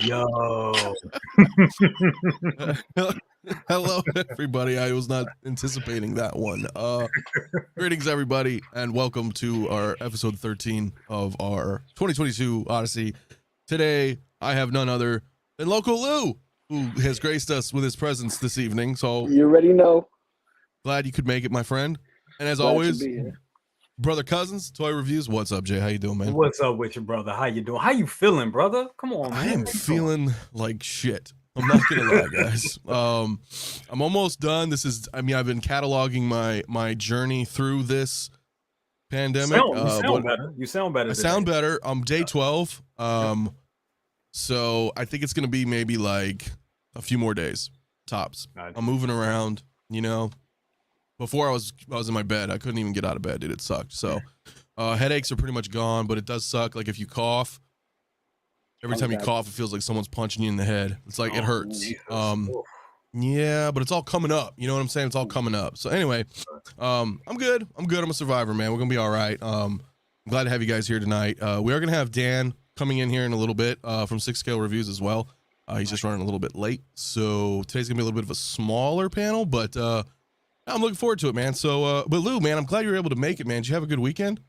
Yo. Hello, everybody. I was not anticipating that one. Greetings, everybody, and welcome to our episode 13 of our 2022 Odyssey. Today, I have none other than Local Lou, who has graced us with his presence this evening. So you already know. Glad you could make it, my friend. And as Glad always, to be here. Brother Cousins, Toy Reviews. What's up, Jay? How you doing, man? What's up with you, brother? How you doing? How you feeling, brother? Come on, man. I am feeling like shit. I'm not gonna lie, guys. I'm almost done. I've been cataloging my journey through this pandemic. You sound better. You sound better. I sound better. I'm day 12. So I think it's gonna be maybe like a few more days, tops. I'm moving around, you know. Before I was in my bed, I couldn't even get out of bed, dude. It sucked. So headaches are pretty much gone, but it does suck. Like if you cough, every time you cough, it feels like someone's punching you in the head. It's like it hurts. Yeah, but it's all coming up. You know what I'm saying? It's all coming up. So anyway, I'm good. I'm a survivor, man. We're gonna be all right. I'm glad to have you guys here tonight. We are gonna have Dan coming in here in a little bit from 6 Scale Reviews as well. He's just running a little bit late, so today's gonna be a little bit of a smaller panel, but I'm looking forward to it, man. So, but Lou, man, I'm glad you were able to make it, man. Did you have a good weekend?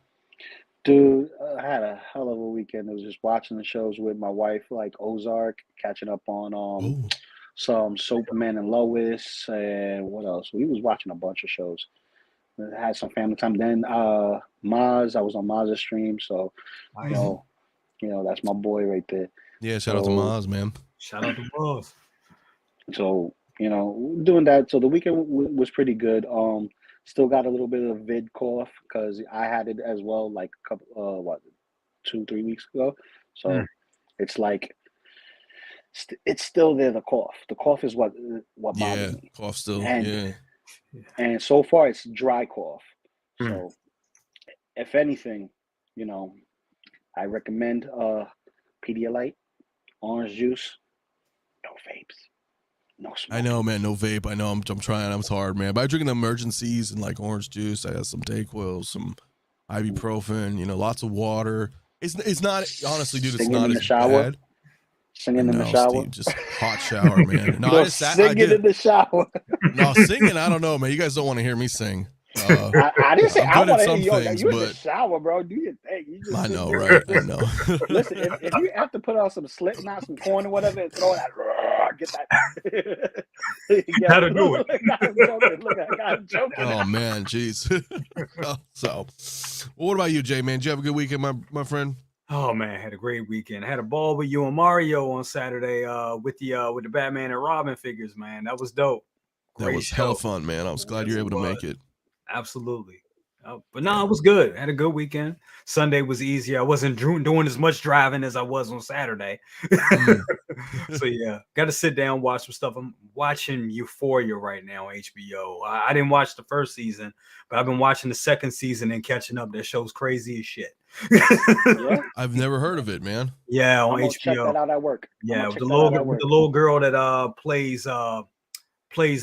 Dude, I had a hell of a weekend. I was just watching the shows with my wife, like Ozark, catching up on some Superman and Lois, and what else? We was watching a bunch of shows. I had some family time. Then Maz, I was on Maz's stream, so you know that's my boy right there. Yeah, shout out to Maz, man. Shout out to Maz. So, you know, doing that. So the weekend was pretty good. Still got a little bit of vid cough because I had it as well, like a couple, 2-3 weeks ago. So it's like it's still there. The cough is what bothers me. Cough still. And so far it's dry cough. So if anything, you know, I recommend Pedialyte, orange juice, no vapes. No smoking. I know, man. No vape. I know. I'm trying. It's hard, man. But I'm drinking the emergencies and like orange juice. I have some Dayquil, some ibuprofen. You know, lots of water. It's not honestly, dude. It's not as bad. Singing in the shower. Steve, just hot shower, man. No, I just singing in the shower. No, singing. I don't know, man. You guys don't want to hear me sing. I didn't say I want to hear you. Things, you in the shower, bro. Do your thing. I know, right? I know. Listen, if you have to put on some Slipknot, some corn or whatever, and throw that, get that. Gotta do it. I'm joking. Oh man, jeez. So, well, what about you, Jay? Man, did you have a good weekend, my friend? Oh man, I had a great weekend. I had a ball with you and Mario on Saturday with the Batman and Robin figures, man. That was dope. That was hella fun, man. I was glad you were able to make it. Absolutely. But no, it was good. I had a good weekend. Sunday was easier. I wasn't doing as much driving as I was on Saturday. So yeah, got to sit down, watch some stuff. I'm watching Euphoria right now on HBO. I didn't watch the first season, but I've been watching the second season and catching up. That show's crazy as shit. I've never heard of it, man. Yeah, on HBO. Check that out at work. Yeah, with the little girl that plays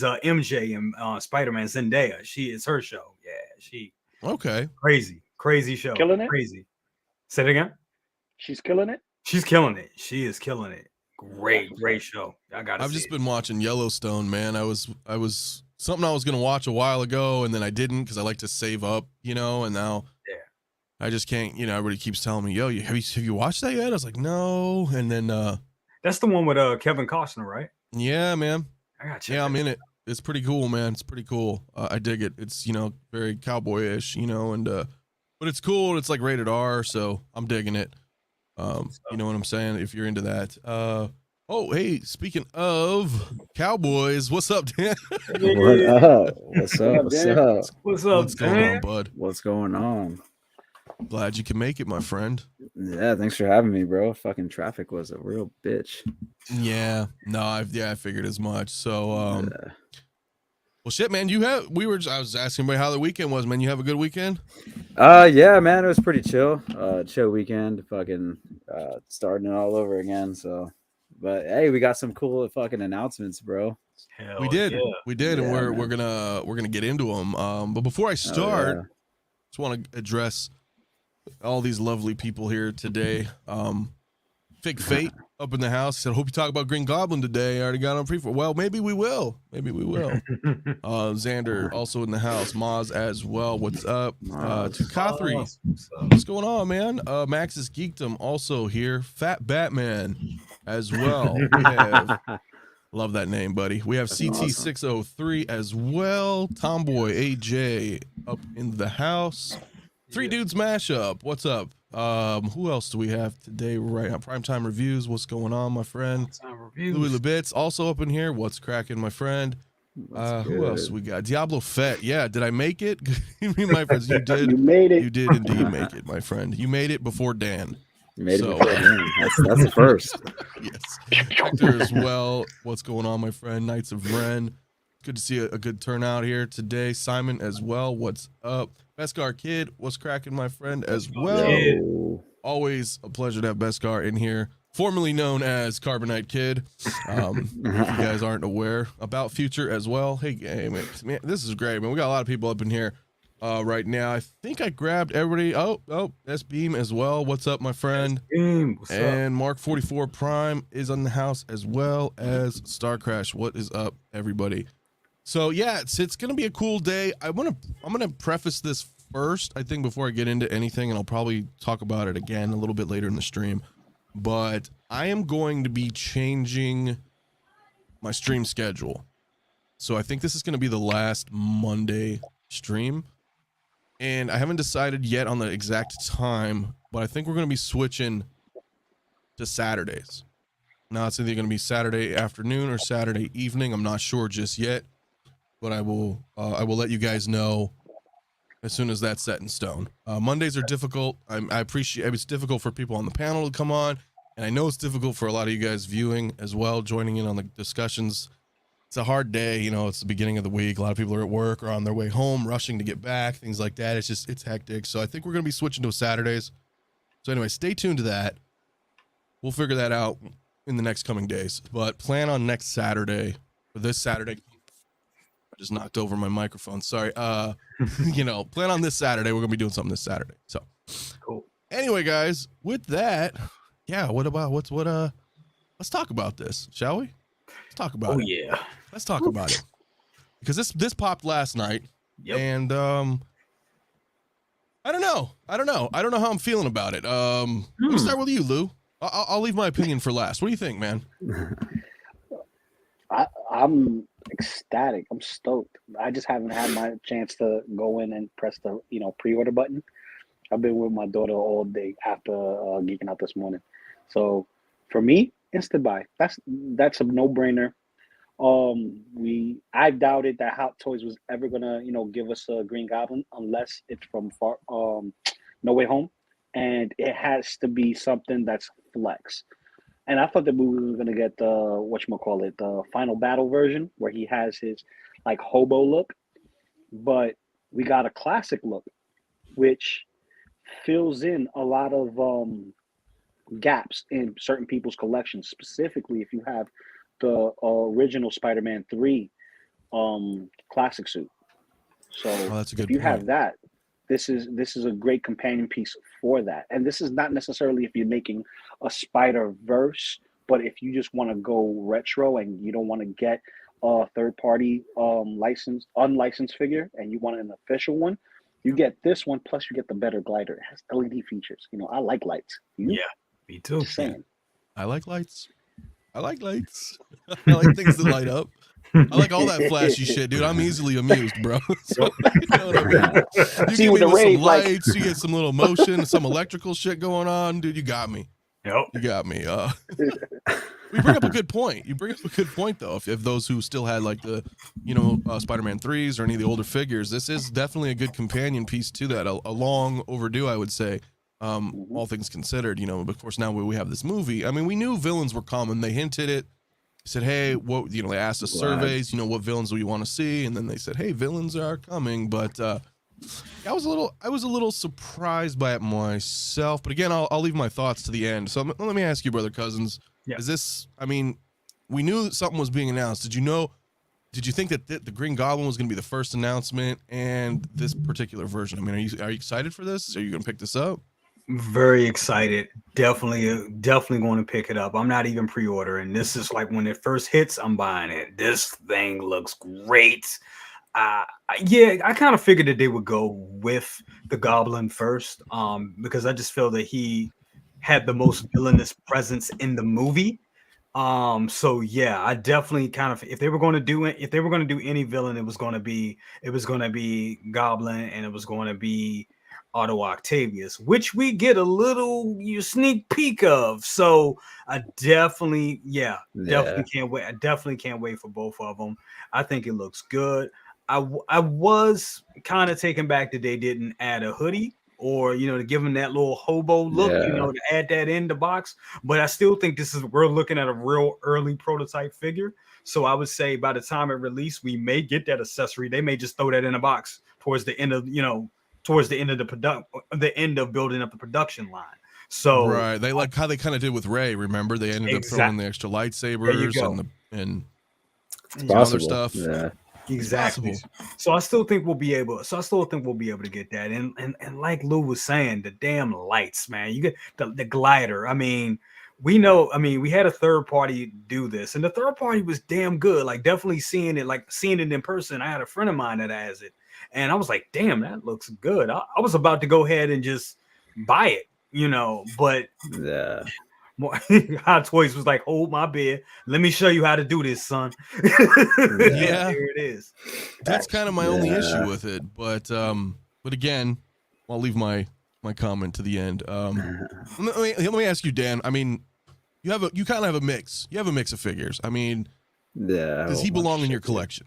MJ in Spider-Man, Zendaya. It's her show. Yeah, she crazy show. Killing it. Crazy. Say it again. She's killing it. She's killing it. She is killing it. Great show. I've just been watching Yellowstone, man. I was something I was gonna watch a while ago, and then I didn't because I like to save up, you know. And now, I just can't. You know, everybody keeps telling me, "Yo, have you watched that yet?" I was like, "No." And then that's the one with Kevin Costner, right? Yeah, man. I got you. Yeah, I'm in it. It's pretty cool, man. It's pretty cool. I dig it. It's, you know, very cowboy-ish, you know, and but it's cool. It's like rated R, so I'm digging it. You know what I'm saying? If you're into that. Oh, hey, speaking of cowboys, what's up, Dan? What up? What's up? What's going on, bud? What's going on? Glad you can make it, my friend. Yeah, thanks for having me, bro. Fucking traffic was a real bitch. Yeah, no, I figured as much. So, well, shit, man. I was asking everybody how the weekend was, man. You have a good weekend? Yeah, man, it was pretty chill. Chill weekend. Fucking starting it all over again. So, but hey, we got some cool fucking announcements, bro. We did, and we're gonna get into them. But before I start, just want to address all these lovely people here today. Fig Fate up in the house. He said, hope you talk about Green Goblin today. I already got on pre for. Well, maybe we will. Maybe we will. Xander also in the house. Maz as well. What's up? Tukathri. What's going on, man? Max's Geekdom also here. Fat Batman as well. We have love that name, buddy. We have CT603 as well. Tomboy AJ up in the house. Three Dudes Mashup. What's up? Who else do we have today? Right on Primetime Reviews. What's going on, my friend? Louis Lebitz also up in here. What's cracking, my friend? Who else we got? Diablo Fett. Yeah, did I make it? My friends, you did. You made it. You did indeed make it, my friend. You made it before Dan. You made it before Dan. That's the first. Yes. Hector as well. What's going on, my friend? Knights of Ren. Good to see a good turnout here today. Simon as well. What's up? Beskar Kid. What's cracking, my friend, as well. Yo. Always a pleasure to have Beskar in here. Formerly known as Carbonite Kid. If you guys aren't aware. About Future as well. Hey, man, this is great, man. We got a lot of people up in here right now. I think I grabbed everybody. Oh, S Beam as well. What's up, my friend? What's and Mark 44 Prime is on the house, as well as Star Crash. What is up, everybody? So yeah, it's gonna be a cool day. I'm gonna preface this first, I think, before I get into anything, and I'll probably talk about it again a little bit later in the stream. But I am going to be changing my stream schedule. So I think this is gonna be the last Monday stream. And I haven't decided yet on the exact time, but I think we're going to be switching to Saturdays. Now it's either going to be Saturday afternoon or Saturday evening. I'm not sure just yet, but I will let you guys know as soon as that's set in stone. Mondays are difficult. I appreciate it's difficult for people on the panel to come on, and I know it's difficult for a lot of you guys viewing as well, joining in on the discussions. It's a hard day, you know, it's the beginning of the week. A lot of people are at work or on their way home, rushing to get back, things like that. It's hectic. So I think we're going to be switching to Saturdays. So anyway, stay tuned to that. We'll figure that out in the next coming days. But plan on next Saturday, or this Saturday. I just knocked over my microphone. Sorry. You know, plan on this Saturday. We're going to be doing something this Saturday. So cool. Anyway, guys, with that, yeah, let's talk about this, shall we? Let's talk about it. Oh yeah. Let's talk about it, because this popped last night. Yep. And I don't know how I'm feeling about it. Let me start with you, Lou. I'll leave my opinion for last. What do you think, man? I'm ecstatic. I'm stoked. I just haven't had my chance to go in and press the pre-order button. I've been with my daughter all day after geeking out this morning. So for me, instant buy. That's a no-brainer. I doubted that Hot Toys was ever gonna give us a Green Goblin unless it's from No Way Home, and it has to be something that's flex. And I thought the movie was gonna get the final battle version where he has his like hobo look, but we got a classic look, which fills in a lot of gaps in certain people's collections. Specifically, if you have the original Spider-Man 3 classic suit. So that's a good if you point. have that, this is a great companion piece for that. And this is not necessarily if you're making a Spider-Verse, but if you just want to go retro and you don't want to get a third-party unlicensed figure and you want an official one, you get this one, plus you get the better glider. It has LED features. I like lights. Yeah, me too. Just saying. I like lights. I like things that light up. I like all that flashy shit, dude. I'm easily amused, bro. So, you know what I mean? You See, get with me the with some rave, like- lights, you get some little motion, some electrical shit going on, dude. You got me. Yep. You got me. We bring up a good point. You bring up a good point, though. If those who still had like the, Spider-Man 3s or any of the older figures, this is definitely a good companion piece to that. A long overdue, I would say. All things considered, but of course now we have this movie. I mean, we knew villains were coming. They hinted it. Said, hey, what they asked us surveys, what villains do you want to see? And then they said, hey, villains are coming. But I was a little surprised by it myself. But again, I'll leave my thoughts to the end. So let me ask you, brother Cousins. Yeah. Is this? I mean, we knew that something was being announced. Did you think that the Green Goblin was going to be the first announcement and this particular version? I mean, are you excited for this? Are you going to pick this up? Very excited. Definitely going to pick it up. I'm not even pre-ordering. This is like when it first hits, I'm buying it. This thing looks great. Yeah, I kind of figured that they would go with the Goblin first, because I just feel that he had the most villainous presence in the movie. So yeah, I definitely kind of, if they were going to do it, if they were going to do any villain, it was going to be Goblin, and it was going to be Otto Octavius, which we get a little sneak peek of. So I definitely, definitely can't wait. I definitely can't wait for both of them. I think it looks good. I was kind of taken back that they didn't add a hoodie, or to give them that little hobo look, to add that in the box. But I still think we're looking at a real early prototype figure. So I would say by the time it released, we may get that accessory. They may just throw that in a box towards the end of the end of building up the production line. So right, they like how they kind of did with Ray. Remember, they ended up throwing in the extra lightsabers and other stuff. Yeah. Exactly. So I still think we'll be able to get that. And like Lou was saying, the damn lights, man. You get the glider. I mean, we had a third party do this, and the third party was damn good. Like definitely seeing it in person. I had a friend of mine that has it, and I was like, damn, that looks good. I was about to go ahead and just buy it, but yeah. Hot Toys was like, hold my beer. Let me show you how to do this, son. Yeah, here it is. That's kind of my only issue with it. But again, I'll leave my comment to the end. Let me ask you, Dan. I mean, you kind of have a mix. You have a mix of figures. I mean, does he belong in your collection?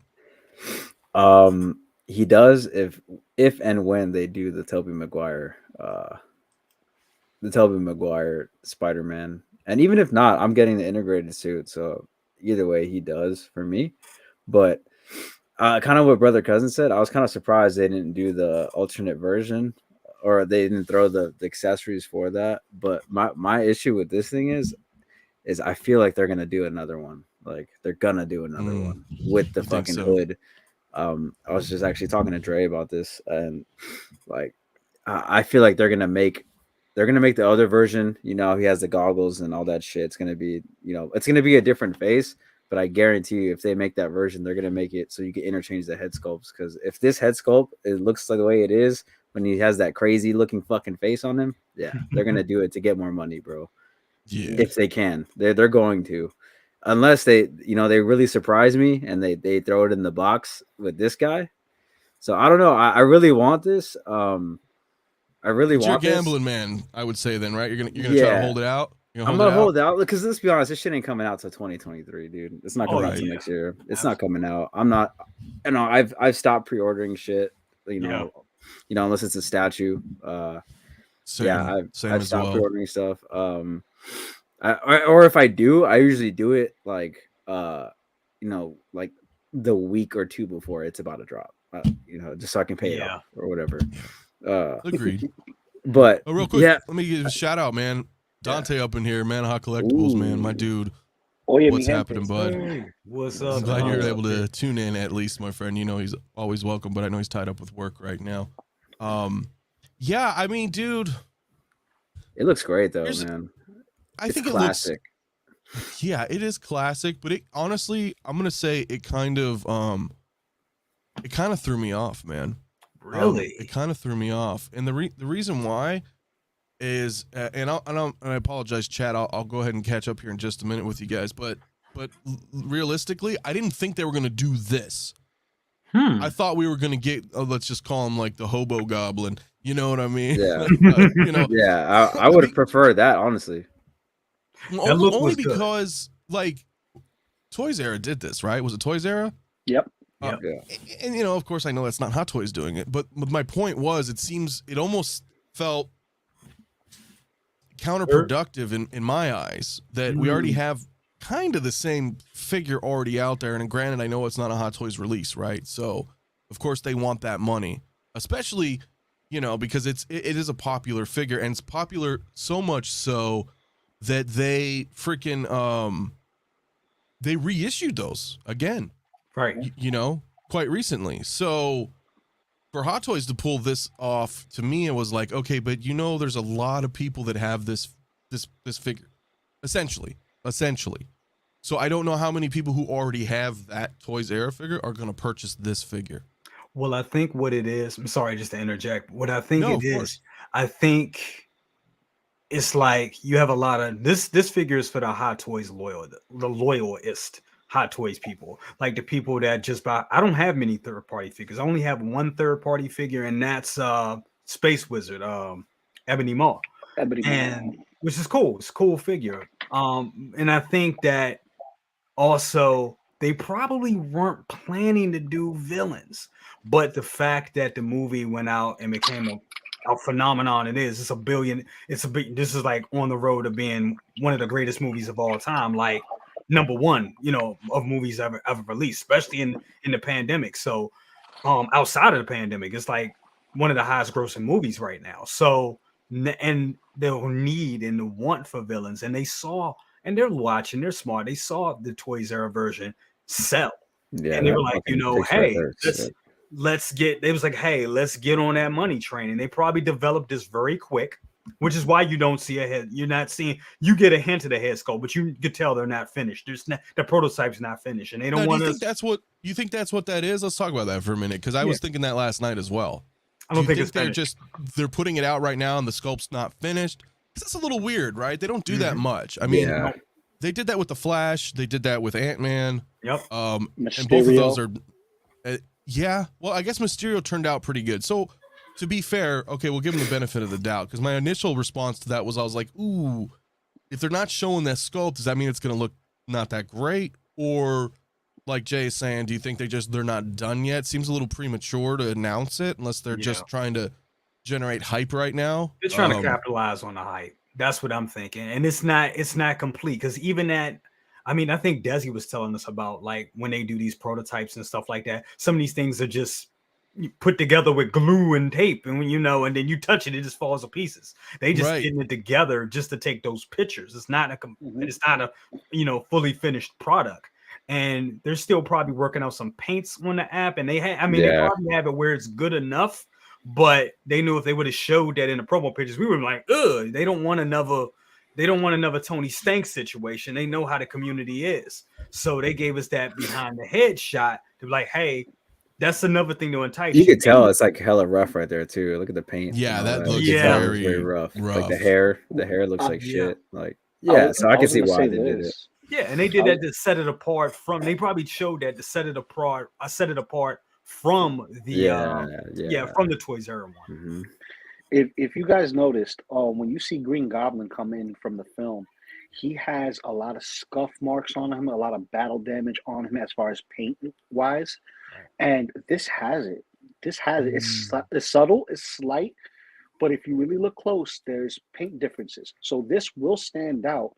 He does if and when they do the Tobey Maguire Spider-Man. And even if not, I'm getting the integrated suit. So either way, he does for me. But kind of what Brother Cousin said, I was kind of surprised they didn't do the alternate version, or they didn't throw the accessories for that. But my issue with this thing is I feel like they're gonna do another one. Like they're gonna do another one with the fucking hood. I was just actually talking to Dre about this, and like I feel like they're gonna make the other version. He has the goggles and all that shit. It's gonna be it's gonna be a different face. But I guarantee you, if they make that version, they're gonna make it so you can interchange the head sculpts. Because if this head sculpt it looks like the way it is when he has that crazy looking fucking face on him, yeah, they're gonna do it to get more money, bro. Yeah, if they can, they're going to, unless they they really surprise me and they throw it in the box with this guy. So I don't know. I really want this. You're a gambling man, I would say. Then, right? You're gonna try to hold it out. I'm gonna hold out because let's be honest, this shit ain't coming out till 2023, dude. It's not coming out till next year. It's not coming out. I'm not. I've stopped pre-ordering shit. Unless it's a statue. I've stopped pre-ordering stuff. Or if I do, I usually do it like like the week or two before it's about to drop. Just so I can pay it off or whatever. Agreed. But real quick, let me give a shout out, man. Dante up in here, man. Hot Collectibles, man. My dude. What's happening, bud? Hey, what's up? I'm glad you're able to tune in at least, my friend. He's always welcome, but I know he's tied up with work right now. Yeah, I mean, dude, it looks great though, man. I think classic. Yeah, it is classic, but it honestly, I'm gonna say it kind of threw me off, man. Really? It kind of threw me off, and the reason why is, and I apologize, chat. I'll go ahead and catch up here in just a minute with you guys, but realistically, I didn't think they were gonna do this. I thought we were gonna get, let's just call him like the hobo goblin. You know what I mean? Yeah. Yeah, I would have preferred that, honestly. Only because like Toys Era did this, right? Was it Toys Era? Yep. And of course, I know that's not Hot Toys doing it, but my point was, it almost felt counterproductive in my eyes that we already have kind of the same figure already out there. And granted, I know it's not a Hot Toys release, right? So of course they want that money, especially because it is a popular figure, and it's popular so much so that they freaking they reissued those again, right? Quite recently. So for Hot Toys to pull this off, to me, it was like, okay, but there's a lot of people that have this figure, essentially. So I don't know how many people who already have that Toys era figure are going to purchase this figure. Well, I think what it is, I'm sorry just to interject. What I think it is, I think it's like you have a lot of this figure is for the Hot Toys loyalist Hot Toys people, like the people that just buy. I don't have many third-party figures. I only have one third-party figure, and that's Space Wizard, Ebony Maw. Which is cool. It's a cool figure. And I think that also they probably weren't planning to do villains, but the fact that the movie went out and became a phenomenon this is like on the road to being one of the greatest movies of all time, like number one, of movies ever released, especially in the pandemic. So outside of the pandemic, it's like one of the highest grossing movies right now. So and the need and the want for villains, and they saw, and they're watching, they're smart, they saw the Toys era version sell, and they were like, hey, let's get on that money train. And they probably developed this very quick, which is why you don't see a head. You get a hint of the head sculpt, but you could tell they're not finished. The prototype's not finished, and they don't want to. You think that's what that is? Let's talk about that for a minute, because I was thinking that last night as well. I don't think they're putting it out right now and the sculpt's not finished? Because that's a little weird, right? They don't do that much. I mean, they did that with the Flash. They did that with Ant-Man. Yep. And both of those are, well, I guess Mysterio turned out pretty good. So to be fair, okay, we'll give him the benefit of the doubt, because my initial response to that was, I was like, ooh, if they're not showing that sculpt, does that mean it's going to look not that great? Or like Jay is saying, do you think they're not done yet? Seems a little premature to announce it, unless they're just trying to generate hype right now. They're trying to capitalize on the hype. That's what I'm thinking. And it's not complete, because even that, I mean, I think Desi was telling us about, like, when they do these prototypes and stuff like that, some of these things are just put together with glue and tape, and and then you touch it, it just falls to pieces. They just getting it together just to take those pictures. It's not a fully finished product. And they're still probably working out some paints on the app, and they probably have it where it's good enough. But they knew if they would have showed that in the promo pictures, we were like, ugh, they don't want another Tony Stank situation. They know how the community is. So they gave us that behind the head shot to be like, hey, that's another thing to entice you. You could tell it's like hella rough right there too. Look at the paint. Yeah, that looks very rough. Like the hair looks like shit. Like, so I can see why they did it. Yeah, and they did that to set it apart from. They probably showed that to set it apart. I set it apart from the from the Toys era one. Mm-hmm. If you guys noticed, when you see Green Goblin come in from the film, he has a lot of scuff marks on him, a lot of battle damage on him as far as paint wise, and this has it. It's subtle, it's slight, but if you really look close, there's paint differences. So this will stand out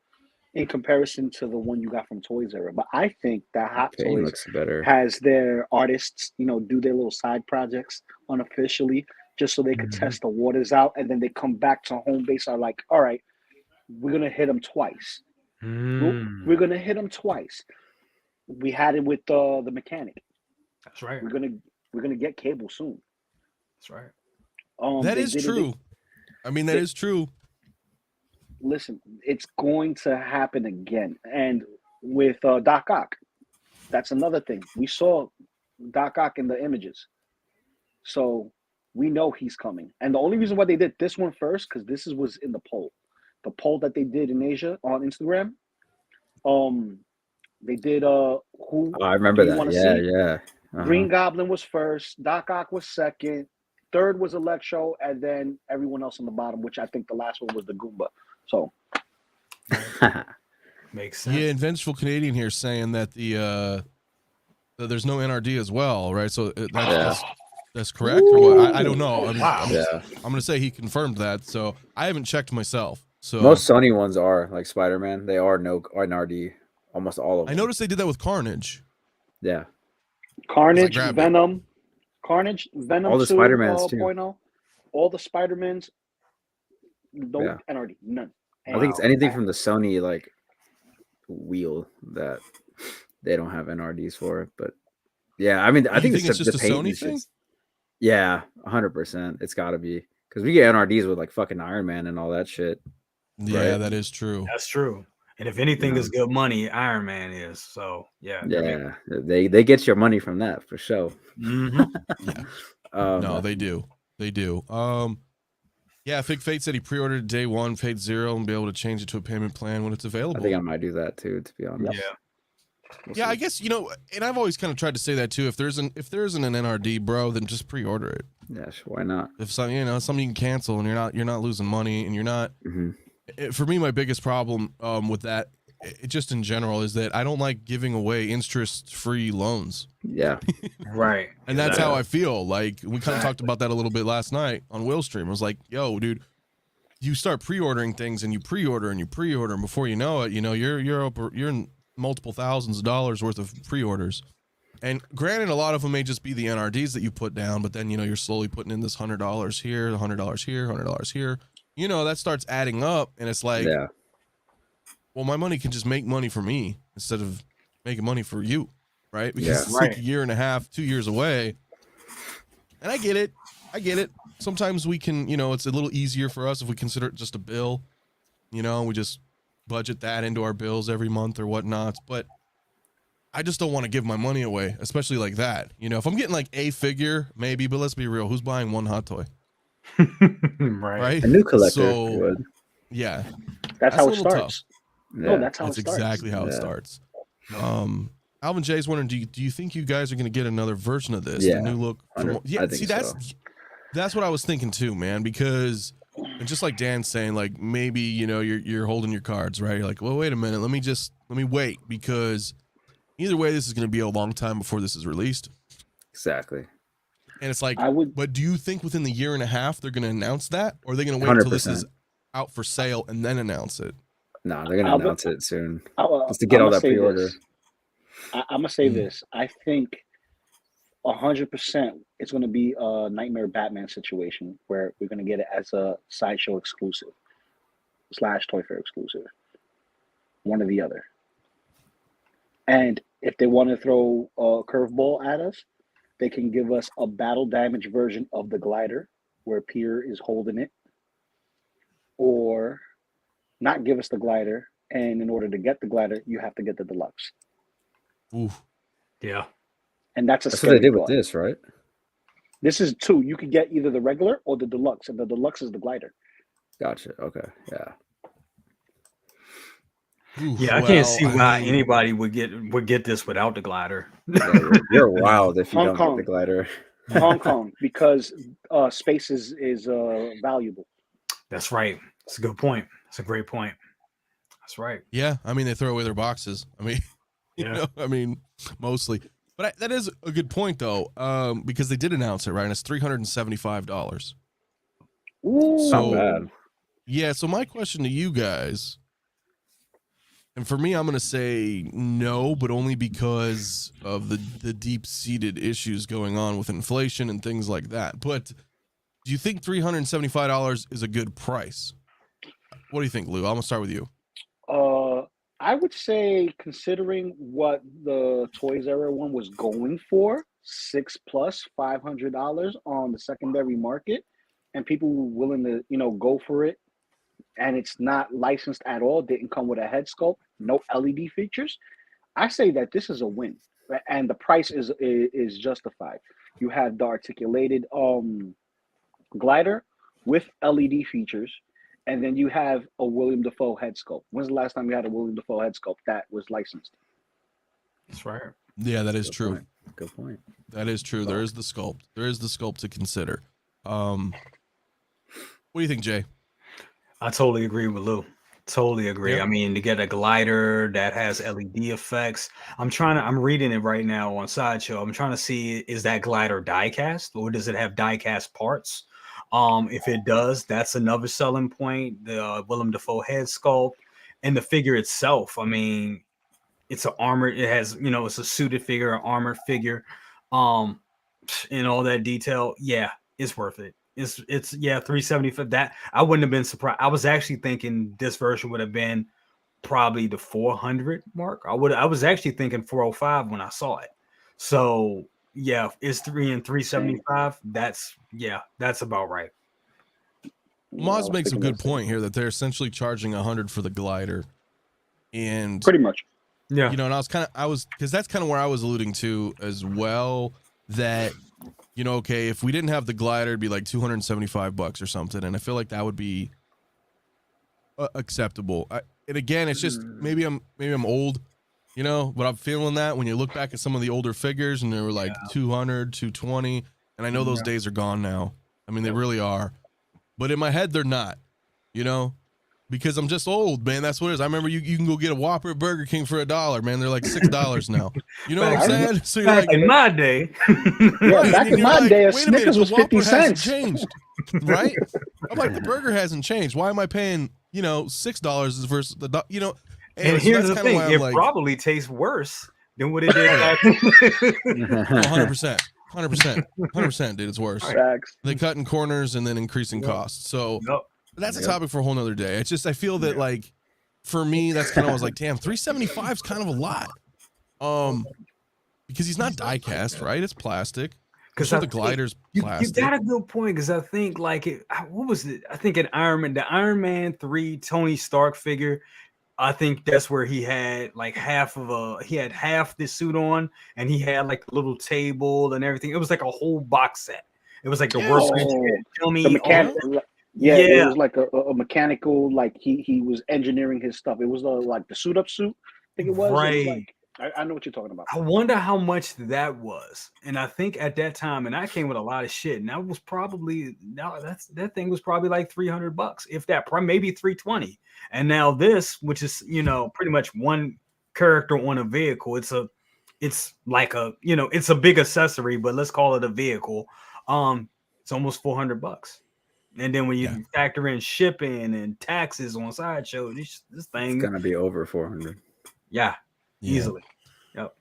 in comparison to the one you got from Toys era. But I think that Hot Toys looks better. Has their artists, do their little side projects unofficially, just so they could test the waters out, and then they come back to home base, are like, all right, we're gonna hit them twice. We're gonna hit them twice. We had it with the mechanic. That's right. We're gonna get Cable soon. That's right. That is true. That is true. Listen, it's going to happen again. And with Doc Ock, that's another thing. We saw Doc Ock in the images. So we know he's coming. And the only reason why they did this one first, because this was in the poll. The poll that they did in Asia on Instagram. They did who I remember that. Yeah. Uh-huh. Green Goblin was first, Doc Ock was second, third was Electro, and then everyone else on the bottom, which I think the last one was the Goomba. So makes sense. Yeah, and Vengeful Canadian here saying that that there's no NRD as well, right? So that's correct, or what? I don't know. I'm gonna say he confirmed that, so I haven't checked myself. So most Sony ones are like Spider-Man. They are no NRD, almost all of them. I noticed they did that with Carnage. Yeah, Carnage, Venom, all the Spider-Mans too. All the Spider-Mans. No NRD, none. I think it's anything from the Sony like wheel that they don't have NRDs for. But yeah, I think it's just the a paint Sony thing. Yeah, 100%. It's got to be because we get NRDs with like fucking Iron Man and all that shit. Yeah, right? that is true. That's true. And if anything is good money, Iron Man is. So yeah. Yeah, they get your money from that for sure. Mm-hmm. Yeah. No, they do. They do. Yeah, Fig Fate said he pre-ordered day one, paid $0, and be able to change it to a payment plan when it's available. I think I might do that too, to be honest. Yeah. Yeah, I guess, you know, and I've always kind of tried to say that too. If there isn't an NRD, bro, then just pre-order it. Yeah, sure, why not? If some, you know, something you can cancel and you're not losing money and you're not. For me, my biggest problem with that, just in general, is that I don't like giving away interest-free loans. Yeah, right. And that's how I feel. Like we kind of talked about that a little bit last night on Will Stream. I was like, yo, dude, you start pre-ordering things and you pre-order and you pre-order, and before you know it, you know, you're in multiple thousands of dollars worth of pre-orders. And granted, a lot of them may just be the NRDs that you put down, but then, you know, you're slowly putting in this $100 here, $100 here, $100 here. You know, that starts adding up, and it's like, well, my money can just make money for me instead of making money for you, right? Because it's like a year and a half, 2 years away. And I get it. Sometimes we can, you know, it's a little easier for us if we consider it just a bill. You know, we just budget that into our bills every month or whatnot. But I just don't want to give my money away, especially like that. You know, if I'm getting like a figure, maybe, but let's be real. Who's buying one hot toy? Right? A new collector. So, yeah. That's how it starts. No, that's how it starts. Exactly how it starts. Alvin Jay's wondering, do you think you guys are going to get another version of this? Yeah. The new look? I think that's what I was thinking too, man, because and just like Dan's saying, like maybe, you know, you're holding your cards, right? You're like, well, wait a minute. Let me wait, because either way, this is going to be a long time before this is released. Exactly. And it's like, but do you think within the year and a half they're going to announce that, or are they going to wait 100%. until this is out for sale and then announce it? No, they're going to announce it soon, just to get all that pre-order. I'm gonna say this. I think 100% it's going to be a Nightmare Batman situation where we're going to get it as a Sideshow exclusive / Toy Fair exclusive. One or the other. And if they want to throw a curveball at us, they can give us a battle damage version of the glider where Peter is holding it, or not give us the glider. And in order to get the glider, you have to get the deluxe. Ooh. Yeah. And that's what they did with this, right? This is 2. You could get either the regular or the deluxe, and the deluxe is the glider. Gotcha. Okay. Yeah. Yeah, I can't see why anybody would get this without the glider. Yeah, you're wild if you don't get the glider. Hong Kong, because space is valuable. That's right. That's a good point. That's a great point. That's right. Yeah, I mean, they throw away their boxes. I mean, you know, I mean, mostly. But that is a good point, though, because they did announce it, right? And it's $375. Ooh, so, not bad. Yeah, so my question to you guys, and for me, I'm going to say no, but only because of the deep-seated issues going on with inflation and things like that. But do you think $375 is a good price? What do you think, Lou? I'm going to start with you. I would say, considering what the Toys R Us one was going for, $600 plus $500 on the secondary market, and people were willing to, you know, go for it, and it's not licensed at all, didn't come with a head sculpt, no LED features. I say that this is a win, and the price is justified. You have the articulated glider with LED features. And then you have a William Dafoe head sculpt. When's the last time you had a William Dafoe head sculpt that was licensed? That's right. Yeah, that is true. Good point. That is true. There is the sculpt. There is the sculpt to consider. What do you think, Jay? I totally agree with Lou. Totally agree. Yeah. I mean, to get a glider that has LED effects, I'm reading it right now on Sideshow. I'm trying to see, is that glider die cast, or does it have die cast parts? If it does, that's another selling point. The Willem Dafoe head sculpt and the figure itself. I mean, it's an armored. It has, you know, it's a suited figure, an armored figure, and all that detail. Yeah, it's worth it. It's $375. That I wouldn't have been surprised. I was actually thinking this version would have been probably the 400 mark. I was actually thinking 405 when I saw it. So yeah, it's 375. That's about right. Moz makes a good point here that they're essentially charging $100 for the glider, and pretty much, yeah. You know, and because that's kind of where I was alluding to as well. That, you know, okay, if we didn't have the glider, it'd be like $275 or something, and I feel like that would be acceptable. And again, it's just maybe I'm old, you know, but I'm feeling that when you look back at some of the older figures and they were like 200, 220, and I know those days are gone now. I mean, they really are. But in my head, they're not, you know, because I'm just old, man. That's what it is. I remember you can go get a Whopper at Burger King for $1, man. They're like $6 now. You know what I'm saying? So you're like, in my day. Back in my day, a Snickers was 50 cents. Changed, right? I'm like, the burger hasn't changed. Why am I paying, you know, $6 versus the, you know? And here's the thing. It probably tastes worse than what it did back then. 100%. 100%, dude. It's worse. Facts. They cutting corners and then increasing costs. So that's a topic for a whole nother day. It's just, I feel that like, for me, that's kind of, I was like, damn, 375 is kind of a lot. Because he's not die cast, right? It's plastic. Because the glider's plastic. You got a good point. Because I think like what was it? I think the Iron Man 3 Tony Stark figure. I think that's where he had like half the suit on, and he had like a little table and everything. It was like a whole box set. It was like the worst. It was like a mechanical, like he was engineering his stuff. It was like the suit. I think it was. Right. It was like, I know what you're talking about. I wonder how much that was. And I think at that time, and I came with a lot of shit, and that was probably that thing was probably like $300, if that, maybe 320. And now this, which is, you know, pretty much one character on a vehicle. It's like a, you know, it's a big accessory, but let's call it a vehicle. It's almost $400. And then when you factor in shipping and taxes on Sideshow, this thing is gonna be over 400. Yeah. Easily. Yep.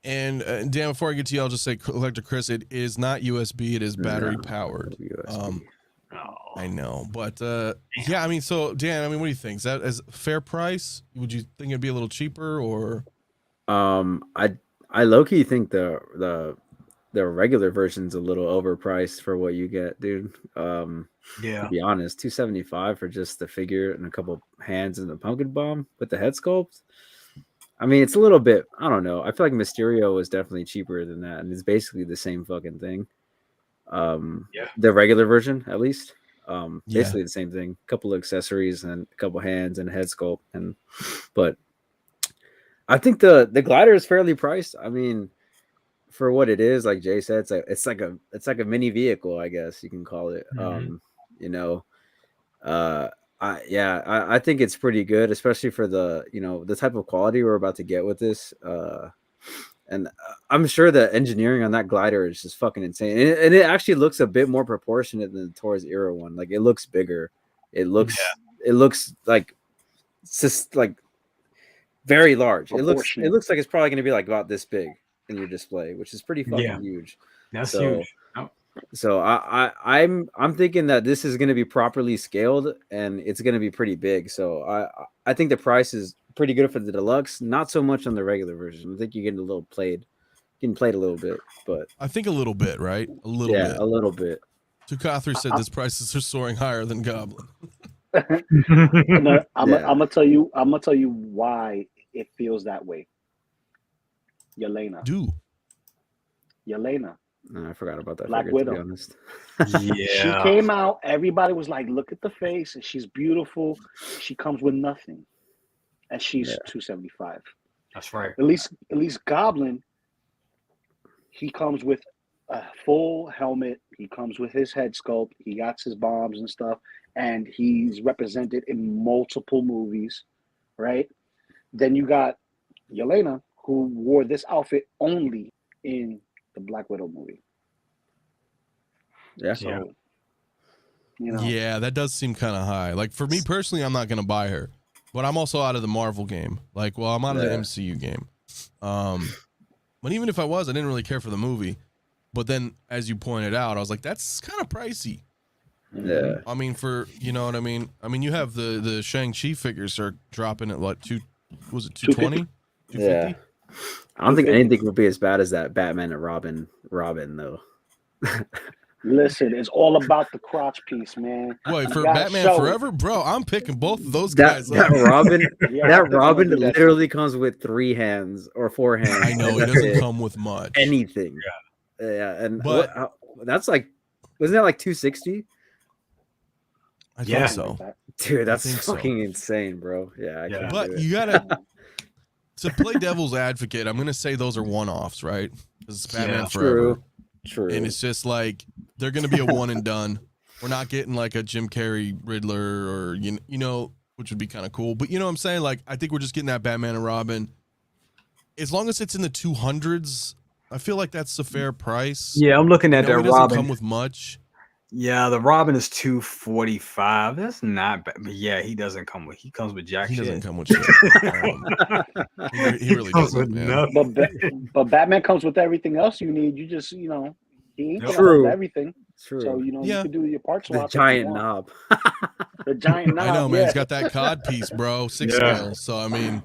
And Dan, before I get to you, I'll just say, Electric Chris, it is not USB, it is battery powered. I know, but I mean, so Dan, I mean, what do you think? Is that as fair price? Would you think it'd be a little cheaper, or? I low-key think the regular version's a little overpriced for what you get, dude. To be honest, $275 for just the figure and a couple hands and the pumpkin bomb with the head sculpt. I mean, it's a little bit, I don't know. I feel like Mysterio was definitely cheaper than that, and it's basically the same fucking thing. The regular version, at least. Basically the same thing. A couple of accessories and a couple hands and a head sculpt. But I think the glider is fairly priced. I mean, for what it is, like Jay said, it's like a mini vehicle, I guess you can call it. You know, I think it's pretty good, especially for the, you know, the type of quality we're about to get with this. And I'm sure the engineering on that glider is just fucking insane. And it actually looks a bit more proportionate than the Torres era one. Like, it looks bigger. It looks like it's just like very large. It looks like it's probably going to be like about this big in your display, which is pretty fucking huge. That's huge. So I'm thinking that this is going to be properly scaled and it's going to be pretty big. So I think the price is pretty good for the deluxe, not so much on the regular version. I think you're getting a little played. Getting played a little bit, but I think a little bit, right? A little bit. A little bit. Tukathra said this prices are soaring higher than Goblin. I'm gonna tell you why it feels that way. Yelena. Yelena. No, I forgot about that. Black Widow. To be honest. She came out. Everybody was like, "Look at the face, and she's beautiful." She comes with nothing, and she's $275. That's right. At least Goblin. He comes with a full helmet. He comes with his head sculpt. He got his bombs and stuff, and he's represented in multiple movies, right? Then you got Yelena, who wore this outfit only in the Black Widow movie. Yeah. So, you know. Yeah, that does seem kind of high. Like, for me personally, I'm not going to buy her, but I'm also out of the Marvel game. Like, well, I'm out of the MCU game. But even if I was, I didn't really care for the movie. But then, as you pointed out, I was like, that's kind of pricey. Yeah. I mean, for, you know what I mean? I mean, you have the Shang-Chi figures are dropping at what, 220? 250? Yeah. I don't think anything will be as bad as that Batman and Robin though. Listen, it's all about the crotch piece, man. Wait, for Batman Forever, bro, I'm picking both of those guys. That Robin, literally comes with 3 hands or 4 hands. I know he doesn't come with much. Anything. Yeah, and that's like, wasn't that like 260? I think so, dude. That's fucking insane, bro. Yeah, but you gotta to play devil's advocate. I'm gonna say those are one-offs, right? Because it's Batman Forever. True. And it's just like they're gonna be a one and done. We're not getting like a Jim Carrey Riddler or you know, which would be kind of cool. But you know what I'm saying? Like I think we're just getting that Batman and Robin. As long as it's in the 200s, I feel like that's a fair price. Yeah, I'm looking at that Robin. Doesn't come with much. Yeah, the Robin is $245. That's not bad. But yeah, he doesn't come with. He comes with jack shit. He doesn't come with shit. He really doesn't. Man. But Batman comes with everything else you need. You just he ain't True. Everything. True. So you can do your parts swap. The giant knob. The giant knob. I know, man. He's got that cod piece, bro. 6 scale. So I mean.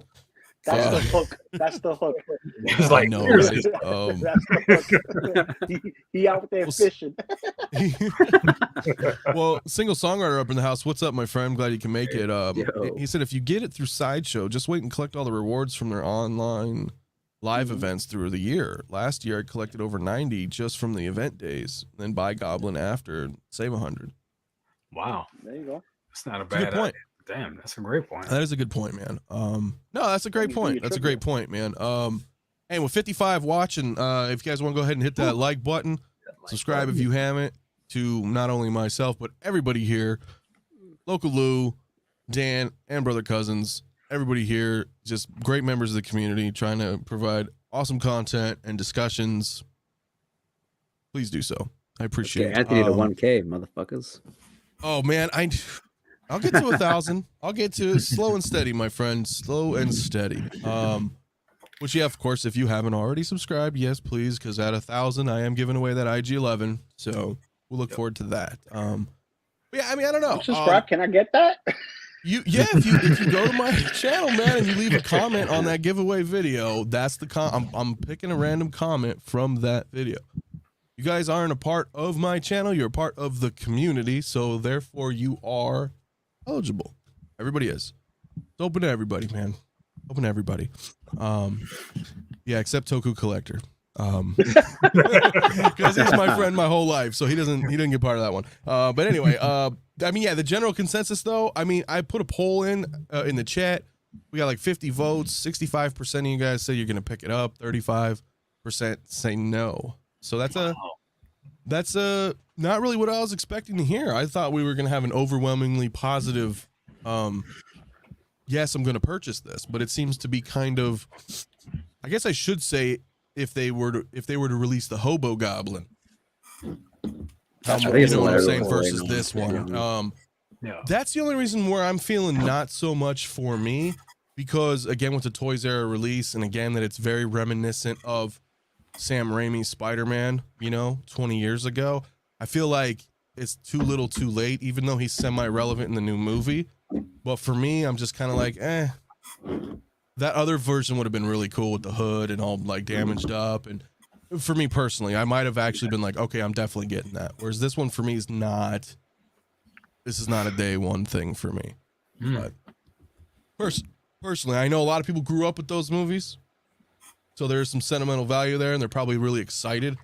That's the hook. That's the hook. It's like, no, that's the hook. He out there fishing. Well, single songwriter up in the house. What's up, my friend? Glad you can make it. He said if you get it through Sideshow, just wait and collect all the rewards from their online live events through the year. Last year, I collected over 90 just from the event days. Then buy Goblin after, save 100. Wow. There you go. That's not a bad point. Damn, that's a great point. That is a good point, man. No, that's a great point. That's a great point, man. And with 55 watching, if you guys want to go ahead and hit that like button, subscribe if you haven't, to not only myself but everybody here, Local Lou, Dan, and Brother Cousins. Everybody here, just great members of the community, trying to provide awesome content and discussions. Please do so. I appreciate it. Anthony to 1K, motherfuckers. Oh man, I'll get to 1,000. I'll get to it slow and steady, my friend. Slow and steady. Which, yeah, of course, if you haven't already subscribed, yes, please, because at 1,000, I am giving away that IG-11. So we'll look forward to that. Yeah, I mean, I don't know. Subscribe? Can I get that? If you go to my channel, man, and you leave a comment on that giveaway video, that's the I'm picking a random comment from that video. You guys aren't a part of my channel. You're a part of the community, so therefore you are eligible. Everybody is. It's open to everybody, man. Open to everybody. Yeah, except Toku Collector. Because he's my friend my whole life, so he didn't get part of that one. But anyway, I mean, yeah, the general consensus though, I mean, I put a poll in the chat. We got like 50 votes. 65% of you guys say you're gonna pick it up. 35% say no. So that's not really what I was expecting to hear. I thought we were gonna have an overwhelmingly positive yes, I'm gonna purchase this, but it seems to be kind of, I guess I should say, if they were to release the Hobo Goblin, you know what I'm saying, versus this one. That's the only reason where I'm feeling not so much for me, because again, with the Toys Era release, and again that it's very reminiscent of Sam Raimi's Spider-Man, 20 years ago. I feel like it's too little too late, even though he's semi-relevant in the new movie. But for me, I'm just kind of like, that other version would have been really cool with the hood and all like damaged up. And for me personally, I might have actually been like, okay, I'm definitely getting that. Whereas this one for me is not, this is not a day one thing for me. But personally, I know a lot of people grew up with those movies. So there's some sentimental value there, and they're probably really excited.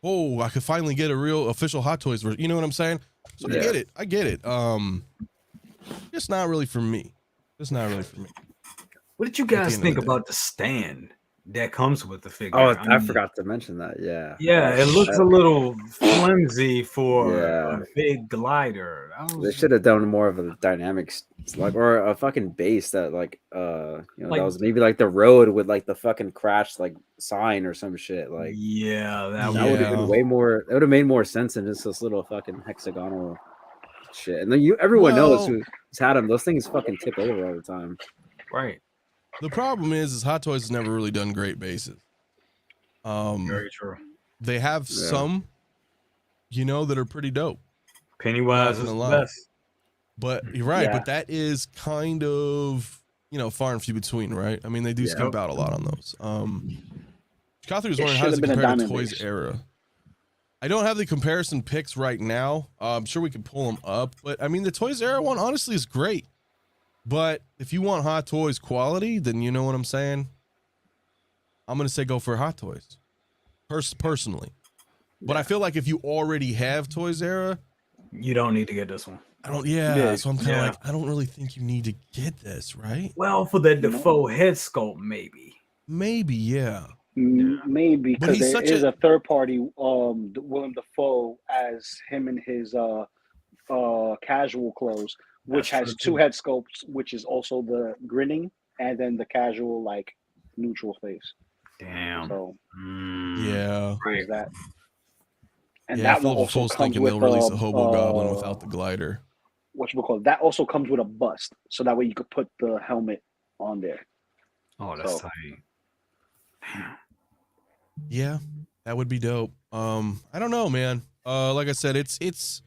Oh, I could finally get a real official Hot Toys version. You know what I'm saying? So I get it. It's not really for me. What did you guys think about the stand that comes with the figure? Oh, I forgot to mention that. Yeah. Yeah, it looks a little flimsy for a big glider. They should have done more of a dynamic, like, or a fucking base that, like, that was maybe like the road with like the fucking crash like sign or some shit. Like, that would have been way more. It would have made more sense than just this little fucking hexagonal shit. And then everyone knows who's had them. Those things fucking tip over all the time. Right. The problem is Hot Toys has never really done great bases. Very true. They have some, that are pretty dope. Pennywise is the best. But you're right. But that is kind of far and few between, right? I mean, they do skimp out a lot on those. Kathy was It wondering, how should does have it been a compare to diamond Toys base. era? I don't have the comparison picks right now. I'm sure we can pull them up, but I mean, the Toys era one honestly is great. But if you want Hot Toys quality, then you know what I'm saying. I'm gonna say go for Hot Toys, personally. But I feel like if you already have Toys era, you don't need to get this one. I don't. Yeah, so I'm kind of like, I don't really think you need to get this, right? Well, for the Defoe head sculpt, maybe. Maybe, yeah. Maybe, But because he's there such is a a third party, Willem Dafoe, as him in his casual clothes, which has two head sculpts, which is also the grinning and then the casual like neutral face. Damn. So yeah, there's that. And yeah, that one Philip also Dafoe's comes thinking with they'll release a Hobo Goblin without the glider. Whatchamacallit, that also comes with a bust, so that way you could put the helmet on there. Oh, that's tight. Yeah, that would be dope. I don't know, man. Like I said, it's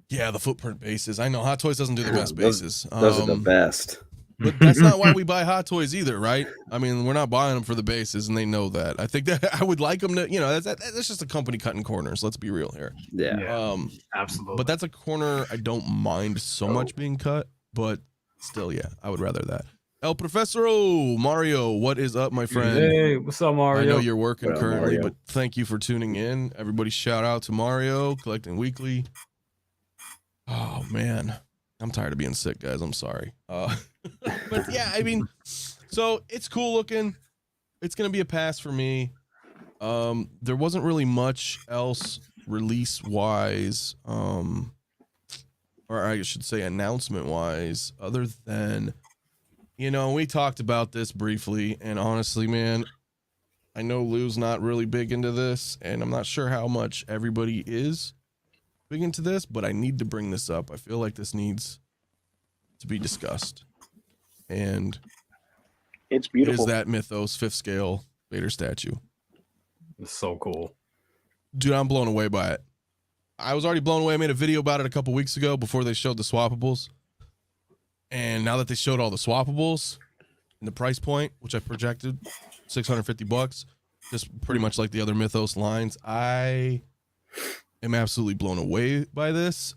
yeah, the footprint bases. I know Hot Toys doesn't do the best bases. Those are the best. But that's not why we buy Hot Toys either, right? I mean, we're not buying them for the bases, and they know that. I think that I would like them to, that's just a company cutting corners. Let's be real here. Yeah. Absolutely. But that's a corner I don't mind so much being cut, but still, yeah, I would rather that. El Profesoro, Mario, what is up, my friend? Hey, what's up, Mario? I know you're working currently, Mario? but thank you for tuning in. Everybody shout out to Mario, Collecting Weekly. Oh, man. I'm tired of being sick, guys. I'm sorry. But yeah, I mean, so it's cool looking. It's going to be a pass for me. There wasn't really much else release-wise, or I should say announcement-wise, other than, we talked about this briefly, and honestly, man, I know Lou's not really big into this, and I'm not sure how much everybody is big into this, but I need to bring this up. I feel like this needs to be discussed. And it's beautiful. It is that Mythos 5th scale Vader statue. It's so cool. Dude, I'm blown away by it. I was already blown away. I made a video about it a couple weeks ago before they showed the swappables. And now that they showed all the swappables and the price point, which I projected, $650, just pretty much like the other Mythos lines, I am absolutely blown away by this.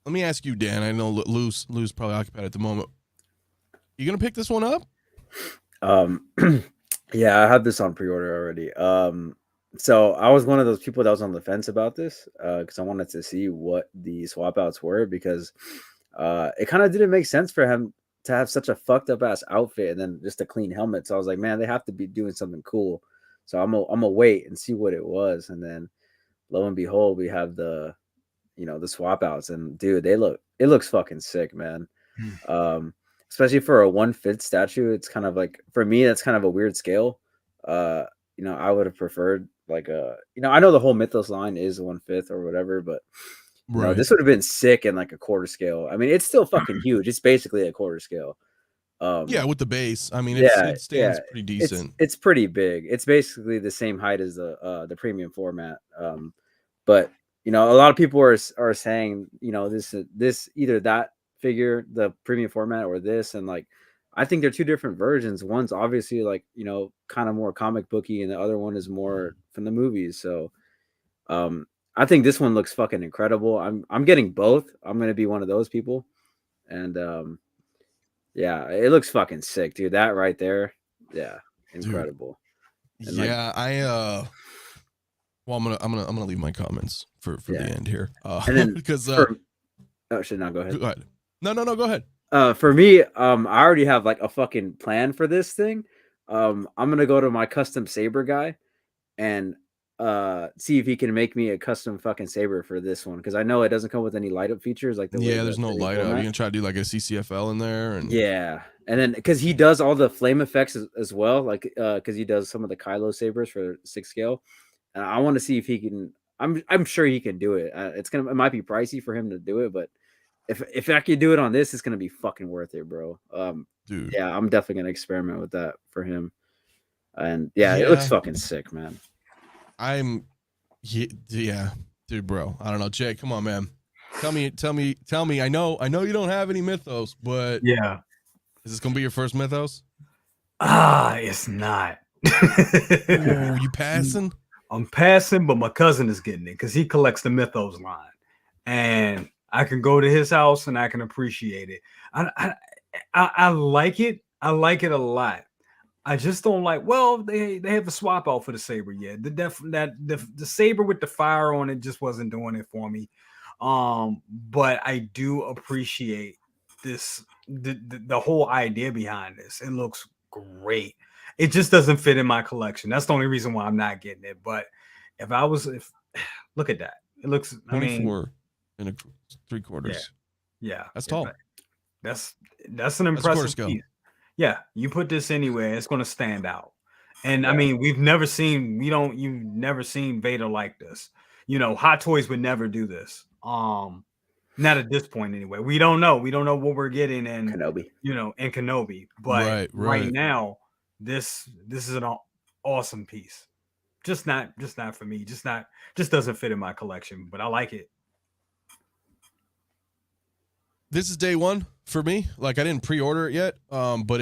Let me ask you, Dan. I know Lou's probably occupied at the moment. You gonna pick this one up? Yeah, I have this on pre-order already. So I was one of those people that was on the fence about this because I wanted to see what the swap outs were, because it kind of didn't make sense for him to have such a fucked up ass outfit and then just a clean helmet. So I was like, man, they have to be doing something cool. So I'm gonna wait and see what it was, and then lo and behold, we have the swap outs, and dude, it looks fucking sick, man. Especially for a 1/5 statue, it's kind of like, for me, that's kind of a weird scale. I would have preferred like I know the whole Mythos line is 1/5 or whatever, but this would have been sick in like a quarter scale. I mean, it's still fucking huge. It's basically a quarter scale. Yeah, with the base. I mean, it stands pretty decent. It's pretty big. It's basically the same height as the premium format. But a lot of people are saying, this either that figure, the premium format, or this, and like, I think they're two different versions. One's obviously like, kind of more comic booky, and the other one is more from the movies. So, I think this one looks fucking incredible. I'm getting both. I'm gonna be one of those people, and yeah, it looks fucking sick, dude. That right there, yeah, incredible. Dude, yeah, well, I'm gonna leave my comments for the end here. And then because oh shit, no, go ahead. Go ahead. No, go ahead. For me, I already have like a fucking plan for this thing. I'm gonna go to my custom saber guy and see if he can make me a custom fucking saber for this one, because I know it doesn't come with any light up features like there's no light up. You're gonna try to do like a CCFL in there, and and then because he does all the flame effects as well, like because he does some of the Kylo sabers for 6 scale, and I want to see if he can. I'm sure he can do it. It might be pricey for him to do it, but if I could do it on this, it's gonna be fucking worth it, bro. Dude, yeah, I'm definitely gonna experiment with that for him, and it looks fucking sick, man. Yeah, dude, bro. I don't know, Jay. Come on, man. Tell me. I know you don't have any mythos, but yeah. Is this gonna be your first mythos? It's not. Oh, you passing? I'm passing, but my cousin is getting it because he collects the mythos line, and I can go to his house and I can appreciate it. I like it. I like it a lot. I just don't like. Well, they have a swap out for the saber yet. The saber with the fire on it just wasn't doing it for me. But I do appreciate this the whole idea behind this. It looks great. It just doesn't fit in my collection. That's the only reason why I'm not getting it. But if look at that, it looks. 24 and a 3/4. Yeah, that's tall. That's an impressive piece. Yeah, you put this anywhere, it's going to stand out. And I mean, you've never seen Vader like this. Hot Toys would never do this. Not at this point anyway. We don't know what we're getting in Kenobi. In Kenobi. But right now, this is an awesome piece. Just not for me. Just doesn't fit in my collection, but I like it. This is day one for me. Like, I didn't pre-order it yet, but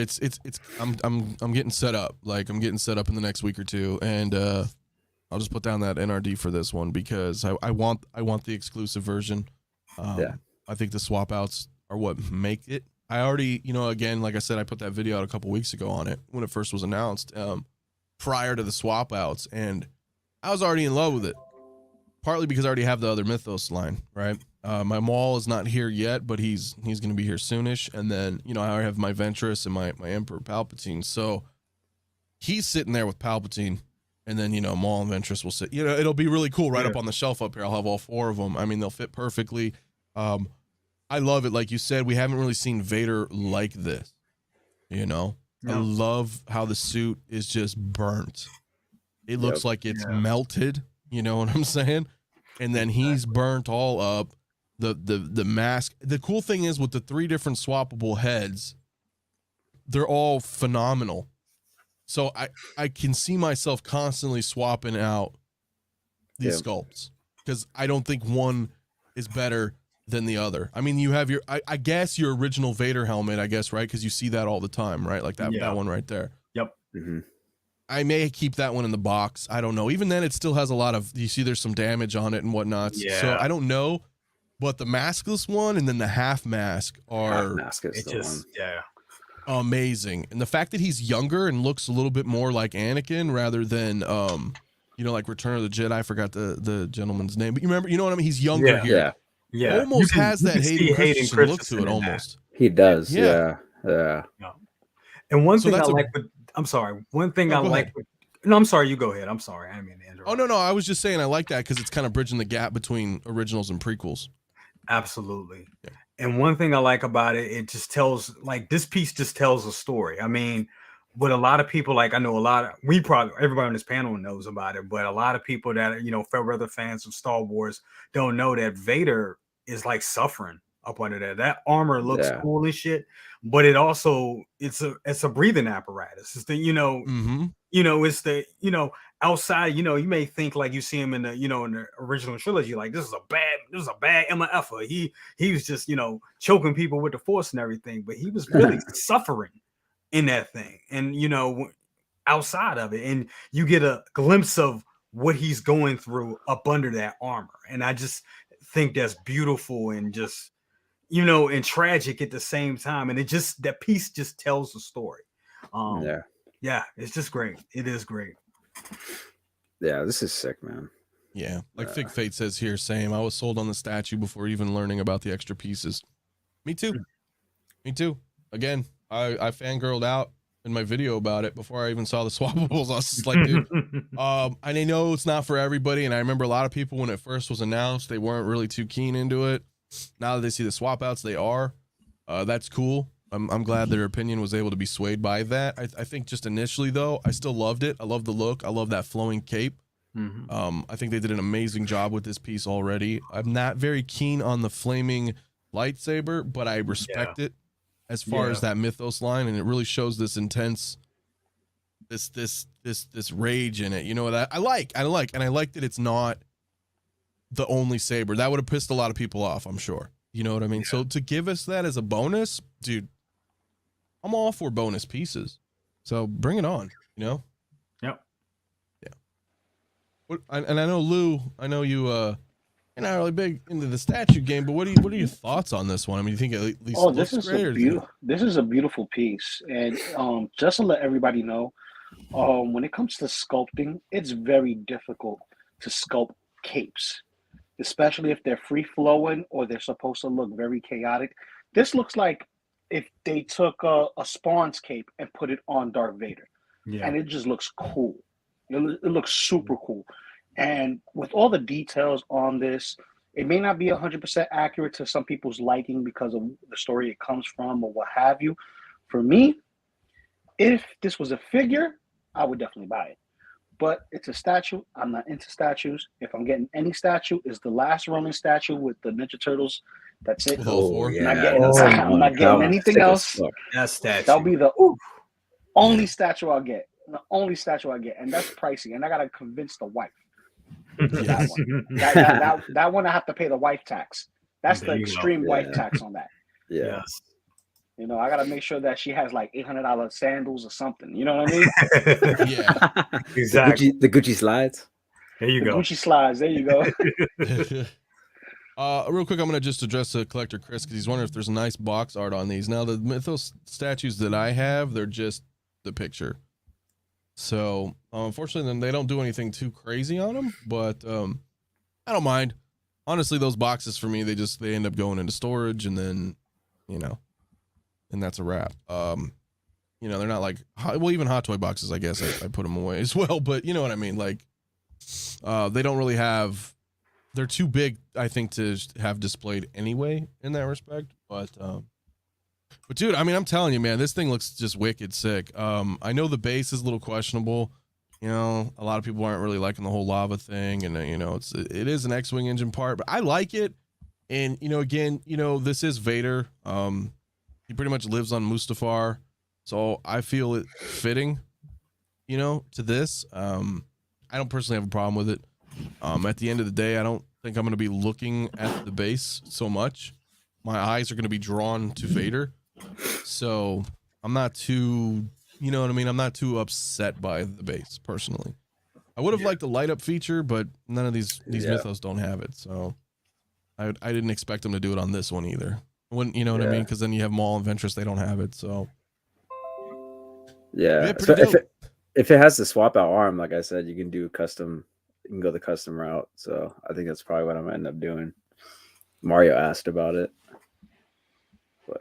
I'm getting set up. Like, I'm getting set up in the next week or two, and I'll just put down that NRD for this one because I want the exclusive version. I think the swap outs are what make it. I already, again, like I said, I put that video out a couple weeks ago on it when it first was announced, prior to the swap outs, and I was already in love with it. Partly because I already have the other mythos line, right? My Maul is not here yet, but he's going to be here soonish. And then, I already have my Ventress and my Emperor Palpatine. So he's sitting there with Palpatine, and then, Maul and Ventress will sit. It'll be really cool right up on the shelf up here. I'll have all 4 of them. I mean, they'll fit perfectly. I love it. Like you said, we haven't really seen Vader like this. No. I love how the suit is just burnt. It looks like it's melted. You know what I'm saying? And then he's burnt all up. The mask. The cool thing is with the 3 different swappable heads, they're all phenomenal. So I can see myself constantly swapping out these sculpts because I don't think one is better than the other. I mean, you have I guess your original Vader helmet, I guess, right? Because you see that all the time, right? Like that one right there. Yep. Mm-hmm. I may keep that one in the box. I don't know. Even then, it still has a lot of, you see there's some damage on it and whatnot. Yeah. So I don't know. But the maskless one and then the half mask are amazing. And the fact that he's younger and looks a little bit more like Anakin rather than, like Return of the Jedi. I forgot the gentleman's name. But you know what I mean? He's younger here. Yeah. Almost has that Hayden Christensen look to it almost. He does. Yeah. And one thing I like with, I'm sorry. One thing I like. No, I'm sorry. You go ahead. I'm sorry. I didn't mean to interrupt. Oh, no. I was just saying I like that because it's kind of bridging the gap between originals and prequels. Absolutely. Yeah. And one thing I like about it, it just tells, like, this piece just tells a story. I mean, what a lot of people, like, I know everybody on this panel knows about it, but a lot of people that, fair fans of Star Wars don't know that Vader is like suffering up under that. That armor looks cool and shit, but it also it's a breathing apparatus. It's the it's the outside. You may think like you see him in the in the original trilogy, like this is a bad MFer. He was just choking people with the Force and everything, but he was really suffering in that thing, and outside of it, and you get a glimpse of what he's going through up under that armor, and I just think that's beautiful and just and tragic at the same time. And that piece just tells the story. It's just great. It is great. Yeah, this is sick, man. Yeah, like Fig Fate says here, same. I was sold on the statue before even learning about the extra pieces. Me too. Again, I fangirled out in my video about it before I even saw the swappables. I was just like, dude. And I know it's not for everybody, and I remember a lot of people when it first was announced, they weren't really too keen into it. Now that they see the swap outs, they are. That's cool. I'm glad their opinion was able to be swayed by that. I think just initially, though, I still loved it. I love the look. I love that flowing cape. Mm-hmm. I think they did an amazing job with this piece already. I'm not very keen on the flaming lightsaber, but I respect it as far as that mythos line, and it really shows this intense, this rage in it. You know what I like, and I like that it's not the only saber. That would have pissed a lot of people off, I'm sure. You know what I mean? So to give us that as a bonus, dude, I'm all for bonus pieces. So bring it on, you know? Yep. Yeah. And I know, Lou, I know you're not really big into the statue game, but what are your thoughts on this one? I mean, you think it at least this looks is great? a beautiful. This is a beautiful piece, and just to let everybody know, when it comes to sculpting, it's very difficult to sculpt capes, especially if they're free flowing or they're supposed to look very chaotic. This looks like if they took a Spawn's cape and put it on Darth Vader, and it just looks cool. It looks super cool. And with all the details on this, it may not be 100% accurate to some people's liking because of the story it comes from or what have you. For me, if this was a figure, I would definitely buy it. But it's a statue. I'm not into statues. If I'm getting any statue, it's the last Roman statue with the Ninja Turtles. That's it. I'm not getting anything else. That statue. That'll be the only statue I'll get. The only statue I get. And that's pricey. And I got to convince the wife. That one. That one I have to pay the wife tax. That's the extreme wife tax on that. Yeah. Yes. You know, I gotta make sure that she has like $800 sandals or something. You know what I mean? Yeah, exactly. The Gucci slides. There you go. Gucci slides. There you go. Real quick, I'm gonna just address the collector Chris because he's wondering if there's nice box art on these. Now the mythos statues that I have, they're just the picture. So unfortunately, then they don't do anything too crazy on them, but I don't mind. Honestly, those boxes for me, they end up going into storage, and then and that's a wrap. They're not like even hot toy boxes. I guess I put them away as well, but you know what I mean. Like they don't really have. They're too big, I think, to have displayed anyway in that respect. But dude, I mean, I'm telling you, man, this thing looks just wicked sick. I know the base is a little questionable. You know, a lot of people aren't really liking the whole lava thing, and it is an X-wing engine part, but I like it. And again, this is Vader. He pretty much lives on Mustafar, so I feel it fitting, to this. I don't personally have a problem with it. At the end of the day, I don't think I'm going to be looking at the base so much. My eyes are going to be drawn to Vader, so I'm not too, I'm not too upset by the base personally. I would have liked the light up feature, but none of these mythos don't have it, so I didn't expect them to do it on this one either. Wouldn't what I mean? Because then you have Maul and Ventress, they don't have it. So so if it has the swap out arm, like I said, you can do custom. You can go the custom route. So I think that's probably what I'm gonna end up doing. Mario asked about it, but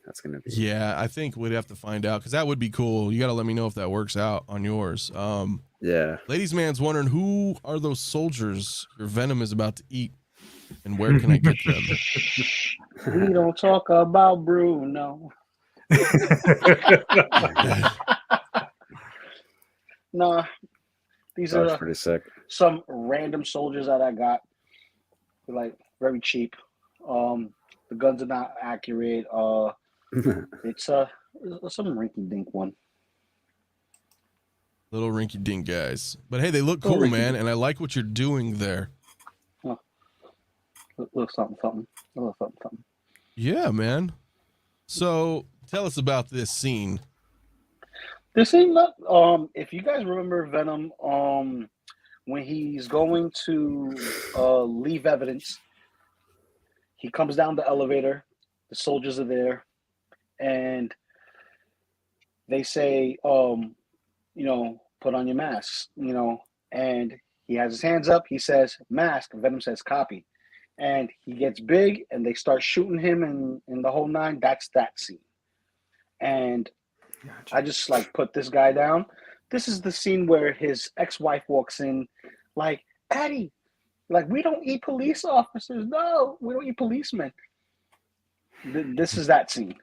that's gonna be. Yeah, I think we'd have to find out because that would be cool. You got to let me know if that works out on yours. Ladies man's wondering who are those soldiers your Venom is about to eat, and where can I get them? We don't talk about Bruno. Nah, these are pretty sick. Some random soldiers that I got. They're like very cheap. The guns are not accurate. It's some rinky dink one. Little rinky dink guys, but hey, they look cool, man, and I like what you're doing there. Look something. Yeah, man. So tell us about this scene. This scene, if you guys remember Venom, when he's going to leave evidence, he comes down the elevator. The soldiers are there, and they say, put on your mask, and he has his hands up. He says, mask. Venom says, copy. And he gets big, and they start shooting him in the whole nine. That's that scene. And I just put this guy down. This is the scene where his ex-wife walks in, like, Eddie, we don't eat police officers. No, we don't eat policemen. This is that scene.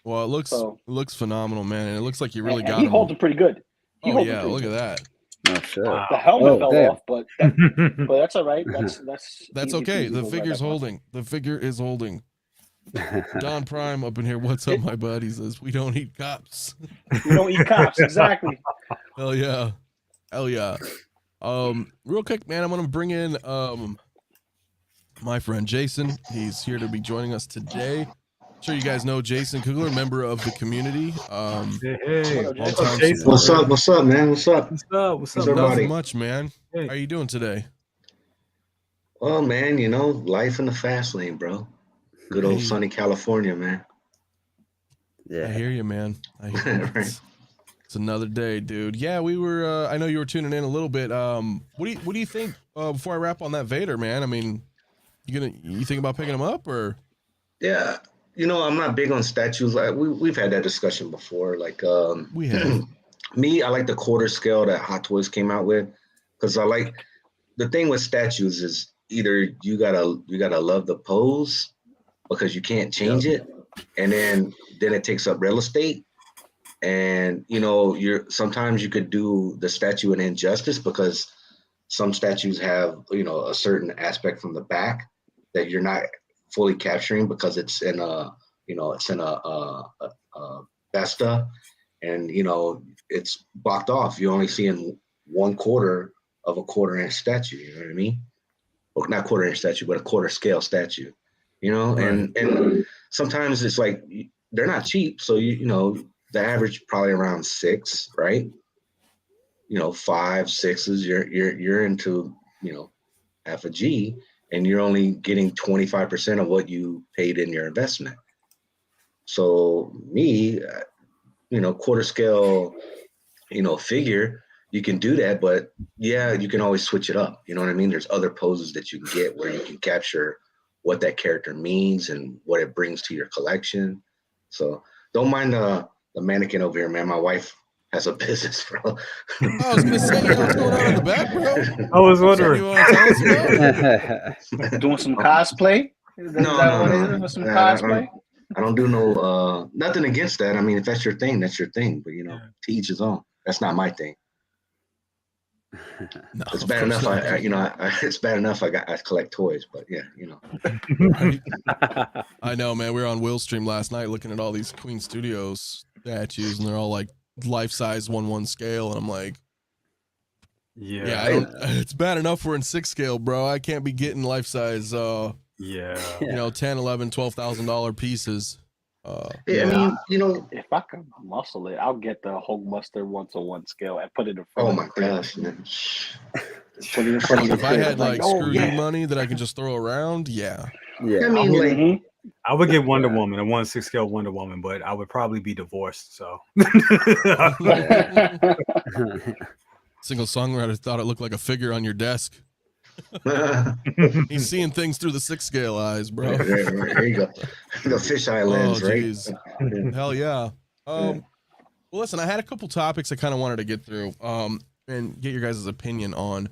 Well, it looks phenomenal, man, and it looks like you really got him. He holds it pretty good. Look at that. Oh shit! Wow. The helmet fell off, but that's all right. That's okay. The figure's holding. The figure is holding. Don Prime up in here. What's up, my buddy? Says we don't eat cops. We don't eat cops. Exactly. Hell yeah. Real quick, man, I'm gonna bring in my friend Jason. He's here to be joining us today. I'm sure you guys know Jason Kugler, member of the community. Hey, What's up, Jason? What's up? What's up, man? What's up? What's up, everybody? Nothing much, man. Hey. How you doing today? Well, man, you know, life in the fast lane, bro. Good old sunny California, man. I hear you, man. I hear you. Right. It's another day, dude. Yeah, we were. I know you were tuning in a little bit. What do you think? Before I wrap on that Vader, man. I mean, you think about picking him up or? Yeah, you know, I'm not big on statues. Like we've had that discussion before. Like, We have. me, I like the quarter scale that Hot Toys came out with, because I like the thing with statues is either you gotta love the pose because you can't change it, and then it takes up real estate. And you know, sometimes you could do the statue an injustice because some statues have, you know, a certain aspect from the back that you're not fully capturing because it's in a, you know, it's in a Vesta, and you know it's blocked off. You're only seeing 1/4 of a quarter-inch statue. You know what I mean? Well, not quarter-inch statue, but a quarter scale statue. You know, Right. and sometimes it's like they're not cheap, so you know. The average probably around 6, right? You know, 5, 6s. You're into, you know, half a G, and you're only getting 25% of what you paid in your investment. So me, you know, quarter scale, you know, figure, you can do that, but yeah, you can always switch it up. You know what I mean? There's other poses that you can get where you can capture what that character means and what it brings to your collection. So don't mind the mannequin over here, man. My wife has a business, bro. I was gonna say, what's going on in the back, bro? I was wondering. You want to tell us about? Doing some cosplay? No. Some cosplay? I don't do no nothing against that. I mean, if that's your thing, that's your thing. But you know, to each his own. That's not my thing. No, it's bad enough. It's bad enough. I collect toys, but yeah, you know. Right? I know, man. We were on Will's stream last night looking at all these Queen Studios statues, and they're all like life-size 1/1 scale, and I'm like, it's bad enough we're in 6 scale, bro. I can't be getting life-size you know, $10, $11, $12,000 pieces. I mean, you know, if I can muscle it, I'll get the Hulkbuster 1/1 scale and put it in front. Oh my gosh, man! Put it in front of the If I had like screw you money that I can just throw around, I mean, I would get Wonder Woman, a 1/6 scale Wonder Woman, but I would probably be divorced. So single songwriter thought it looked like a figure on your desk. He's seeing things through the 6 scale eyes, bro. There you go. The fisheye lens, right? Hell yeah. Well, listen, I had a couple topics I kind of wanted to get through and get your guys' opinion on.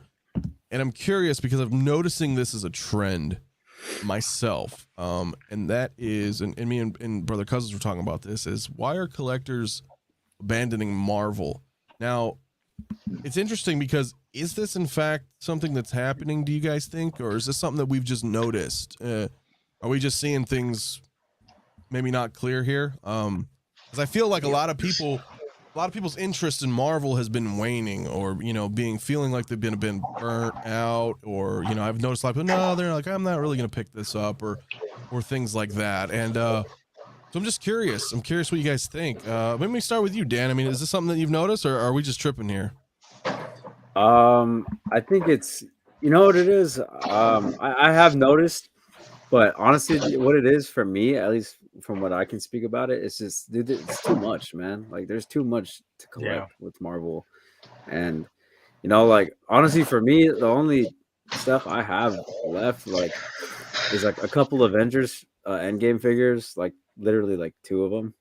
And I'm curious because I'm noticing this as a trend myself. And that is, and me and Brother Cousins were talking about this, is why are collectors abandoning Marvel? Now, it's interesting because is this in fact something that's happening, do you guys think? Or is this something that we've just noticed? Are we just seeing things maybe not clear here? Because I feel like a lot of people's interest in Marvel has been waning, or, you know, feeling like they've been burnt out, or, you know, I've noticed a lot of people, no, they're like, I'm not really going to pick this up, or things like that. And so I'm just curious. I'm curious what you guys think. Let me start with you, Dan. I mean, is this something that you've noticed, or are we just tripping here? I think it's, you know what it is? I have noticed, but honestly, what it is for me, at least from what I can speak about it, it's just, dude, it's too much, man. Like, there's too much to collect with Marvel. And, you know, like, honestly, for me, the only stuff I have left, like, is like a couple Avengers Endgame figures, like literally like 2 of them.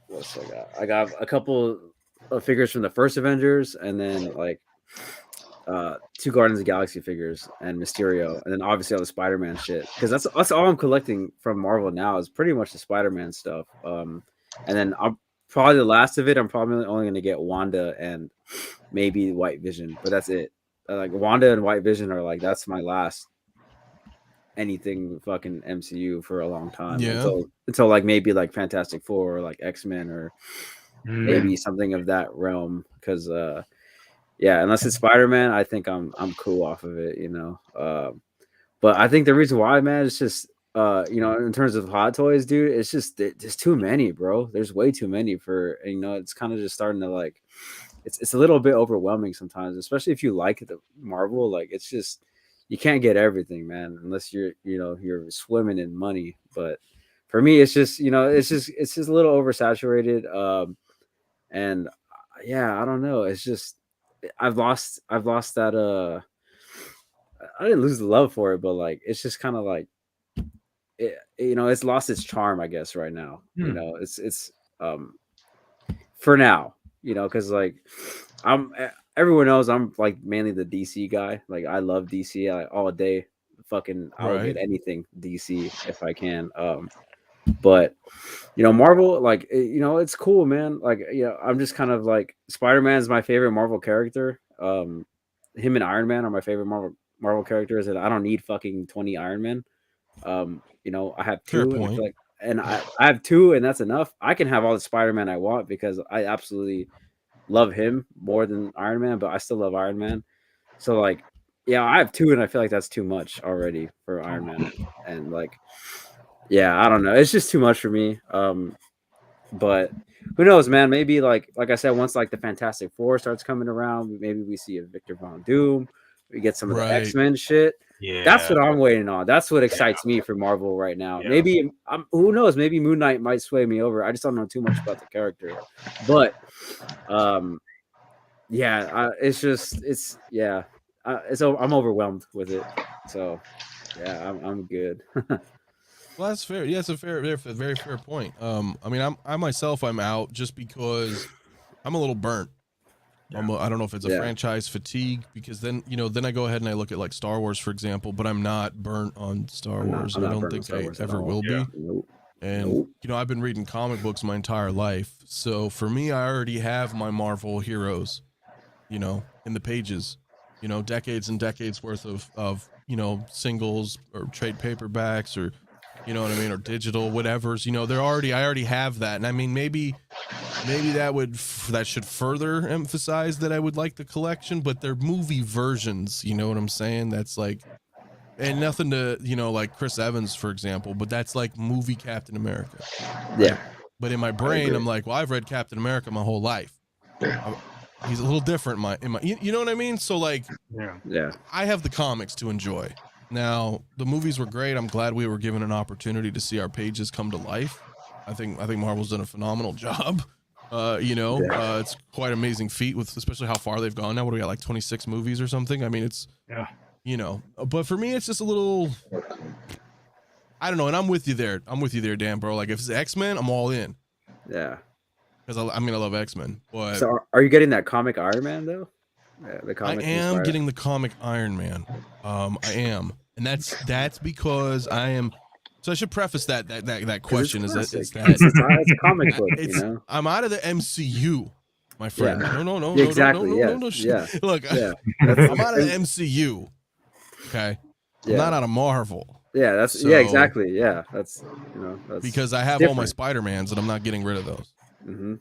What's I got? I got a couple of figures from the first Avengers, and then like 2 Guardians of the Galaxy figures and Mysterio, and then obviously all the Spider-Man shit, because that's all I'm collecting from Marvel now is pretty much the Spider-Man stuff. And then I'm probably the last of it. I'm probably only going to get Wanda and maybe White Vision, but that's it. Like Wanda and White Vision are like, that's my last anything fucking MCU for a long time. Until like maybe like Fantastic Four or like X-Men or maybe something of that realm, because yeah, unless it's Spider-Man, I think I'm cool off of it, you know. But I think the reason why, man, it's just you know, in terms of Hot Toys, dude, it's just there's too many, bro. There's way too many for, you know, it's kind of just starting to like it's a little bit overwhelming sometimes, especially if you like the Marvel. Like it's just you can't get everything, man, unless you're you're swimming in money. But for me, it's just it's just a little oversaturated. And yeah, I don't know. It's just I've lost that. I didn't lose the love for it, but like it's just kind of like it, you know, it's lost its charm, I guess, right now. You know, it's for now, you know, because like everyone knows I'm like mainly the DC guy. Like I love DC all day. Fucking I'll get anything DC if I can. But you know, Marvel, like you know, it's cool, man. Like you know, I'm just kind of like Spider-Man's my favorite Marvel character. Him and Iron Man are my favorite Marvel characters, and I don't need fucking 20 Iron Men. You know, I have two, and I feel like, and I have two, and that's enough. I can have all the Spider-Man I want because I absolutely love him more than Iron Man, but I still love Iron Man. So like, yeah, I have two, and I feel like that's too much already for Iron Man. And like, yeah, I don't know, it's just too much for me. But who knows, man? Maybe like I said, once like the Fantastic Four starts coming around, maybe we see a Victor Von Doom. We get some of the X-Men shit. Yeah, that's what I'm waiting on. That's what excites me for Marvel right now. Maybe who knows? Maybe Moon Knight might sway me over. I just don't know too much about the character. But yeah, I'm overwhelmed with it. So yeah, I'm good. Well, that's fair. Yeah, it's a very fair point. I mean, I myself, I'm out just because I'm a little burnt. I don't know if it's a franchise fatigue, because then I go ahead and I look at like Star Wars, for example, but I'm not burnt on Star Wars. I don't think I ever will be. And I've been reading comic books my entire life, so for me, I already have my Marvel heroes, in the pages, decades and decades worth of singles or trade paperbacks, or you know what I mean, or digital whatever's, I already have that. And I mean, maybe that should further emphasize that I would like the collection, but they're movie versions, you know what I'm saying? That's like, and nothing to, like Chris Evans, for example, but that's like movie Captain America. Right? Yeah. But in my brain, I'm like, well, I've read Captain America my whole life. He's a little different in my, you know what I mean? So like, yeah, I have the comics to enjoy. Now, the movies were great. I'm glad we were given an opportunity to see our pages come to life. I think Marvel's done a phenomenal job. It's quite an amazing feat, with especially how far they've gone now. What do we got, like 26 movies or something? I mean, it's but for me, it's just a little, I don't know. And I'm with you there, Dan, bro. Like if it's X-Men, I'm all in. Yeah. Because I love X-Men. But so are you getting that comic Iron Man though? Yeah, the comic. I am getting the comic Iron Man. I am. And that's because I am. So I should preface that question is that it's a comic book. I'm out of the MCU, my friend. Yeah. No. Exactly. No. Look, I'm out of the MCU. Okay. I'm not out of Marvel. Yeah, exactly. Yeah, that's because I have different. all my Spider-Mans and I'm not getting rid of those. Mm-hmm.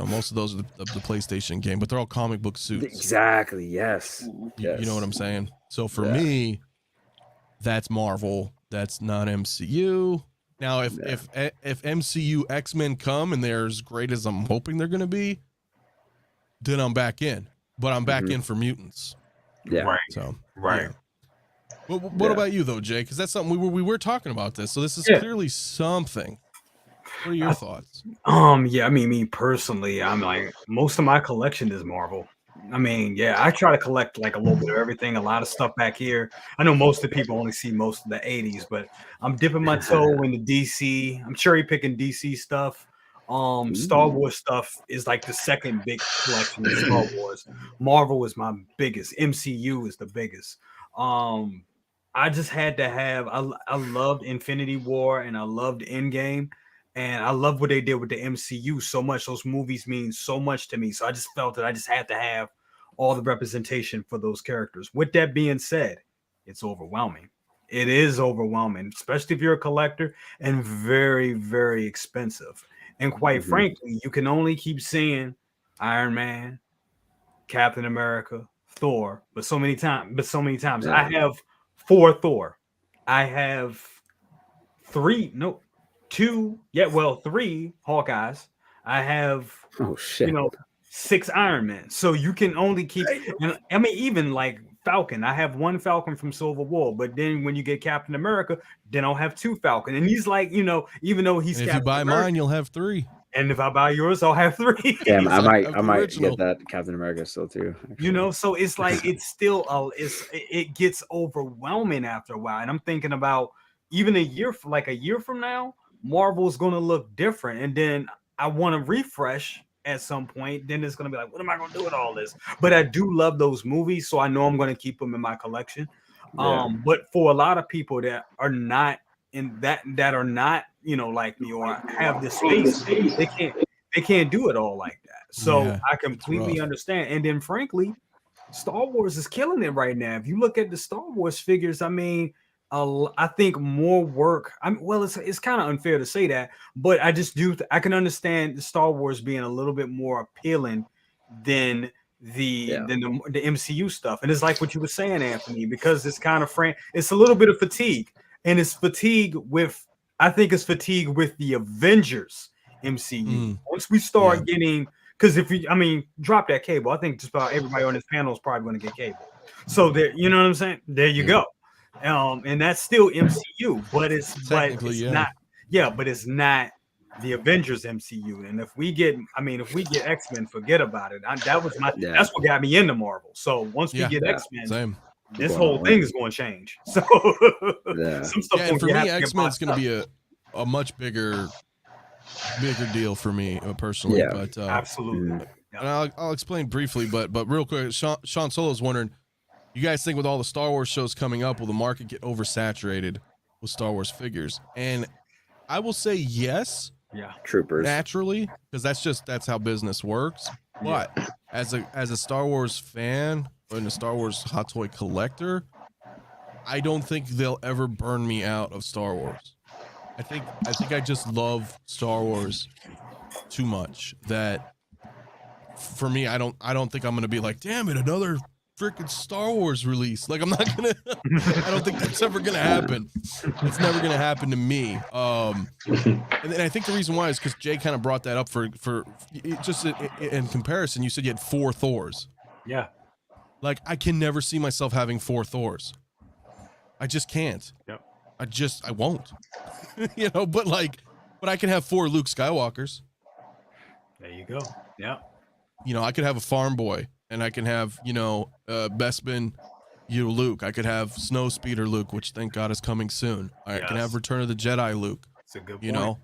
Most of those are the PlayStation game, but they're all comic book suits. Exactly. Yes. You know what I'm saying? So for me, that's Marvel. That's not MCU. Now, if MCU X-Men come and they're as great as I'm hoping they're going to be, then I'm back in. But I'm back in for mutants. Yeah. Right. So right. Yeah. What about you though, Jay? Because that's something we were talking about this. So this is clearly something. What are your thoughts? Yeah, I mean, me personally, I'm like, most of my collection is Marvel. I mean, I try to collect like a little bit of everything, a lot of stuff back here. I know most of the people only see most of the 80s, but I'm dipping my toe into DC. I'm cherry picking DC stuff. Star Wars stuff is like the second big collection of Star Wars. Marvel is my biggest. MCU is the biggest. I just had to have, I loved Infinity War and I loved Endgame. And I love what they did with the MCU so much. Those movies mean so much to me. So I just felt that I just had to have all the representation for those characters. With that being said, it's overwhelming. It is overwhelming, especially if you're a collector, and very, very expensive. And quite frankly, you can only keep seeing Iron Man, Captain America, Thor, but so many times. I have 4 Thor. I have 3 Hawkeyes. I have 6 Iron Men. So you can only keep, and I mean, even like Falcon. I have 1 Falcon from Civil War, but then when you get Captain America, then I'll have 2 Falcon. And he's like, even though he's and if Captain you buy America, mine, you'll have 3. and if I buy yours, I'll have 3. Damn, I might original. get that Captain America still too. Actually. So it's like it's still it gets overwhelming after a while. And I'm thinking about even a year from now, Marvel's gonna look different. And then I want to refresh at some point. Then it's gonna be like, what am I gonna do with all this? But I do love those movies, so I know I'm gonna keep them in my collection. But for a lot of people that are not are not, like me, or have this space, they can't do it all like that. So I completely understand. And then frankly, Star Wars is killing it right now. If you look at the Star Wars figures, I mean, I think more work. It's kind of unfair to say that, but I just I can understand the Star Wars being a little bit more appealing than the MCU stuff. And it's like what you were saying, Anthony, because it's kind of it's a little bit of fatigue, and it's fatigue with. I think it's fatigue with the Avengers MCU. Once we start getting, because drop that cable. I think just about everybody on this panel is probably going to get cable. So there, you know what I'm saying? There you go. And that's still MCU, but it's not. But it's not the Avengers MCU. And if we get X-Men, forget about it. That's what got me into Marvel. So once we get X-Men, this whole thing is going to change. So some stuff. And for me, X-Men is going to be a much bigger deal for me personally. But absolutely. And I'll explain briefly, but real quick, Sean Solo's wondering, you guys think with all the Star Wars shows coming up, will the market get oversaturated with Star Wars figures? And I will say yes. Yeah, troopers. Naturally, because that's how business works. But as a Star Wars fan and a Star Wars hot toy collector, I don't think they'll ever burn me out of Star Wars. I think I just love Star Wars too much that for me, I don't think I'm gonna be like, damn it, another freaking Star Wars release. Like, I'm not gonna. I don't think that's ever gonna happen. It's never gonna happen to me. And then I think the reason why is because Jay kind of brought that up for just in comparison. You said you had 4 Thors. Yeah. Like, I can never see myself having 4 Thors. I just can't. Yep. I won't. But I can have 4 Luke Skywalkers. There you go. Yeah. I could have a farm boy, and I can have, Bespin, Luke. I could have Snow Speeder Luke, which thank God is coming soon. I can have Return of the Jedi Luke. That's a good point.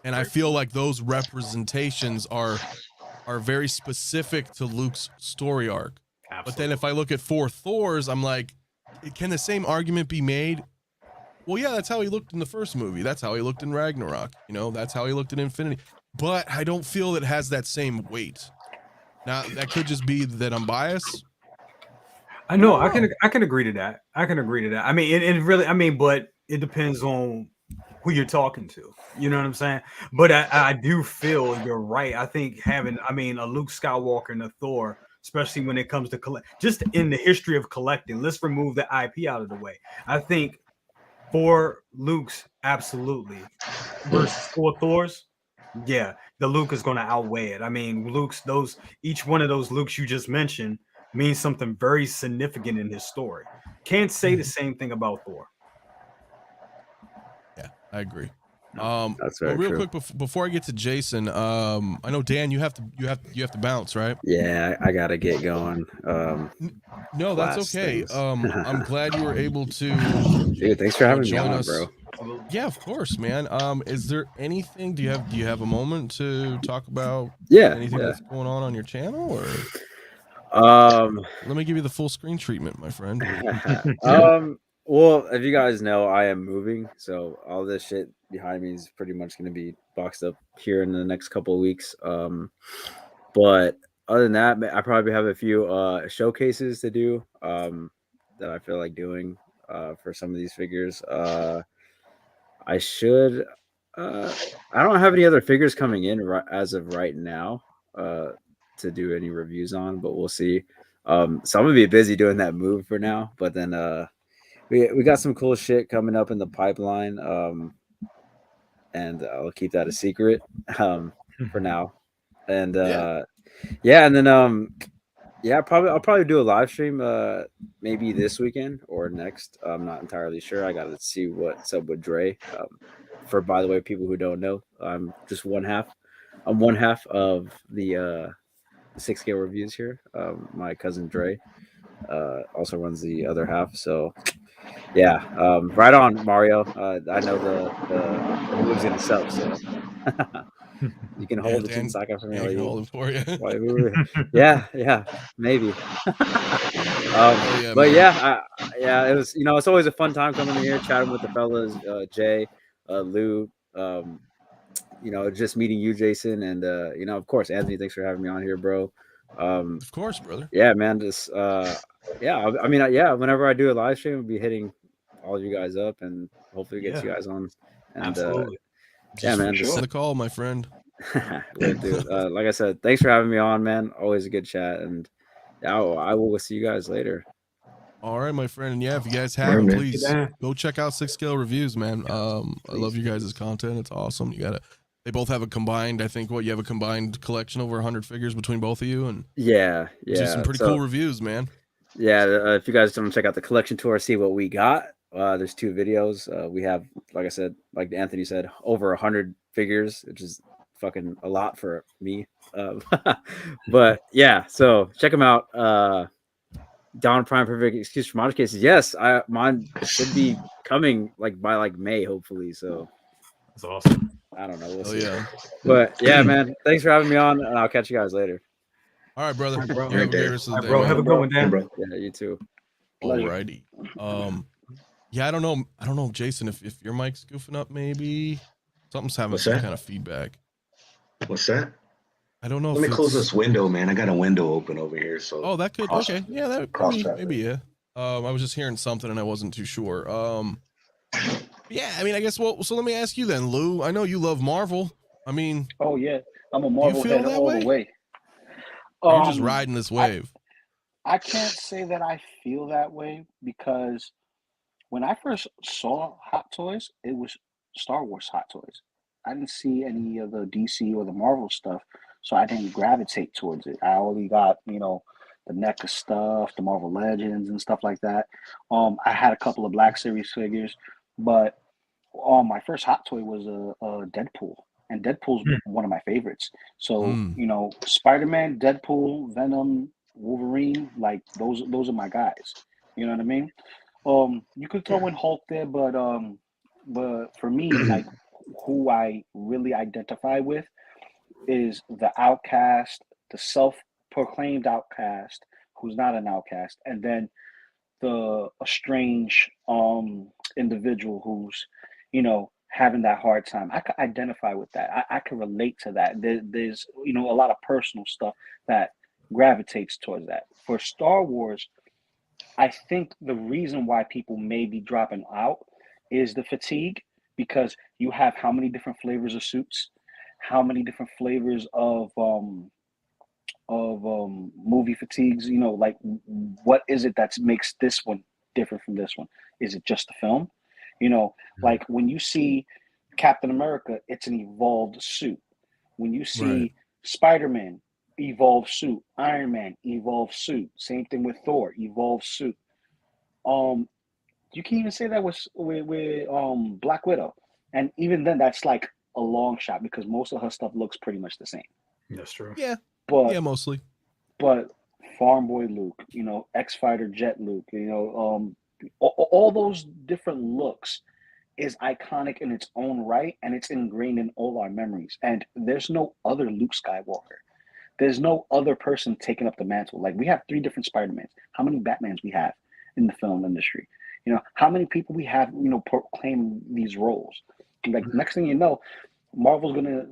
And I feel like those representations are very specific to Luke's story arc. Absolutely. But then if I look at 4 Thors, I'm like, can the same argument be made? Well, yeah, that's how he looked in the first movie. That's how he looked in Ragnarok. That's how he looked in Infinity. But I don't feel it has that same weight. Now, that could just be that I'm biased. I know. I can agree to that. I mean, it really, but it depends on who you're talking to. You know what I'm saying? But I do feel you're right. I think having, a Luke Skywalker and a Thor, especially when it comes to just in the history of collecting, let's remove the IP out of the way. I think 4 Lukes, absolutely, versus 4 Thors. Yeah, the Luke is going to outweigh it. Each one of those Lukes you just mentioned means something very significant in his story. Can't say the same thing about Thor. Yeah, I agree. That's very real true. quick before I get to Jason, I know Dan, you have to bounce, right? Yeah, I gotta get going. No, that's okay. I'm glad you were able to. Dude, thanks for having me join on, us. bro. Yeah, of course, man. Is there anything? Do you have a moment to talk about? Anything that's going on your channel, or? Let me give you the full screen treatment, my friend. Well, if you guys know, I am moving, so all this shit behind me is pretty much going to be boxed up here in the next couple of weeks. But other than that, I probably have a few showcases to do that I feel like doing for some of these figures. I should. I don't have any other figures coming in as of right now to do any reviews on, but we'll see. So I'm gonna be busy doing that move for now. But then we got some cool shit coming up in the pipeline. And I'll keep that a secret for now. And yeah, and then yeah, I'll probably do a live stream maybe this weekend or next. I'm not entirely sure. I gotta see what's up with Dre. For by the way, people who don't know, I'm just one half. I'm one half of the 6 scale reviews here. My cousin Dre also runs the other half. So yeah, right on, Mario. I know the move's gonna sell, so you can hold the Dan, Chinsaka for me. Dan can hold it for you. Yeah, maybe. Yeah, But man. yeah, it was. It's always a fun time coming in here, chatting with the fellas, Jay, Lou. Just meeting you, Jason, and of course, Anthony. Thanks for having me on here, bro. Of course, brother. Yeah, man. Just yeah. I mean, yeah. Whenever I do a live stream, I'll be hitting all you guys up, and hopefully get you guys on. And absolutely. Yeah, man. Just the call, my friend. Will do. Like I said, thanks for having me on, man. Always a good chat, and I will see you guys later. All right, my friend. And yeah, if you guys haven't, man. please go check out 6 scale reviews, man. I love you guys' content. It's awesome. They both have a combined, I think you have a combined collection over 100 figures between both of you, and yeah, do some pretty cool reviews, man. Yeah, if you guys want to check out the collection tour, see what we got. There's 2 videos. We have, like I said, like Anthony said, over 100 figures, which is fucking a lot for me. But yeah, so check them out. Dawn Prime Perfect Excuse for Modern Cases. Yes, mine should be coming by May, hopefully. So that's awesome. I don't know. We'll see. Yeah. But yeah, man, thanks for having me on, and I'll catch you guys later. All right, brother. All right, bro. You have a great rest of the day, bro. man. Have a good one, Dan. Bro. Yeah, you too. Alrighty. Yeah, I don't know, Jason, if your mic's goofing up, maybe something's having some kind of feedback. What's that? I don't know. Let me close this window, man. I got a window open over here. So oh, that could okay. Yeah, that maybe yeah. I was just hearing something and I wasn't too sure. Yeah, I mean, I guess so let me ask you then, Lou. I know you love Marvel. I mean, oh yeah, I'm a Marvel head all the way. You're just riding this wave. I can't say that I feel that way because when I first saw Hot Toys, it was Star Wars Hot Toys. I didn't see any of the DC or the Marvel stuff, so I didn't gravitate towards it. I only got, the NECA stuff, the Marvel Legends and stuff like that. I had a couple of Black Series figures, but my first Hot Toy was a Deadpool, and Deadpool's one of my favorites. So, Spider-Man, Deadpool, Venom, Wolverine, like those are my guys. You know what I mean? You could throw in Hulk there, but for me, like who I really identify with is the outcast, the self-proclaimed outcast who's not an outcast, and then a strange individual who's having that hard time. I could identify with that. I can relate to that. There's a lot of personal stuff that gravitates towards that. For Star Wars, I think the reason why people may be dropping out is the fatigue, because you have how many different flavors of suits, how many different flavors of movie fatigues. Like what is it that makes this one different from this one? Is it just the film? Like when you see Captain America, it's an evolved suit. When you see Spider-Man, evolved suit. Iron Man, evolved suit. Same thing with Thor, evolved suit. You can even say that with Black Widow, and even then, that's like a long shot because most of her stuff looks pretty much the same. That's true. Yeah, but yeah, mostly. But Farm Boy Luke, X-Fighter Jet Luke, all those different looks is iconic in its own right, and it's ingrained in all our memories. And there's no other Luke Skywalker. There's no other person taking up the mantle. Like we have 3 different Spider-Mans. How many Batmans we have in the film industry? How many people we have, proclaim these roles. Like next thing you know, Marvel's gonna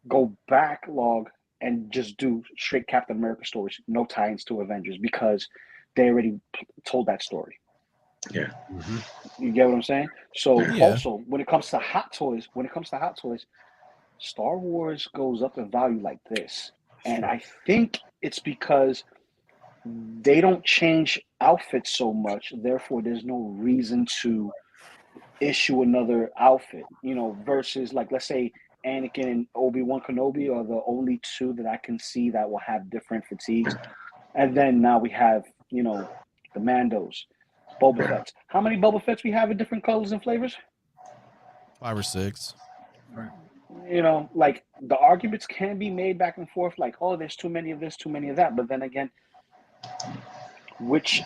go backlog and just do straight Captain America stories, no tie-ins to Avengers, because they already told that story. Yeah. You get what I'm saying? So also when it comes to Hot Toys, Star Wars goes up in value like this. And I think it's because they don't change outfits so much. Therefore, there's no reason to issue another outfit, versus like, let's say Anakin and Obi-Wan Kenobi are the only two that I can see that will have different fatigues. And then now we have, the Mandos, Boba Fett's. How many Boba Fett's we have in different colors and flavors? 5 or 6. Like the arguments can be made back and forth, like, oh, there's too many of this, too many of that. But then again, which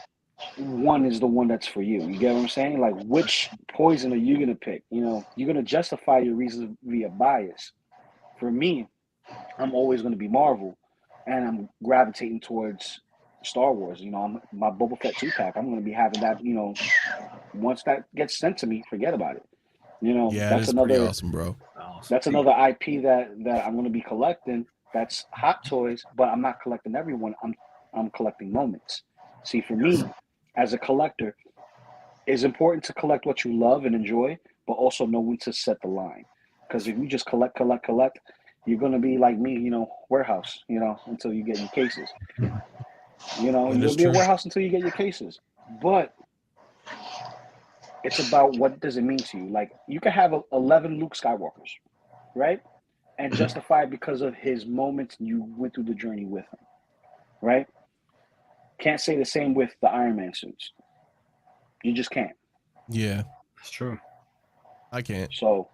one is the one that's for you? You get what I'm saying? Like, which poison are you gonna pick? You're gonna justify your reasons via bias. For me, I'm always gonna be Marvel, and I'm gravitating towards Star Wars. I'm my Boba Fett 2-pack. I'm gonna be having that. Once that gets sent to me, forget about it. Yeah, that's it's pretty awesome, bro. That's another IP that I'm gonna be collecting. That's Hot Toys, but I'm not collecting everyone. I'm collecting moments. See, for me, as a collector, it's important to collect what you love and enjoy, but also know when to set the line. Because if you just collect, you're gonna be like me, warehouse, until you get your cases. You'll be a warehouse until you get your cases. But it's about what does it mean to you. Like, you could have 11 Luke Skywalkers, right? And justify it because of his moments and you went through the journey with him, right? Can't say the same with the Iron Man suits. You just can't. Yeah, it's true. I can't. So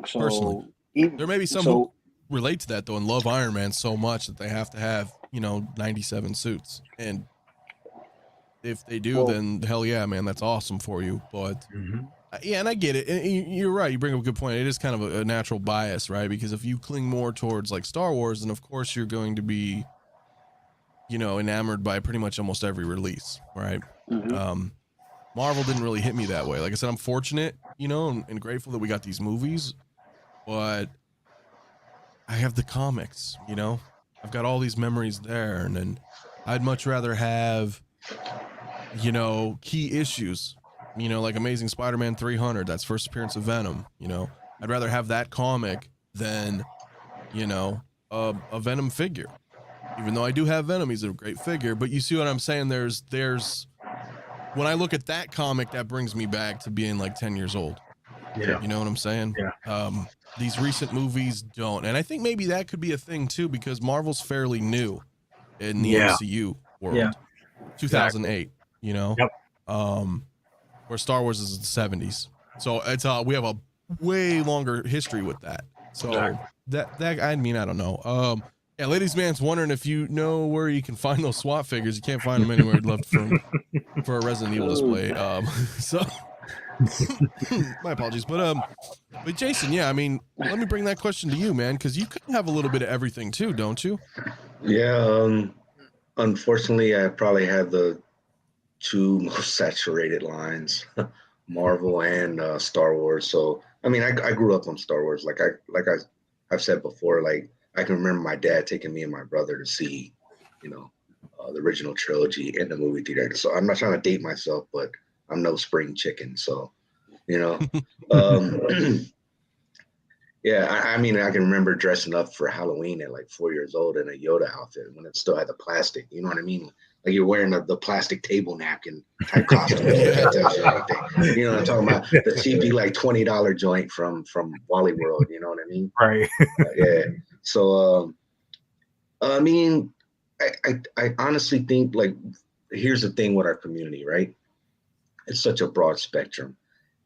personally, there may be some who relate to that though and love Iron Man so much that they have to have 97 suits, and if they do, then hell yeah, man, that's awesome for you. But yeah, and I get it. And you're right. You bring up a good point. It is kind of a natural bias, right? Because if you cling more towards like Star Wars, then of course you're going to be enamored by pretty much almost every release, right? Marvel didn't really hit me that way. Like I said, I'm fortunate, and grateful that we got these movies, but I have the comics, I've got all these memories there, and then I'd much rather have, key issues, like Amazing Spider-Man 300, that's first appearance of Venom, I'd rather have that comic than, a Venom figure. Even though I do have Venom, he's a great figure, but you see what I'm saying? There's when I look at that comic, that brings me back to being like 10 years old. Yeah. You know what I'm saying? Yeah. These recent movies don't. And I think maybe that could be a thing too, because Marvel's fairly new in the MCU world. Yeah. 2008, Yep. Where Star Wars is in the 70s. So it's we have a way longer history with that. So that I mean, I don't know. Yeah, ladies man's wondering if you know where you can find those SWAT figures. You can't find them anywhere left for a Resident Evil display. So my apologies, but Jason, yeah, I mean, let me bring that question to you, man, because you could have a little bit of everything too, don't you? Yeah. Unfortunately, I probably have the two most saturated lines, Marvel and Star Wars. So I mean, I grew up on Star Wars. I've said before, like I can remember my dad taking me and my brother to see, the original trilogy in the movie theater. So I'm not trying to date myself, but I'm no spring chicken. So, yeah, I mean, I can remember dressing up for Halloween at like 4 years old in a Yoda outfit when it still had the plastic. You know what I mean? Like you're wearing the plastic table napkin type costume. That tells you anything. You know what I'm talking about? The cheapy like $20 joint from Wally World. You know what I mean? Right. Yeah. So, I mean, I honestly think, like, here's the thing with our community, right? It's such a broad spectrum,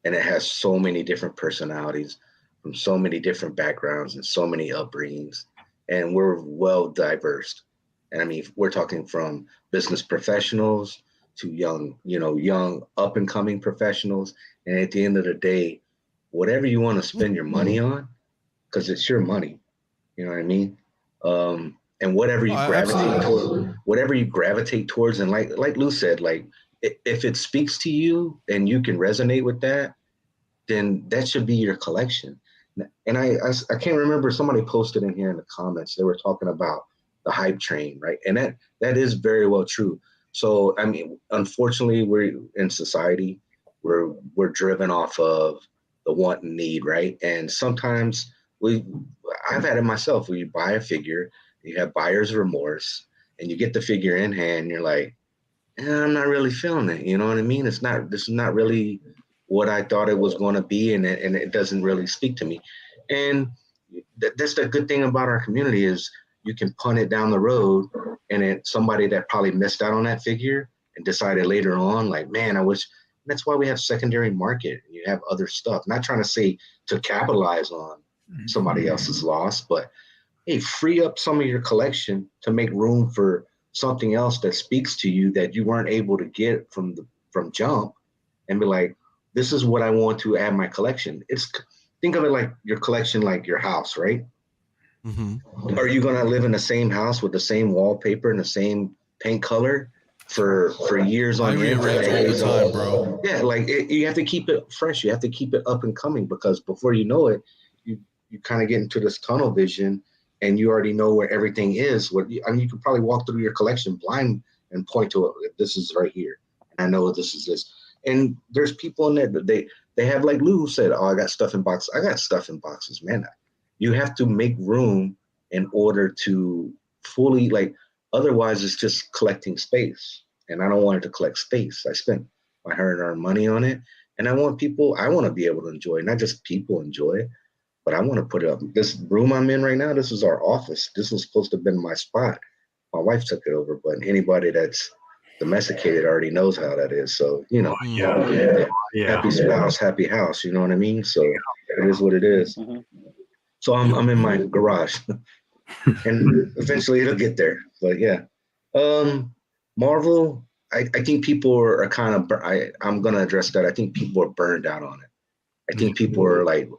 and it has so many different personalities from so many different backgrounds and so many upbringings, and we're well diverse. And I mean, we're talking from business professionals to young up and coming professionals. And at the end of the day, whatever you want to spend your money on, because it's your money, you know what I mean? And whatever you gravitate towards, and like Lou said, like if it speaks to you and you can resonate with that, then that should be your collection. And I can't remember, somebody posted in here in the comments, they were talking about the hype train, right? And that is very well true. So I mean, unfortunately, we're in society, we're driven off of the want and need, right? And sometimes I've had it myself, where you buy a figure, you have buyer's remorse, and you get the figure in hand, and you're like, I'm not really feeling it. You know what I mean? This is not really what I thought it was going to be, and it doesn't really speak to me. And that's the good thing about our community is you can punt it down the road, and it's somebody that probably missed out on that figure and decided later on, like, man, I wish. That's why we have secondary market. You have other stuff. Not trying to say to capitalize on somebody else's loss, but hey, free up some of your collection to make room for something else that speaks to you that you weren't able to get from jump, and be like, this is what I want to add my collection. Think of it like your collection, like your house, right? Mm-hmm. Are you gonna live in the same house with the same wallpaper and the same paint color for years on end? I rearrange all the time, bro. Yeah, like you have to keep it fresh. You have to keep it up and coming, because before you know it, you kind of get into this tunnel vision, and you already know where everything is. You can probably walk through your collection blind and point to it. This is right here. And I know this is this. And there's people in there that they have, like Lou said, oh, I got stuff in boxes. I got stuff in boxes, man. You have to make room in order to fully, like, otherwise it's just collecting space. And I don't want it to collect space. I spent my hard-earned money on it. And I want to be able to enjoy it, not just people enjoy it, but I want to put it up. This room I'm in right now, this is our office. This was supposed to have been my spot. My wife took it over, but anybody that's domesticated already knows how that is. So, happy spouse, happy house. You know what I mean? So it is what it is. Mm-hmm. So I'm in my garage, and eventually it'll get there. But yeah, Marvel. I think people are kind of. I'm gonna address that. I think people are burned out on it. I think people are like,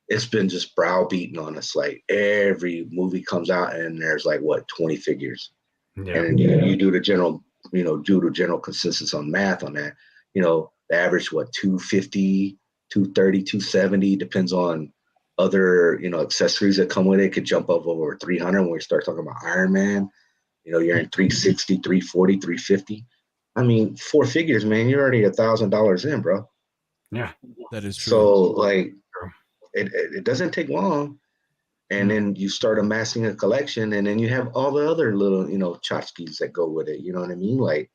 it's been just browbeaten on us. Like every movie comes out and there's like 20 figures, and you do the general. Due to general consensus on math on that, the average, 250, 230, 270, depends on other, accessories that come with it. It could jump up over 300 when we start talking about Iron Man. You're in 360, 340, 350. I mean, 4 figures, man, you're already $1,000 in, bro. Yeah, that is true. So, like, it doesn't take long. And then you start amassing a collection, and then you have all the other little, tchotchkes that go with it. You know what I mean? Like,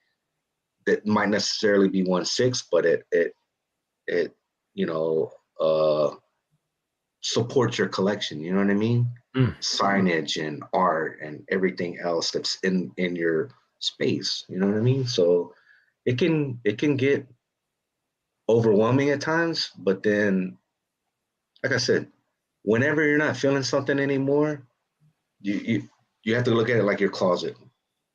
that might necessarily be 1/6, but it supports your collection. You know what I mean? Signage and art and everything else that's in your space. You know what I mean? So it can get overwhelming at times, but then, like I said, whenever you're not feeling something anymore, you have to look at it like your closet.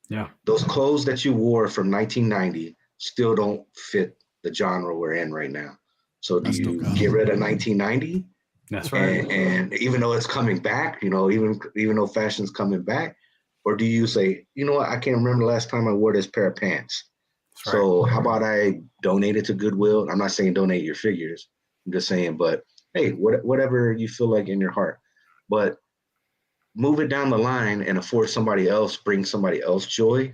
Yeah. Those clothes that you wore from 1990 still don't fit the genre we're in right now. So do you get rid of 1990? That's right. And even though it's coming back, even though fashion's coming back, or do you say, you know what, I can't remember the last time I wore this pair of pants. That's so right. How about I donate it to Goodwill? I'm not saying donate your figures. I'm just saying, but hey, whatever you feel like in your heart, but move it down the line and bring somebody else joy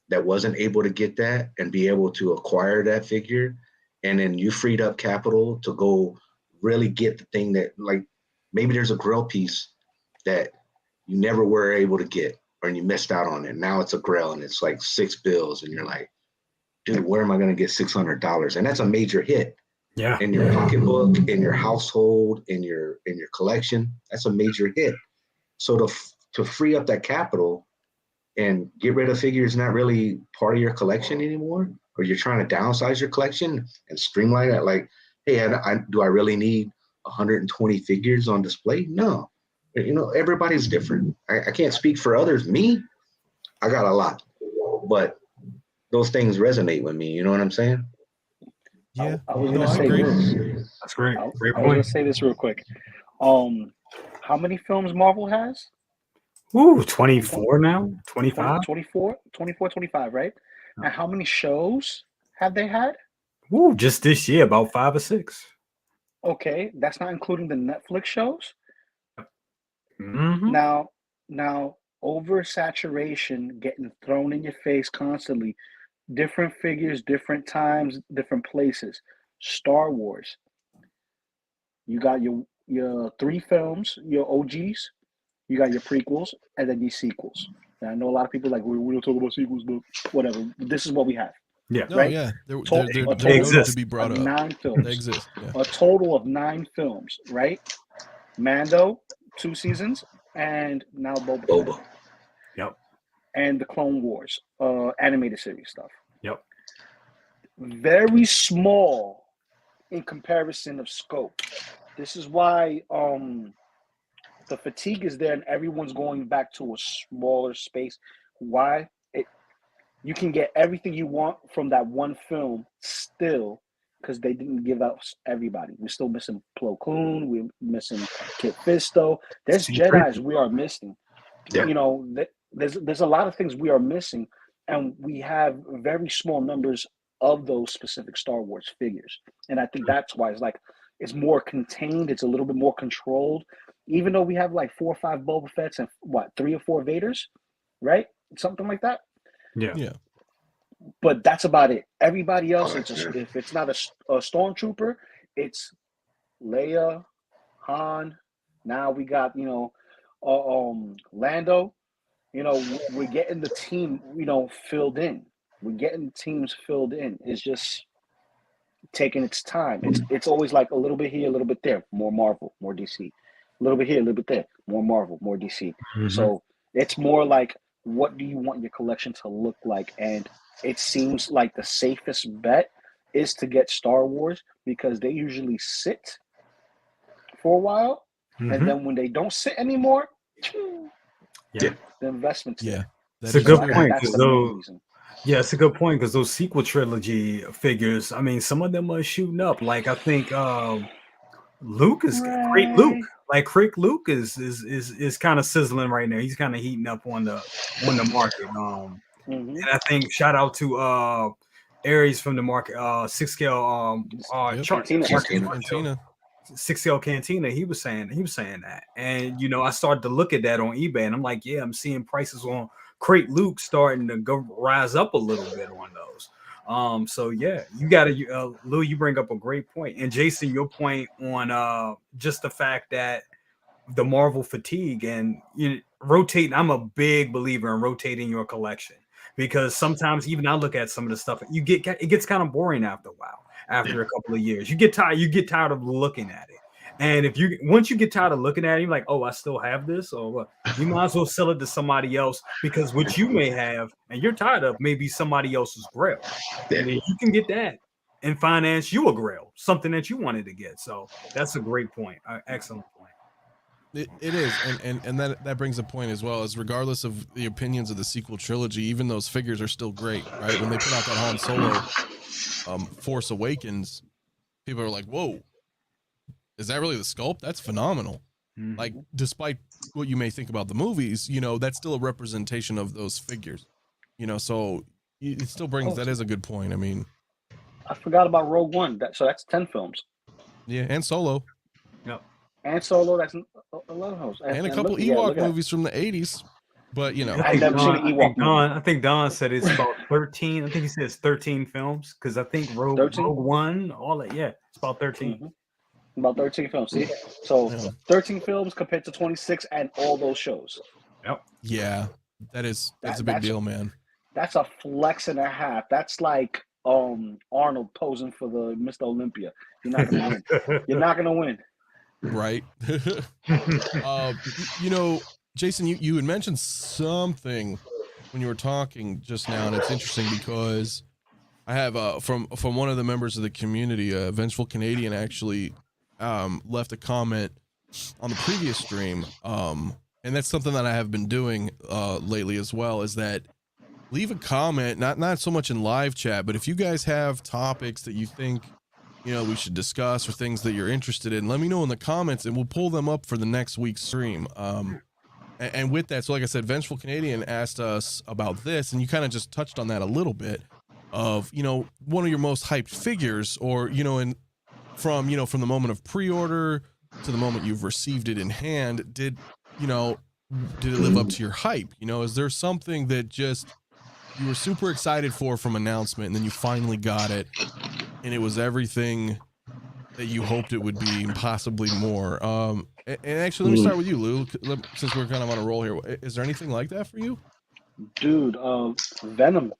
that wasn't able to get that and be able to acquire that figure. And then you freed up capital to go really get the thing that, like, maybe there's a grail piece that you never were able to get, or you missed out on it. Now it's a grail and it's like $6 bills. And you're like, dude, where am I going to get $600? And that's a major hit. Yeah. In your pocketbook, in your household, in your collection, that's a major hit. So to free up that capital and get rid of figures not really part of your collection anymore, or you're trying to downsize your collection and streamline it, like, hey, do I really need 120 figures on display? No. Everybody's different. I can't speak for others. Me, I got a lot, but those things resonate with me. You know what I'm saying? Yeah, I was going to say this. That's great. Great I was going to say this real quick. How many films Marvel has? Ooh, 24 now? 25? 24, 25, right? Oh. And how many shows have they had? Ooh, just this year, about 5 or 6. Okay, that's not including the Netflix shows. Mm-hmm. Now, oversaturation getting thrown in your face constantly. Different figures, different times, different places. Star Wars. You got your 3 films, your OGs. You got your prequels, and then your sequels. And I know a lot of people like, we don't talk about sequels, but whatever. This is what we have. Yeah. No, right? yeah, they're They noted exist. to be brought up. 9 films. They exist. Yeah. A total of 9 films, right? Mando, 2 seasons, and now Boba. Fett. Yep. And the Clone Wars animated series stuff. Yep. Very small in comparison of scope. This is why the fatigue is there and everyone's going back to a smaller space. Why? You can get everything you want from that one film still, because they didn't give us everybody. We're still missing Plo Koon. We're missing Kit Fisto. There's Jedis we are missing. Yeah. You know, there's a lot of things we are missing, and we have very small numbers of those specific Star Wars figures. And I think that's why it's more contained. It's a little bit more controlled. Even though we have like 4 or 5 Boba Fett's and 3 or 4 Vaders, right? Something like that. Yeah. But that's about it. Everybody else, if it's not a stormtrooper, it's Leia, Han. Now we got Lando. You know, we're getting the team filled in. We're getting the teams filled in. It's just taking its time. It's always like a little bit here, a little bit there. More Marvel, more DC. A little bit here, a little bit there. More Marvel, more DC. Mm-hmm. So it's more like, what do you want your collection to look like? And it seems like the safest bet is to get Star Wars, because they usually sit for a while. Mm-hmm. And then when they don't sit anymore, yeah, the investment's yeah. It's a good point, it's a good point, because those sequel trilogy figures, I mean, some of them are shooting up. Like, I think Luke is great. Great Luke is kind of sizzling right now. He's kind of heating up on the market. And I think shout out to Aries from the market, 6 scale Cantina. 6 scale Cantina. He was saying that, and I started to look at that on eBay, and I'm like, yeah, I'm seeing prices on Crate Luke starting to go rise up a little bit on those. So yeah, you gotta Lou, you bring up a great point. And Jason, your point on just the fact that the Marvel fatigue and rotating. I'm a big believer in rotating your collection, because sometimes even I look at some of the stuff, it gets kind of boring after a while. After a couple of years, you get tired of looking at it. And once you get tired of looking at it, you're like, oh, I still have this, or what? You might as well sell it to somebody else, because what you may have and you're tired of may be somebody else's grail. And then you can get that and finance you a grail, something that you wanted to get. So that's a great point. Excellent point. It is, and that brings a point as well, as regardless of the opinions of the sequel trilogy, even those figures are still great, right? When they put out that Han Solo Force Awakens, people are like, whoa, is that really the sculpt? That's phenomenal. Mm-hmm. Like, despite what you may think about the movies, that's still a representation of those figures, so it still brings, that is a good point. I mean, I forgot about Rogue One. So that's 10 films. Yeah, and Solo. Yep. And Solo, that's 11 films. And a couple Ewok movies from the 80s. But, I've never seen an Ewok movie. I think Don said it's about 13. I think he says 13 films, because I think Rogue One, all that. Yeah, it's about 13. Mm-hmm. About 13 films. See? So 13 films compared to 26 and all those shows. Yep. Yeah, that's a big deal, man. That's a flex and a half. That's like Arnold posing for the Mr. Olympia. You're not going to win. You're not going to win. Right. Jason, you had mentioned something when you were talking just now, and it's interesting because I have from one of the members of the community, Vengeful Canadian, actually left a comment on the previous stream, and that's something that I have been doing lately as well, is that leave a comment, not so much in live chat, but if you guys have topics that you think we should discuss, or things that you're interested in, let me know in the comments and we'll pull them up for the next week's stream. And with that, so like I said, Vengeful Canadian asked us about this, and you kind of just touched on that a little bit, of one of your most hyped figures, or from the moment of pre-order to the moment you've received it in hand, did it live up to your hype? Is there something that just you were super excited for from announcement, and then you finally got it and it was everything that you hoped it would be, and possibly more? And actually, let me start with you, Lou, since we're kind of on a roll here. Is there anything like that for you? Dude, Venom.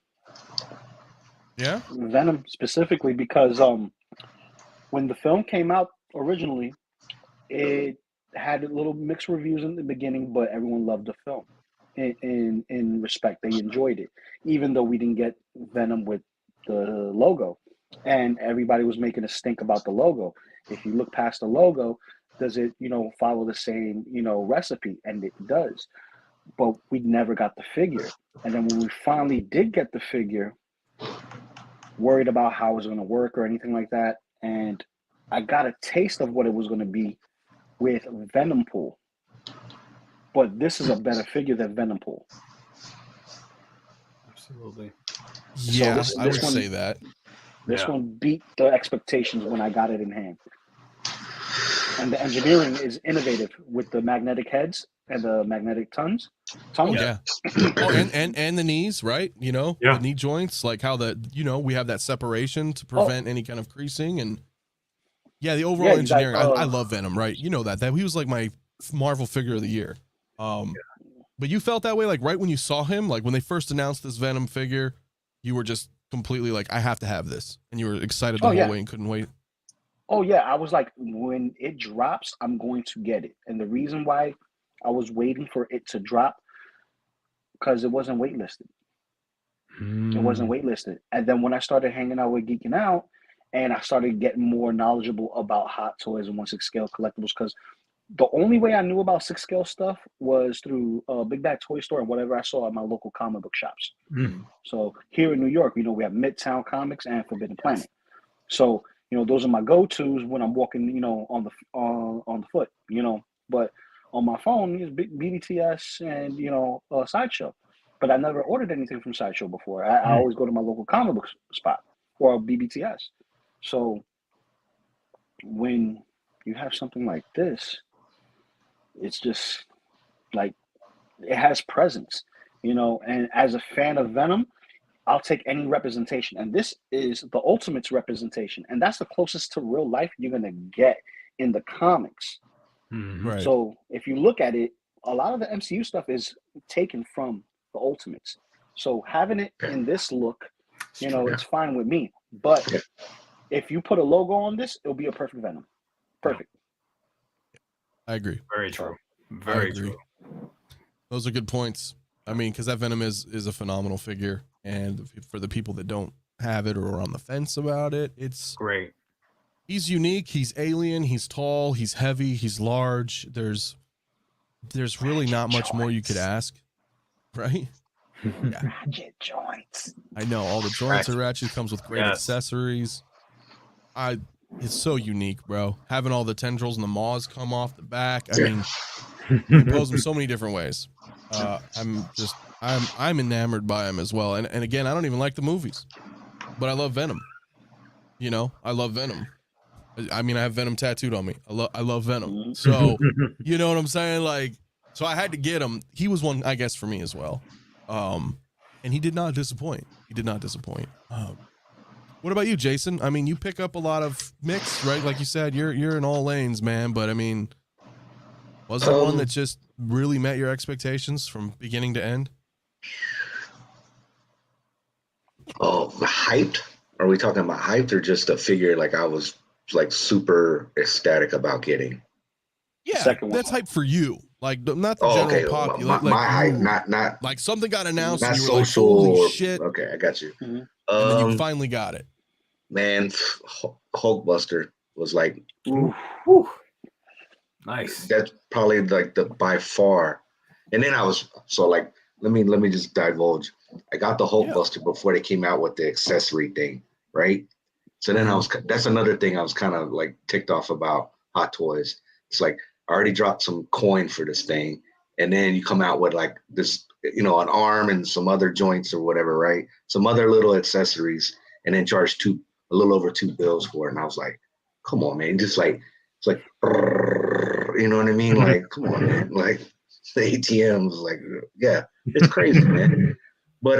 Yeah. Venom specifically because when the film came out originally, it had little mixed reviews in the beginning, but everyone loved the film. In respect, they enjoyed it, even though we didn't get Venom with the logo, and everybody was making a stink about the logo. If you look past the logo, does it follow the same recipe? And it does, but we never got the figure. And then when we finally did get the figure, worried about how it was going to work or anything like that, and I got a taste of what it was going to be with Venom Pool. But this is a better figure than Venom Pool. Absolutely. Yeah, So I would say that. This one beat the expectations when I got it in hand. And the engineering is innovative with the magnetic heads and the magnetic tongues. Oh yeah. Oh, and the knees, right? The knee joints, like how we have that separation to prevent any kind of creasing, and the overall engineering. I love Venom, right? You know that he was like my Marvel figure of the year. But you felt that way, like right when you saw him, like when they first announced this Venom figure, you were just completely like, I have to have this, and you were excited the whole way and couldn't wait. Oh yeah, I was like, when it drops, I'm going to get it. And the reason why I was waiting for it to drop, because it wasn't waitlisted. It wasn't waitlisted. And then when I started hanging out with Geeking Out, and I started getting more knowledgeable about Hot Toys and 1/6 scale collectibles, because the only way I knew about 6 scale stuff was through Big Bag Toy Store and whatever I saw at my local comic book shops. So here in New York, we have Midtown Comics and Forbidden Planet. So those are my go-tos when I'm walking, on the foot, But on my phone is BBTS and Sideshow. But I never ordered anything from Sideshow before. I always go to my local comic book spot or BBTS. So when you have something like this, it's just like it has presence, And as a fan of Venom, I'll take any representation, and this is the Ultimate's representation, and that's the closest to real life you're gonna get in the comics. Right. So if you look at it, a lot of the MCU stuff is taken from the Ultimates. So having it in this look, it's fine with me. But if you put a logo on this, it'll be a perfect Venom. Perfect. I agree. Very true. Very true. Those are good points. I mean, because that Venom is a phenomenal figure. And for the people that don't have it or are on the fence about it, it's great. He's unique. He's alien. He's tall. He's heavy. He's large. There's really not much more you could ask, right? Ratchet joints. I know all the joints are ratchet. Comes with great accessories. It's so unique, bro. Having all the tendrils and the maws come off the back. I mean, you pose them so many different ways. I'm enamored by him as well. And again, I don't even like the movies, but I love Venom. I love Venom. I mean, I have Venom tattooed on me. I love Venom. So, you know what I'm saying? Like, so I had to get him. He was one, I guess, for me as well. And he did not disappoint. What about you, Jason? I mean, you pick up a lot of mix, right? Like you said, you're in all lanes, man. But I mean, was there one that just really met your expectations from beginning to end? Oh, hyped? Are we talking about hyped or just a figure like I was like super ecstatic about getting? Yeah, that's hype for you. Like not the general population. My hype, not like something got announced not and you were social like, holy shit. Okay, I got you. And then you finally got it. Man, Hulkbuster was like, nice. That's probably like the by far. And then I was let me just divulge. I got the Hulkbuster before they came out with the accessory thing, right? So then that's another thing I was kind of like ticked off about Hot Toys. It's like I already dropped some coin for this thing, and then you come out with like this, an arm and some other joints or whatever, right? Some other little accessories, and then charge a little over $2 for it. And I was like, come on, man, just like it's like, you know what I mean? Like, come on, man, like the ATM was like, yeah, it's crazy, man. But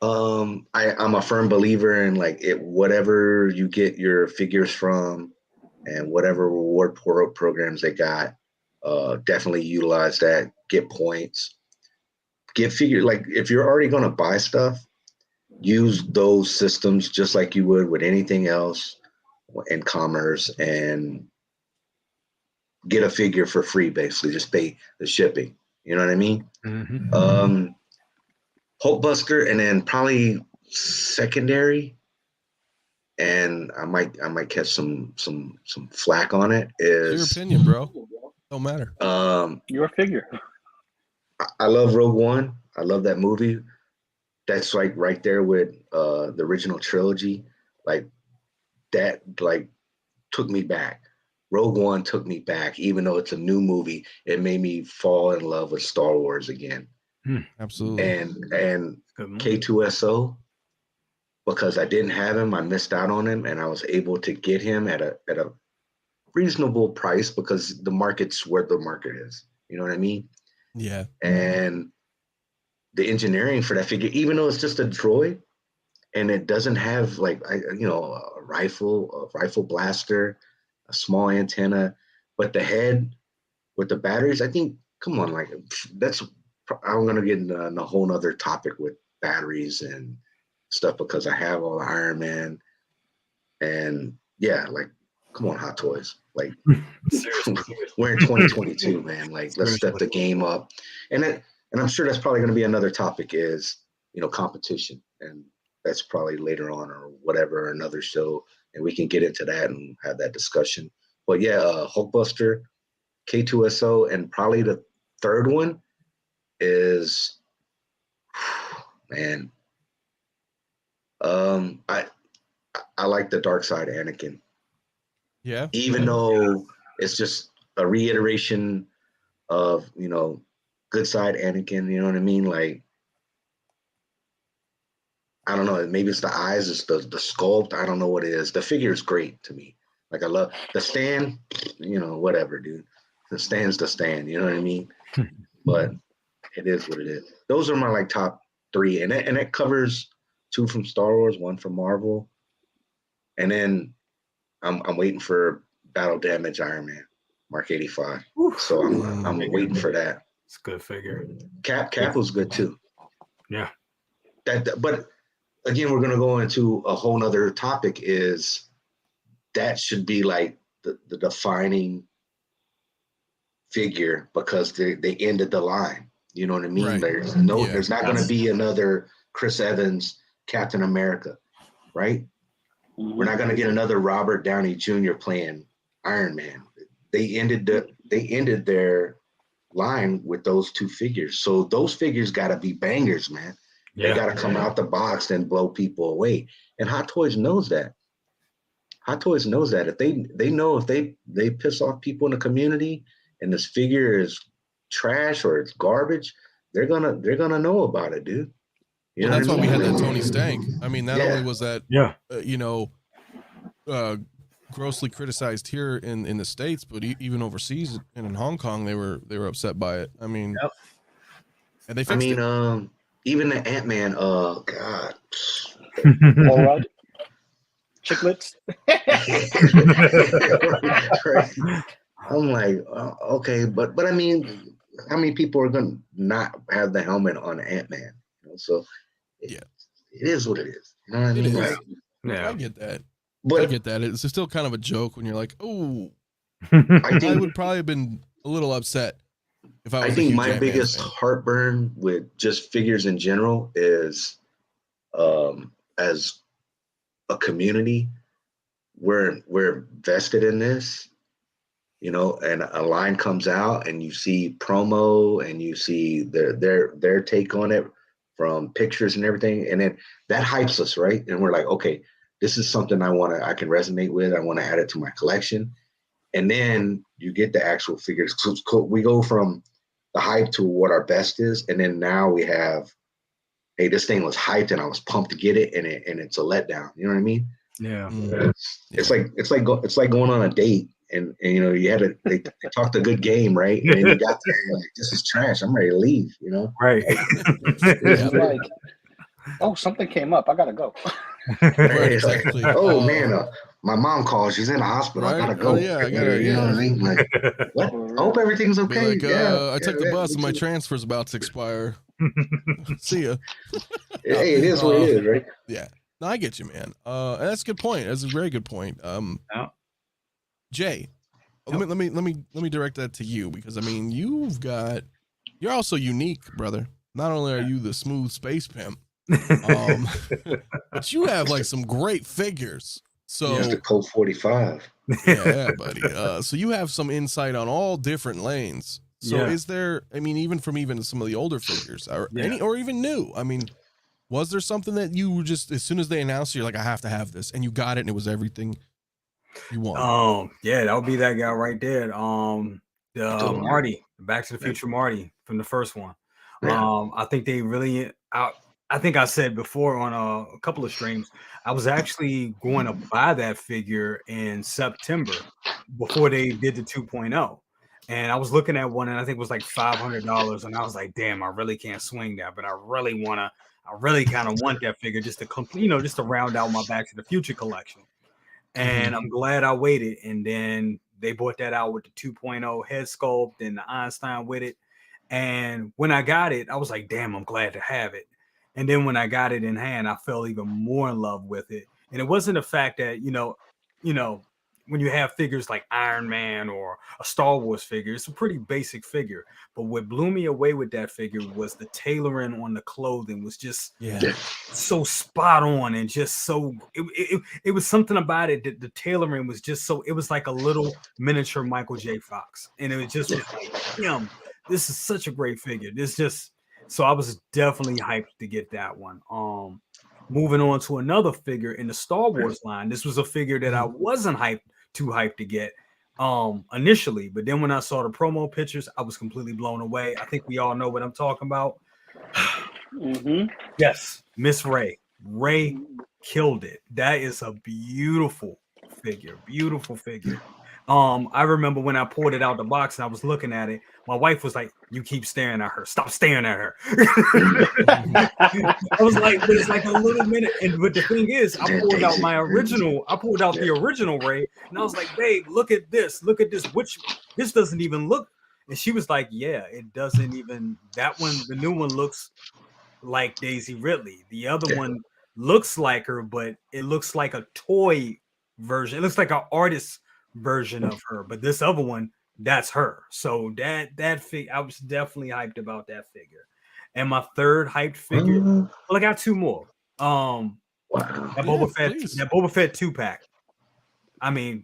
I'm a firm believer in like whatever you get your figures from and whatever reward programs they got, definitely utilize that, get points. get figure, like if you're already going to buy stuff, use those systems just like you would with anything else in commerce, and get a figure for free. Basically, just pay the shipping. You know what I mean? Mm-hmm. Hulkbuster, and then probably secondary, and I might catch some flack on it. Is it's your opinion, bro? Don't matter. Your figure. I love Rogue One. I love that movie. That's like right there with the original trilogy. Like that, like took me back. Rogue One took me back, even though it's a new movie. It made me fall in love with Star Wars again. Absolutely. And K2SO, because I didn't have him, I missed out on him, and I was able to get him at a reasonable price because the market's where the market is. You know what I mean? Yeah. And the engineering for that figure, even though it's just a droid and it doesn't have like a rifle blaster, a small antenna, but the head with the batteries, I think, come on, like that's, I'm gonna get in a whole nother topic with batteries and stuff because I have all the Iron Man, and yeah, like come on, Hot Toys, like we're in 2022, man. Like let's step the game up, and I'm sure that's probably going to be another topic is competition, and that's probably later on or whatever, another show, and we can get into that and have that discussion. But yeah, Hulkbuster, K2SO, and probably the third one is, man, I like the dark side Anakin. Yeah. Even though it's just a reiteration of, good side Anakin, you know what I mean? Like, I don't know, maybe it's the eyes, it's the sculpt, I don't know what it is. The figure is great to me. Like, I love the stand, whatever, dude. The stand's the stand, you know what I mean? But it is what it is. Those are my like top three, and it covers 2 from Star Wars, 1 from Marvel, and then I'm waiting for Battle Damage Iron Man Mark 85. So I'm waiting for that. It's a good figure. Cap was good too. Yeah. But again, we're gonna go into a whole nother topic. Is that should be like the defining figure because they ended the line. You know what I mean? Right. There's not going to be another Chris Evans Captain America, right? We're not going to get another Robert Downey Jr. playing Iron Man. They ended their line with those 2 figures. So those figures got to be bangers, man. Yeah. They got to come out the box and blow people away. And Hot Toys knows that. Hot Toys knows that. If they know if they piss off people in the community and this figure is trash or it's garbage, they're gonna know about it, dude. Well, that's why we had that Tony Stank. I mean, not only was that grossly criticized here in the States, but even overseas and in Hong Kong, they were upset by it. I mean, and they fixed it. Even the Ant-Man, God. All right. Chiclets. Right. I'm like, okay, but I mean, how many people are gonna not have the helmet on Ant-Man? So it is what it is. You know what I mean? Like, I get that. But I get that. It's still kind of a joke when you're like, oh, I would probably have been a little upset if I was. I think my Ant-Man biggest heartburn with just figures in general is, as a community, we're vested in this, and a line comes out and you see promo and you see their take on it from pictures and everything, and then that hypes us, right? And we're like, okay, this is something I can resonate with. I want to add it to my collection. And then you get the actual figures. So we go from the hype to what our best is, and then now we have, hey, this thing was hyped and I was pumped to get it, and it's a letdown. You know what I mean? Yeah. It's like going on a date, and you had they talked a good game, right? And then you got there, and you're like, this is trash. I'm ready to leave. Right. It's like, oh, something came up. I gotta go. Right, exactly. Like, oh man, my mom called. She's in the hospital. Right? I gotta go. Oh, yeah, I gotta. You know what I mean? Like, what? I hope everything's okay. Like, I took the bus and my transfer's about to expire. See ya. Hey, it is what it is, right? Yeah. No, I get you, man. And that's a good point. That's a very good point. Yeah. Jay, let me direct that to you, because I mean, you're also unique, brother. Not only are you the smooth space pimp, but you have like some great figures. So It's the Colt 45. yeah, buddy. So you have some insight on all different lanes. So is there, I mean, even from some of the older figures or or even new, I mean, was there something that you were just, as soon as they announced, you're like, I have to have this, and you got it and it was everything you want? Yeah, that would be that guy right there. Marty, Back to the Future Marty from the first one. Yeah. I think they really I think I said before on a couple of streams, I was actually going to buy that figure in September before they did the 2.0. And I was looking at one, and I think it was like $500, and I was like, damn, I really can't swing that, but I really kind of want that figure just to complete, just to round out my Back to the Future collection. And I'm glad I waited. And then they brought that out with the 2.0 head sculpt and the Einstein with it. And when I got it, I was like, damn, I'm glad to have it. And then when I got it in hand, I fell even more in love with it. And it wasn't the fact that, when you have figures like Iron Man or a Star Wars figure, it's a pretty basic figure. But what blew me away with that figure was the tailoring on the clothing was just so spot on, and just so it was something about it that the tailoring was just so, it was like a little miniature Michael J. Fox. And it was just was like, damn, this is such a great figure. So I was definitely hyped to get that one. Moving on to another figure in the Star Wars line. This was a figure that I wasn't too hyped to get initially, but then when I saw the promo pictures, I was completely blown away. I think we all know what I'm talking about. Yes, Miss Ray. Ray killed it. That is a beautiful figure. I remember when I pulled it out the box and I was looking at it, my wife was like, "You keep staring at her. Stop staring at her." I was like, but it's like a little minute. But the thing is, I pulled out the original Ray, and I was like, "Babe, look at this. This doesn't even look." And she was like, "Yeah, it doesn't even. That one, the new one looks like Daisy Ridley. The other one looks like her, but it looks like a toy version. It looks like an artist version of her, but this other one, that's her." So that figure, I was definitely hyped about that figure. And my third hyped figure, well, I got two more. That Boba Fett 2-pack. I mean,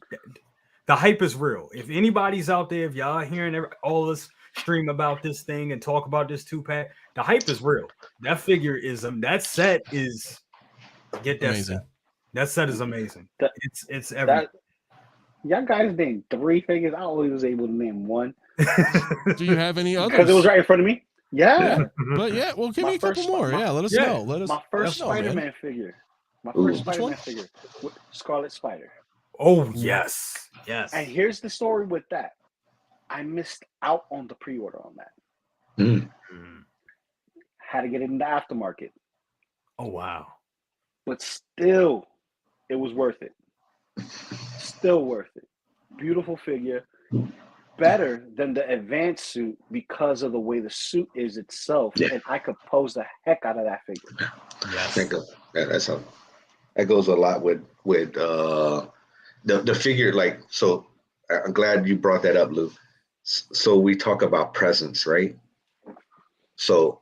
the hype is real. If anybody's out there, if y'all hearing all this stream about this thing and talk about this 2-pack, the hype is real. That figure is that set is get that amazing. That set is amazing. It's everything. Y'all guys named 3 figures. I only was able to name 1. Do you have any others? Because it was right in front of me. Yeah. But well, give me a couple more. Let us know. My first Spider-Man figure. Scarlet Spider. Oh, yes. And here's the story with that. I missed out on the pre-order on that. Had to get it in the aftermarket. Oh, wow. But still, it was worth it. Still worth it. Beautiful figure. Better than the advanced suit because of the way the suit is itself. And I could pose the heck out of that figure. That's how that goes a lot with the figure. Like, so I'm glad you brought that up, Lou. So we talk about presence, right? So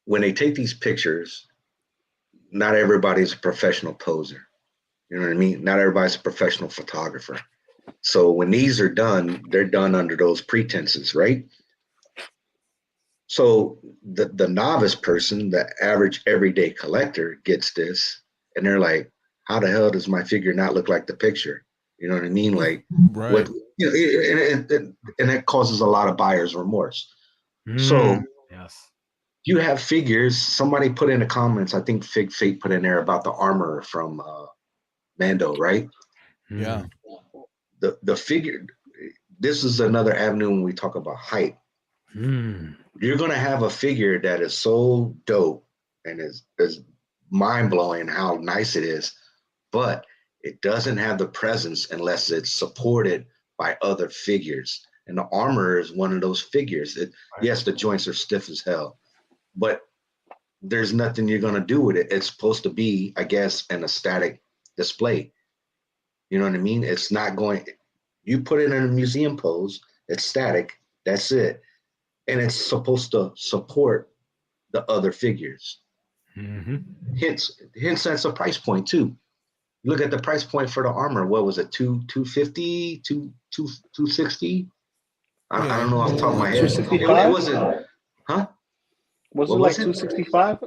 when they take these pictures, not everybody's a professional poser. You know what I mean? Not everybody's a professional photographer. So when these are done, they're done under those pretenses, right? So the novice person, the average everyday collector gets this, and they're like, how the hell does my figure not look like the picture? You know what I mean? Like, what, and that causes a lot of buyer's remorse. So you have figures, somebody put in the comments, I think Fig Fate put in there about the armor from Mando, right? Yeah. The figure, this is another avenue when we talk about hype. You're going to have a figure that is so dope and is mind-blowing how nice it is, but it doesn't have the presence unless it's supported by other figures. And the armor is one of those figures. Yes, the joints are stiff as hell, but there's nothing you're gonna do with it. It's supposed to be, I guess, an static display. You know what I mean? It's not going. You put it in a museum pose. It's static. That's it, and it's supposed to support the other figures. Hence, that's a price point too. Look at the price point for the armor. What was it? 250, 260? I don't know off the top of my head. It wasn't, huh? Was it like 265?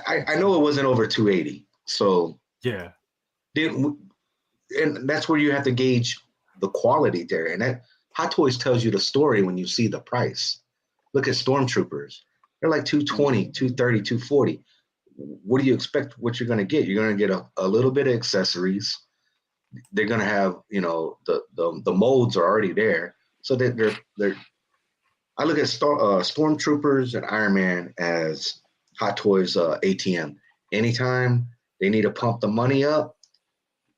I know it wasn't over 280. So yeah, and that's where you have to gauge the quality there. And that Hot Toys tells you the story when you see the price. Look at Stormtroopers. They're like 220, 230, 240. What do you expect what you're going to get? You're going to get a little bit of accessories. They're going to have, the molds are already there. So they're I look at Stormtroopers and Iron Man as Hot Toys ATM. Anytime they need to pump the money up,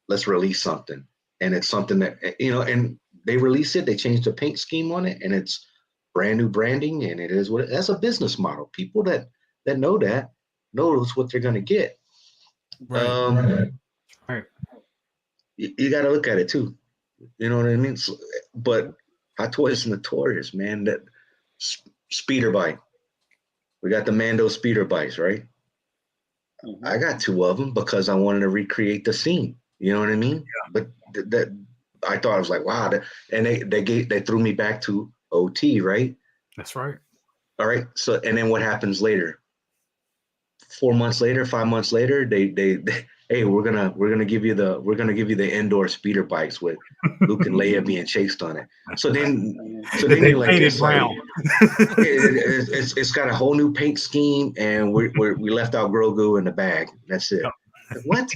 let's release something. And it's something that, and they release it, they change the paint scheme on it, and it's brand new branding, and it is what that's a business model. People that know that knows what they're going to get. Right. Right. You got to look at it too. You know what I mean? So, but Hot Toys is notorious, man. That speeder bike. We got the Mando speeder bikes, right? Mm-hmm. I got 2 of them because I wanted to recreate the scene. You know what I mean? Yeah. But that I thought I was like, wow. And they threw me back to OT, right? That's right. All right. So and then what happens later? 4 months later, 5 months later, they hey, we're gonna give you the indoor speeder bikes with Luke and Leia being chased on it. So then you're like, it's brown. It's got a whole new paint scheme, and we left out Grogu in the bag. That's it. What?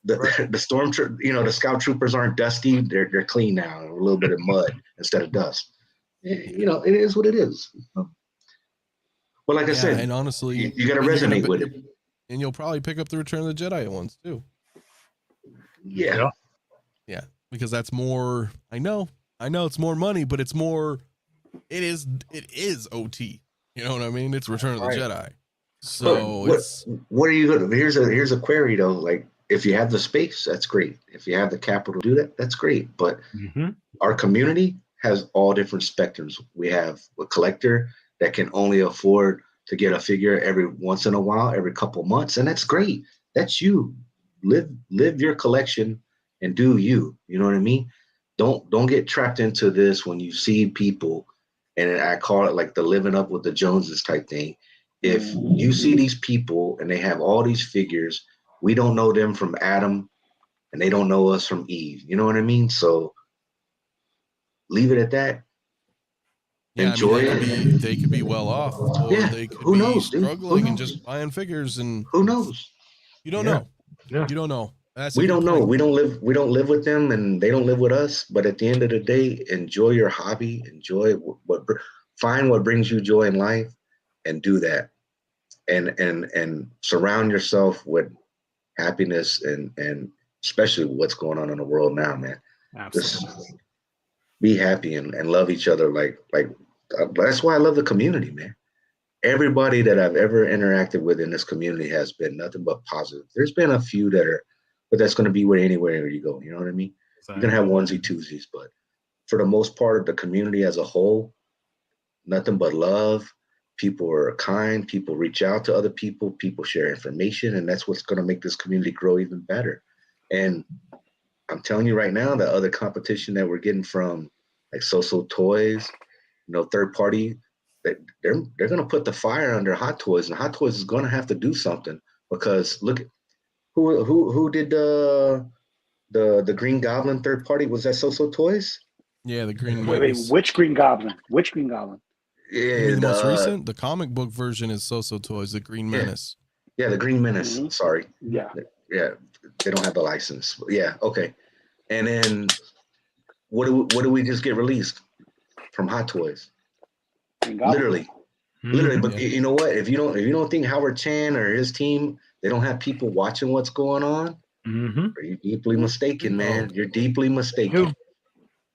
The storm, the scout troopers aren't dusty. They're clean now. A little bit of mud instead of dust. It is what it is. Well, like I said, and honestly, you got to resonate with it. And you'll probably pick up the Return of the Jedi ones too. Yeah. Yeah. Because that's more, I know it's more money, but it's more, it is OT. You know what I mean? It's Return of the Jedi. So what are you going to, here's a query though. Like if you have the space, that's great. If you have the capital to do that, that's great. But our community has all different spectrums. We have a collector that can only afford to get a figure every once in a while, every couple months. And that's great. That's you. Live your collection and do you. You know what I mean? Don't get trapped into this when you see people, and I call it like the living up with the Joneses type thing. If you see these people and they have all these figures, we don't know them from Adam and they don't know us from Eve. You know what I mean? So leave it at that. Yeah, enjoy it. They could be well off, or they could be struggling and just buying figures. And who knows? You don't know. Yeah. You don't know. We don't know. We don't live with them, and they don't live with us. But at the end of the day, enjoy your hobby. Enjoy find what brings you joy in life, and do that. And surround yourself with happiness, and especially what's going on in the world now, man. Absolutely. Just be happy and love each other. Like that's why I love the community, man. Everybody that I've ever interacted with in this community has been nothing but positive. There's been a few but that's going to be where anywhere you go. You know what I mean? Exactly. You're going to have onesie twosies, but for the most part, the community as a whole, nothing but love. People are kind. People reach out to other people. People share information, and that's what's going to make this community grow even better. And I'm telling you right now, the other competition that we're getting from like So Toys, third party, that they're going to put the fire under Hot Toys, and Hot Toys is going to have to do something, because look, who did the Green Goblin third party? Was that So Toys? Yeah, the Green. Wait, which Green Goblin? Which Green Goblin? Yeah, the most recent. The comic book version is So Toys, the Green Menace. Yeah, the Green Menace. Mm-hmm. Sorry. Yeah. They don't have the license. Yeah. Okay. And then what do we just get released from Hot Toys? Literally. But you know what? If you don't think Howard Chan or his team, they don't have people watching what's going on, are you deeply mistaken, man? You're deeply mistaken.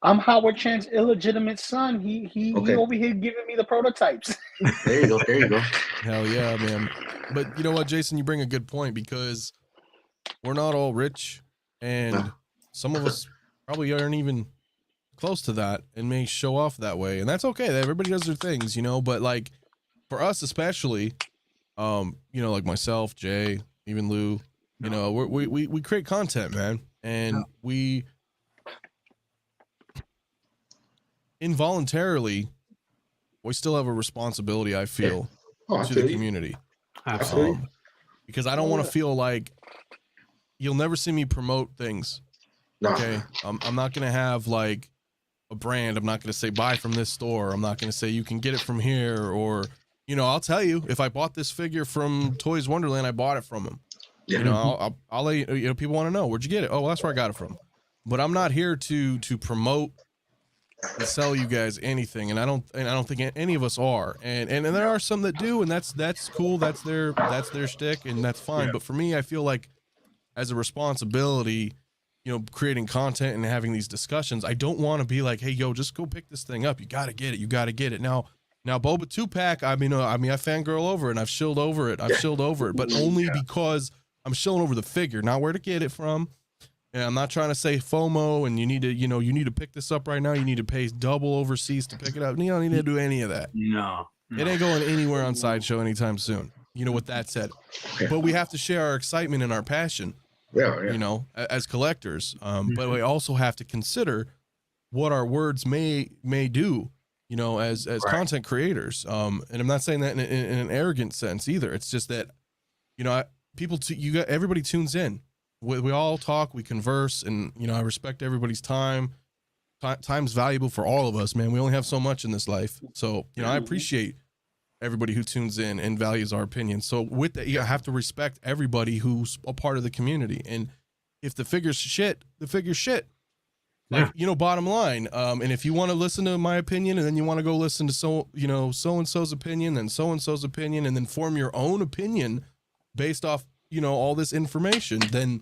I'm Howard Chan's illegitimate son. He over here giving me the prototypes. There you go. There you go. Hell yeah, man. But you know what, Jason, you bring a good point, because we're not all rich, and some of us probably aren't even close to that and may show off that way, and that's okay. Everybody does their things, you know, but like for us especially, you know, like myself, Jay, even Lou, you know, we create content, man, and we involuntarily, we still have a responsibility, I feel, to the community. Absolutely. Because I don't want to feel like you'll never see me promote things. Okay. I'm not going to have like a brand. I'm not going to say buy from this store. I'm not going to say you can get it from here, or, you know, I'll tell you, if I bought this figure from Toys Wonderland, I bought it from them. Yeah. You know, I'll let you know, people want to know, where'd you get it? Oh, well, that's where I got it from. But I'm not here to promote and sell you guys anything, and I don't think any of us are, and there are some that do, and that's cool, that's their shtick, and that's fine. But for me, I feel like as a responsibility, you know, creating content and having these discussions, I don't want to be like, hey, yo, just go pick this thing up, you gotta get it. Now Boba 2-pack, I fangirl over it, and I've shilled over it, but only because I'm shilling over the figure, not where to get it from. And I'm not trying to say FOMO and you need to pick this up right now. You need to pay double overseas to pick it up. You don't need to do any of that. No. It ain't going anywhere on Sideshow anytime soon. You know, with that said, but we have to share our excitement and our passion, you know, as collectors. But we also have to consider what our words may do, you know, as content creators. And I'm not saying that in an arrogant sense either. It's just that, you know, everybody tunes in. We all talk, we converse, and, you know, I respect everybody's time. Time's valuable for all of us, man. We only have so much in this life. So, you know, I appreciate everybody who tunes in and values our opinion. So with that, you have to respect everybody who's a part of the community. And if the figure's shit, the figure's shit. Like, you know, bottom line. And if you want to listen to my opinion, and then you want to go listen to so-and-so's opinion, then so-and-so's opinion, and then form your own opinion based off, you know, all this information, then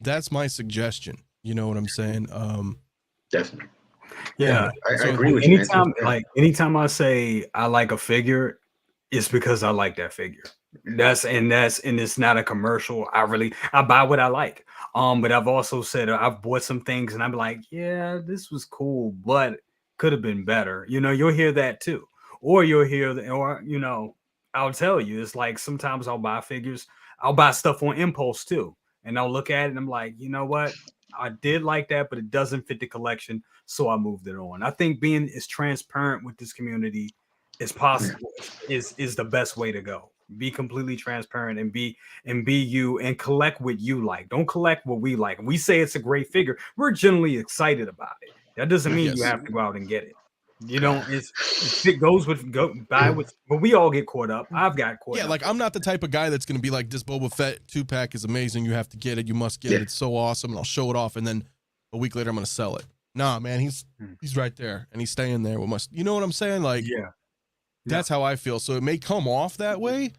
that's my suggestion. You know what I'm saying? Definitely. Yeah. I agree with you. Anytime I say I like a figure, it's because I like that figure. And it's not a commercial. I buy what I like. But I've also said I've bought some things and I'm like, yeah, this was cool, but could have been better. You know, you'll hear that too. Or you'll hear, or, you know, I'll tell you, it's like sometimes I'll buy figures. I'll buy stuff on impulse too. And I'll look at it and I'm like, you know what? I did like that, but it doesn't fit the collection. So I moved it on. I think being as transparent with this community as possible is the best way to go. Be completely transparent and be you, and collect what you like. Don't collect what we like. We say it's a great figure. We're generally excited about it. That doesn't mean you have to go out and get it. You know, it goes with but we all get caught up. I've got caught up. Yeah, like I'm not the type of guy that's going to be like, this Boba Fett 2-pack is amazing. You have to get it. You must get it. It's so awesome. And I'll show it off. And then a week later, I'm going to sell it. Nah, man, he's right there and he's staying there with us. You know what I'm saying? Like, that's how I feel. So it may come off that way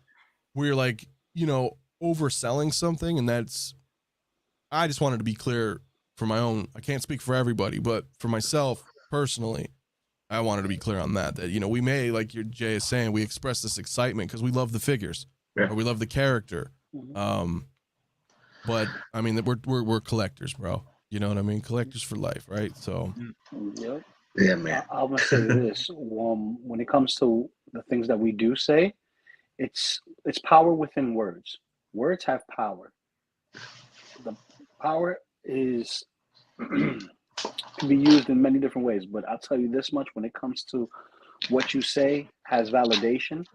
where you're like, you know, overselling something. And I just wanted to be clear for my own. I can't speak for everybody, but for myself personally, I wanted to be clear on that, you know, we may, like your Jay is saying, we express this excitement because we love the figures or we love the character. But I mean, we're collectors, bro. You know what I mean? Collectors for life, right? So, yeah, man. I'm gonna say this: when it comes to the things that we do say, it's power within words. Words have power. The power is can be used in many different ways, but I'll tell you this much: when it comes to what you say has validation,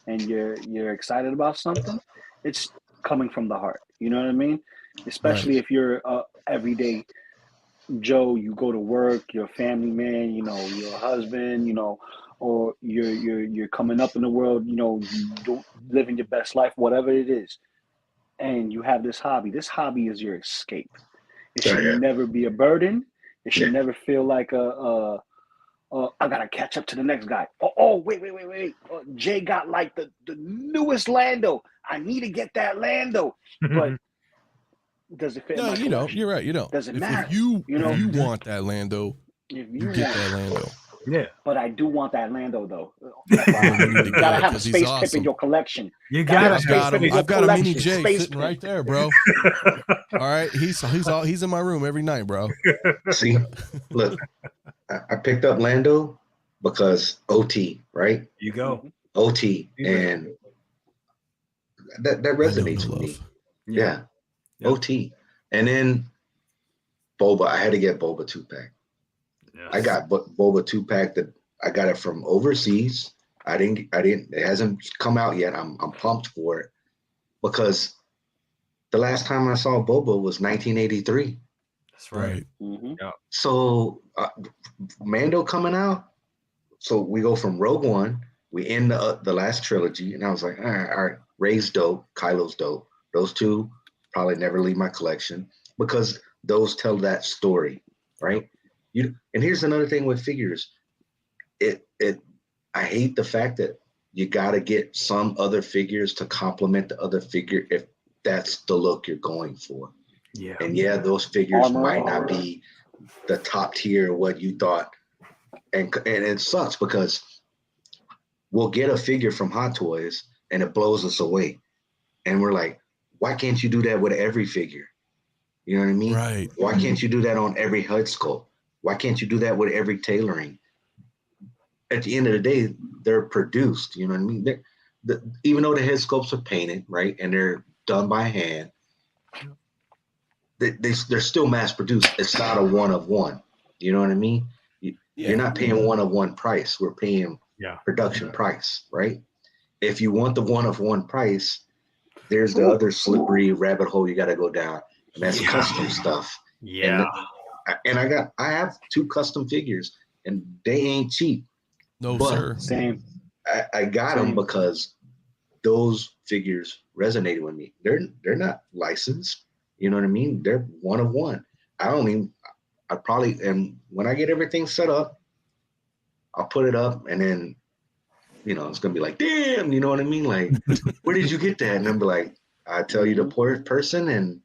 and you're excited about something, it's coming from the heart. You know what I mean? Especially if you're everyday Joe, you go to work, you're a family man, you know, you're a husband, you know, or you're coming up in the world, you know, you don't living your best life, whatever it is, and you have this hobby. This hobby is your escape. It should never be a burden. It should never feel like I gotta catch up to the next guy. Oh, wait. Jay got like the newest Lando. I need to get that Lando. But does it fit? No, you know, you're right. You don't. Does it matter? If you want that Lando, If you you get want, that Lando. Yeah. but I do want that Lando though. You need to You gotta have a 'cause he's space pip awesome. in your collection. You gotta I've got him. in your I've got a mini collection. J Space sitting pip. right there, bro. All right, he's in my room every night, bro. See, look, I picked up Lando because OT, right? You go. OT, and that resonates with me. Yeah. OT, and then Boba. I had to get Boba 2-pack. Yes. I got Boba 2-pack that I got it from overseas. I didn't. It hasn't come out yet. I'm pumped for it because the last time I saw Boba was 1983. That's right. Mm-hmm. So Mando coming out. So we go from Rogue One. We end the last trilogy, and I was like, all right, Rey's dope, Kylo's dope. Those two probably never leave my collection because those tell that story, right? And here's another thing with figures. I hate the fact that you got to get some other figures to complement the other figure if that's the look you're going for. Yeah. And yeah, those figures might not be the top tier what you thought. And it sucks because we'll get a figure from Hot Toys and it blows us away. And we're like, why can't you do that with every figure? You know what I mean? Right. Why can't you do that on every HUD sculpt? Why can't you do that with every tailoring? At the end of the day, they're produced. You know what I mean? Even though the head sculpts are painted, right, and they're done by hand, they're still mass produced. It's not a one of one. You know what I mean? You're not paying one of one price. We're paying production price, right? If you want the one of one price, there's the other slippery rabbit hole you got to go down, and that's custom stuff. Yeah. And I have 2 custom figures, and they ain't cheap. No, but sir. Same. I got them because those figures resonated with me. They're not licensed. You know what I mean? They're one of one. And when I get everything set up, I'll put it up, and then, it's gonna be like, damn, you know what I mean? Like, where did you get that? And I'll be like, I tell you the poor person, and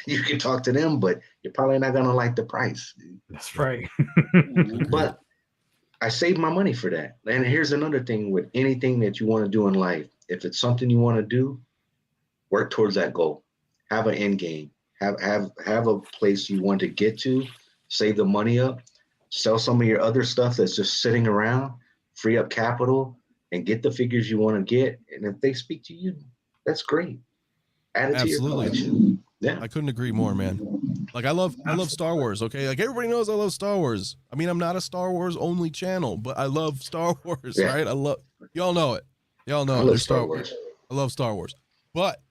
you can talk to them, but you're probably not gonna like the price. That's right. But I saved my money for that. And here's another thing with anything that you want to do in life. If it's something you want to do, work towards that goal. Have an end game. Have a place you want to get to. Save the money up. Sell some of your other stuff that's just sitting around. Free up capital and get the figures you want to get. And if they speak to you, that's great. Add it to your collection. Yeah, I couldn't agree more, man. Like I love Star Wars. Okay, like everybody knows I love Star Wars. I mean, I'm not a Star Wars only channel, but I love Star Wars. Right? Y'all know it. Y'all know I it. love Star Wars. I love Star Wars, but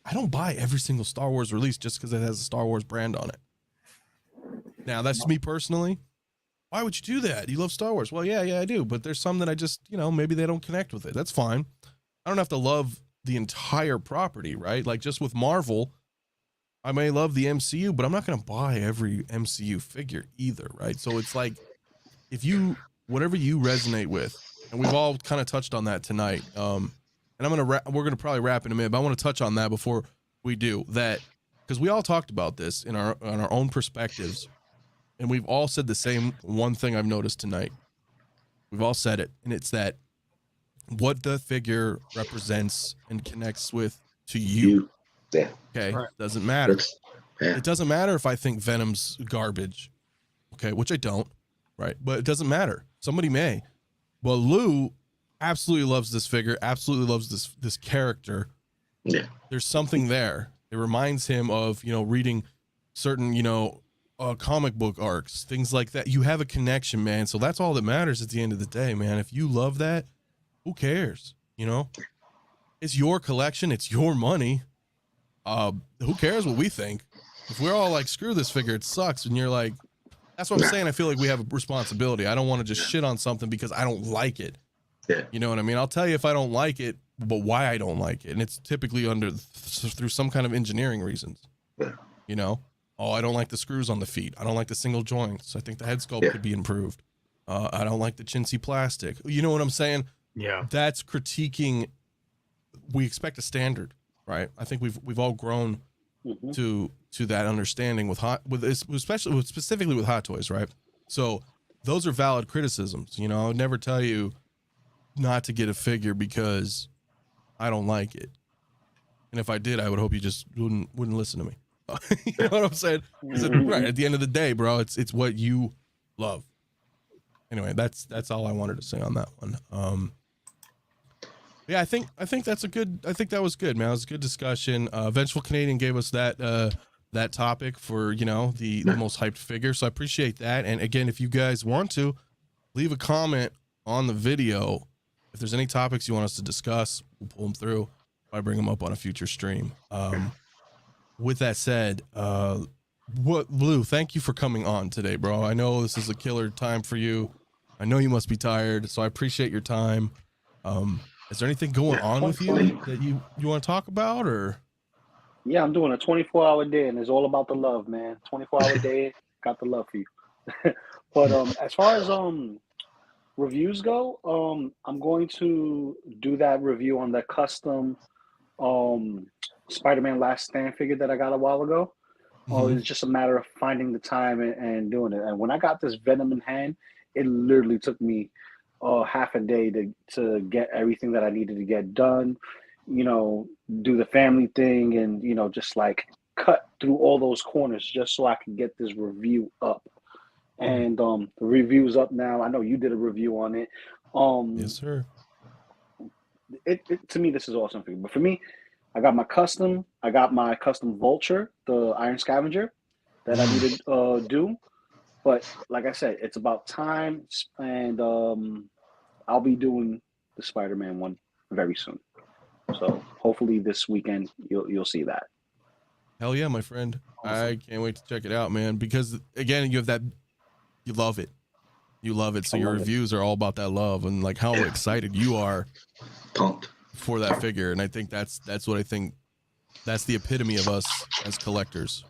I don't buy every single Star Wars release just because it has a Star Wars brand on it. Now that's me personally. Why would you do that? You love Star Wars. Well, yeah, I do. But there's some that I just, maybe they don't connect with it. That's fine. I don't have to love the entire property, right? Like just with Marvel, I may love the MCU, but I'm not going to buy every MCU figure either, right? So it's like, whatever you resonate with, and we've all kind of touched on that tonight. And we're going to probably wrap in a minute, but I want to touch on that before we do that, because we all talked about this in our own perspectives. And we've all said the same one thing I've noticed tonight. We've all said it, and it's that what the figure represents and connects with to you. Yeah. Okay. Right. Doesn't matter. Yeah. It doesn't matter if I think Venom's garbage. Okay. Which I don't. Right. But it doesn't matter. Somebody may. Well, Lou absolutely loves this figure, absolutely loves this character. Yeah. There's something there. It reminds him of, reading certain, comic book arcs, things like that. You have a connection, man. So that's all that matters at the end of the day, man. If you love that, who cares? It's your collection. It's your money. Who cares what we think? If we're all like, screw this figure, it sucks. And you're like, that's what I'm saying. I feel like we have a responsibility. I don't want to just shit on something because I don't like it. Yeah. You know what I mean? I'll tell you if I don't like it, but why I don't like it. And it's typically through some kind of engineering reasons. Yeah. Oh, I don't like the screws on the feet. I don't like the single joints. I think the head sculpt could be improved. I don't like the chintzy plastic. You know what I'm saying? Yeah. That's critiquing. We expect a standard, right? I think we've all grown to that understanding specifically with Hot Toys, right? So those are valid criticisms. You know, I would never tell you not to get a figure because I don't like it. And if I did, I would hope you just wouldn't listen to me. You know what I'm saying? Because right at the end of the day, bro, it's what you love. Anyway, that's all I wanted to say on that one. Yeah, I think that's a good. I think that was good, man. It was a good discussion. Vengeful Canadian gave us that topic for, you know, the most hyped figure. So I appreciate that. And again, if you guys want to leave a comment on the video, if there's any topics you want us to discuss, we'll pull them through. I bring them up on a future stream. With that said, Blue, thank you for coming on today, bro. I know this is a killer time for you. I know you must be tired, so I appreciate your time. Is there anything going on with you that you want to talk about, or? Yeah, I'm doing a 24-hour day, and it's all about the love, man. 24-hour day, got the love for you. But as far as reviews go, I'm going to do that review on the custom Spider-Man Last Stand figure that I got a while ago. It's just a matter of finding the time and doing it. And when I got this Venom in hand, it literally took me half a day to get everything that I needed to get done, you know, do the family thing, and, you know, just like cut through all those corners just so I could get this review up. And the review's up now. I know you did a review on it. Yes, sir. It to me, this is awesome for you. But for me, I got my custom Vulture, the Iron Scavenger that I need to do. But like I said, it's about time, and I'll be doing the Spider-Man one very soon. So hopefully this weekend you'll see that. Hell yeah, my friend. Awesome. I can't wait to check it out, man, because again, you love it. You love it. So your reviews are all about that love and like how excited you are pumped for that figure. And I think that's what I think. That's the epitome of us as collectors.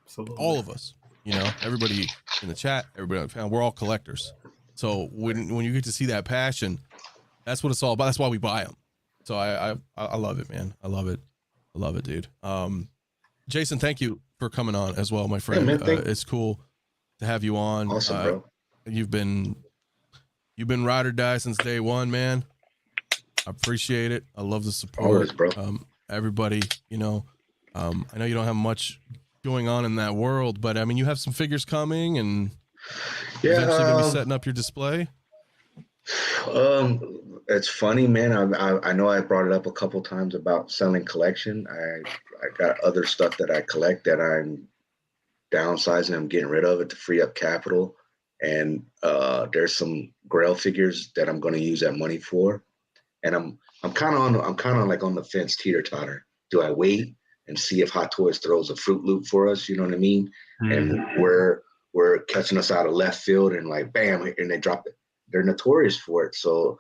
Absolutely. All of us, you know, everybody in the chat, everybody on the panel, we're all collectors. So when you get to see that passion, that's what it's all about. That's why we buy them. So I love it, man. I love it. I love it, dude. Jason, thank you for coming on as well, my friend. Yeah, man, it's cool to have you on. Awesome, bro. You've been ride or die since day one, man. I appreciate it. I love the support. Always, bro. Everybody, you know, I know you don't have much going on in that world, but I mean, you have some figures coming, and eventually gonna be setting up your display. It's funny, man. I know I brought it up a couple times about selling collection. I got other stuff that I collect that I'm downsizing. I'm getting rid of it to free up capital. And there's some Grail figures that I'm going to use that money for. And I'm kind of like on the fence, teeter-totter. Do I wait and see if Hot Toys throws a Fruit Loop for us? You know what I mean? And we're catching us out of left field and like bam, and they drop it. They're notorious for it. So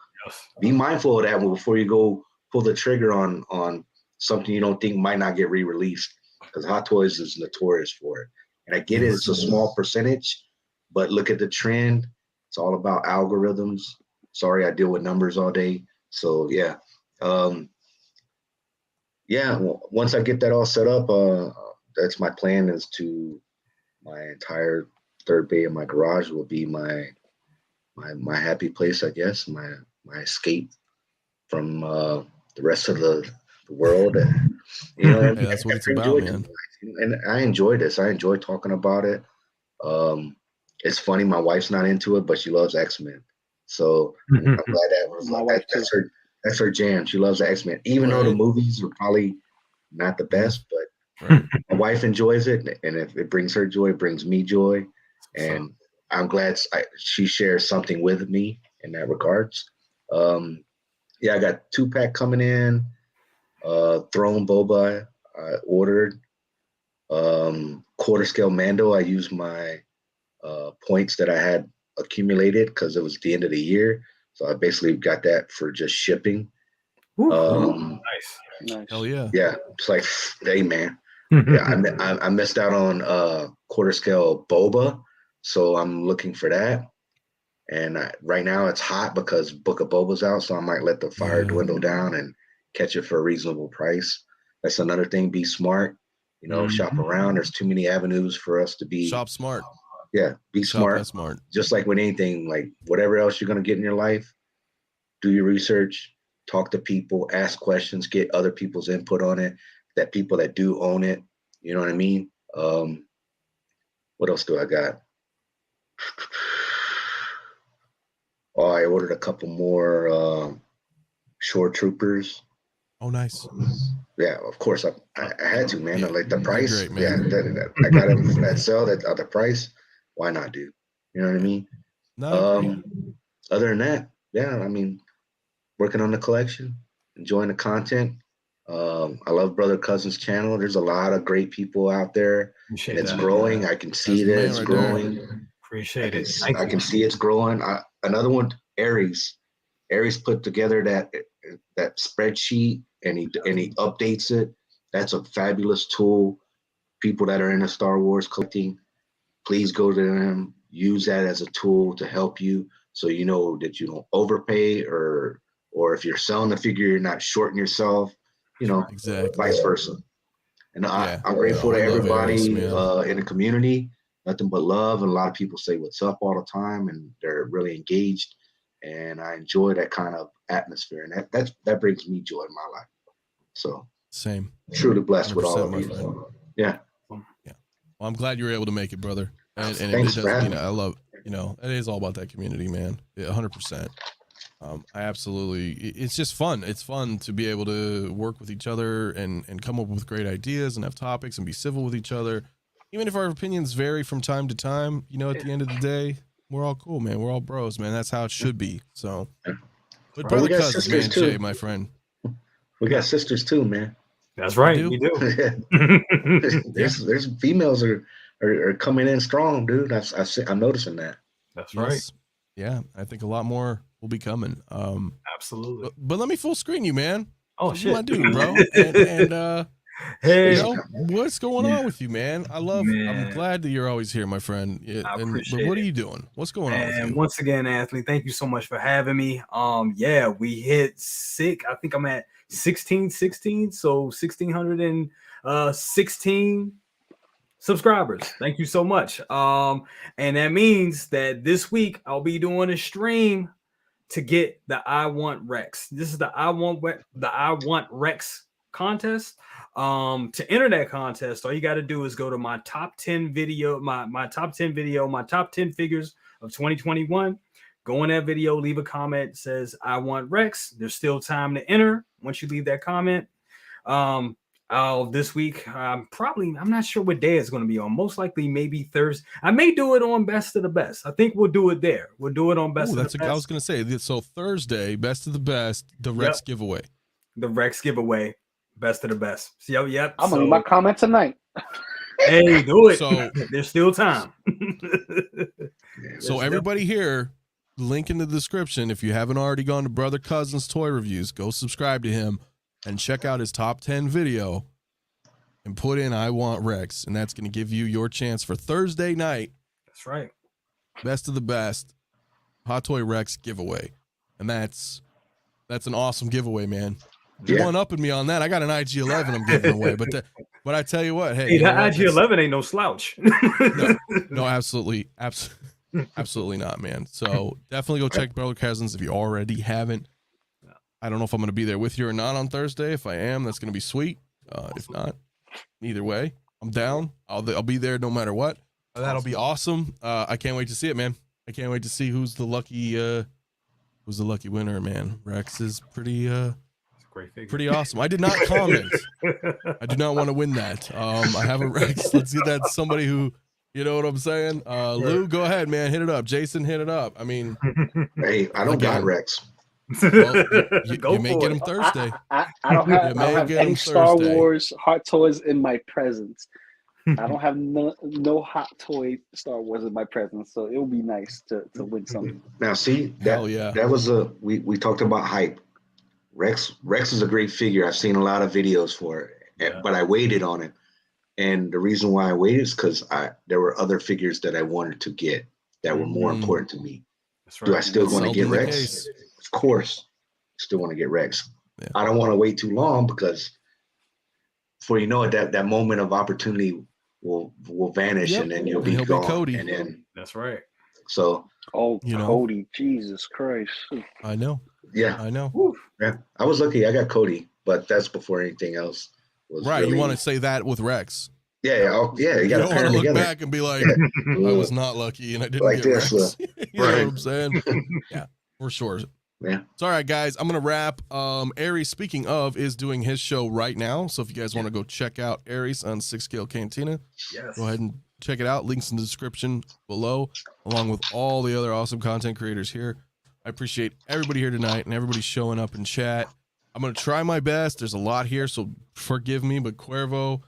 be mindful of that before you go pull the trigger on something you don't think might not get re-released, because Hot Toys is notorious for it. And I get it, it's a small percentage, but look at the trend. It's all about algorithms. Sorry, I deal with numbers all day. So yeah. Once I get that all set up, that's my plan, is to my entire third bay of my garage will be my happy place, I guess, my escape from the rest of the world. And, you know, hey, that's what it's about, man. And I enjoy this. I enjoy talking about it. It's funny, my wife's not into it, but she loves X-Men. So I'm glad that's her jam. She loves the X-Men, even though the movies are probably not the best, but my wife enjoys it, and if it brings her joy, it brings me joy, and I'm glad she shares something with me in that regards. I got 2-pack coming in. Throne Boba I ordered. Quarter scale Mando, I used my points that I had accumulated because it was the end of the year. So I basically got that for just shipping. Nice. Hell yeah. Yeah. It's like, hey, man. I missed out on quarter scale Boba. So I'm looking for that. And right now it's hot because Book of Boba's out. So I might let the fire dwindle down and catch it for a reasonable price. That's another thing. Be smart. You know, shop around. There's too many avenues for us to be. Shop smart. Yeah, be smart. That's smart. Just like with anything, like whatever else you're gonna get in your life, do your research, talk to people, ask questions, get other people's input on it. That people that do own it, you know what I mean? What else do I got? Oh, I ordered a couple more shore troopers. Oh, nice. Yeah, of course I had to, man. Yeah, Like the price, great, man. I got them for that sale, that other price. Why not, dude? You know what I mean? No, Other than that, yeah, I mean, working on the collection, enjoying the content. I love Brother Cousin's channel. There's a lot of great people out there, and it's growing. I can see that it's growing. Appreciate it. I can see it's growing. Another one, Aries. Aries put together that spreadsheet, and he updates it. That's a fabulous tool. People that are into Star Wars collecting, please go to them. Use that as a tool to help you, so you know that you don't overpay, or if you're selling the figure, you're not shorting yourself. You know, exactly. vice versa. And I'm grateful to everybody in the community. Nothing but love, and a lot of people say what's up all the time, and they're really engaged. And I enjoy that kind of atmosphere, and that brings me joy in my life. So same. Truly blessed with all of you. Yeah. Well, I'm glad you were able to make it, brother. And Thanks it for does, having me. I love, it is all about that community, man. 100%. I absolutely, it's just fun. It's fun to be able to work with each other and come up with great ideas and have topics and be civil with each other. Even if our opinions vary from time to time, at the end of the day, we're all cool, man. We're all bros, man. That's how it should be. So, but Brother Cousins, man, too. Jay, my friend. We got sisters too, man. That's right. We do. There's females are coming in strong, dude. I'm noticing that. That's right. Yeah, I think a lot more will be coming. Absolutely. But let me full screen you, man. Oh, shit. My dude, bro. And hey, what's going on with you, man? I'm glad that you're always here, my friend. I appreciate but what are you doing? What's going on with you? And once again, Anthony, thank you so much for having me. We hit I think I'm at 1616, so 1616 subscribers. Thank you so much. And that means that this week I'll be doing a stream to get the I Want Rex. This is the I Want Rex contest. To enter that contest, all you got to do is go to my top 10 video, my top 10 figures of 2021. Go in that video, leave a comment that says I Want Rex. There's still time to enter once you leave that comment. This week, I'm not sure what day it's going to be on. Most likely, maybe Thursday. I may do it on Best of the Best. I think we'll do it there. We'll do it on Best of the Best. I was going to say, so Thursday, Best of the Best, the Rex giveaway. The Rex giveaway, Best of the Best. Yep. I'm going to leave my comment tonight. Hey, do it. So there's still time. So everybody here, link in the description. If you haven't already gone to Brother Cousins Toy Reviews, go subscribe to him and check out his top 10 video and put in I Want Rex. And that's going to give you your chance for Thursday night. That's right. Best of the Best Hot Toy Rex giveaway. And that's an awesome giveaway, man. You one-upping me on that. I got an IG-11 I'm giving away. But I tell you what, hey. That IG-11 ain't no slouch. No, absolutely not, man. So definitely go check Brother Cousins if you already haven't. I don't know if I'm going to be there with you or not on Thursday. If I am, that's going to be sweet. If not, either way, I'm down. I'll be there no matter what. That'll be awesome. I can't wait to see it, man. I can't wait to see who's the lucky winner, man. Rex is pretty awesome. I did not comment. I do not want to win that. I have a Rex. Let's get that somebody who, you know what I'm saying? Lou, go ahead, man. Hit it up. Jason, hit it up. I mean, hey, I don't got Rex. Well, you may get him Thursday. I don't have any Star Wars Hot Toys in my presence. I don't have no Hot Toy Star Wars in my presence, so it would be nice to win something. Now, see, that was we talked about hype. Rex is a great figure. I've seen a lot of videos for it, but I waited on it. And the reason why I waited is because there were other figures that I wanted to get that were more important to me. That's right. Do I still want to get Rex? Of course, still want to get Rex. Yeah. I don't want to wait too long because before you know it, that moment of opportunity will vanish, Yep. and then you'll And be he'll be gone. Cody. And then That's right. so Oh, You know. Cody, Jesus Christ. I know. yeah, I know. Woo. yeah. I was lucky. I got Cody, but that's before anything else was Right. really. You want to say that with Rex. Yeah, yeah. You You got to don't pair want to them look together. back and be like, I was not lucky and I didn't Like get this, Rex. You know right. what I'm saying? Yeah, for sure. Yeah. It's all right, guys. I'm gonna wrap. Aries, speaking of, is doing his show right now. So if you guys want to go check out Aries on 6 Scale Cantina, Yes. go ahead and check it out. Links in the description below, along with all the other awesome content creators here. I appreciate everybody here tonight and everybody showing up in chat. I'm gonna try my best. There's a lot here, so forgive me. But Cuervo,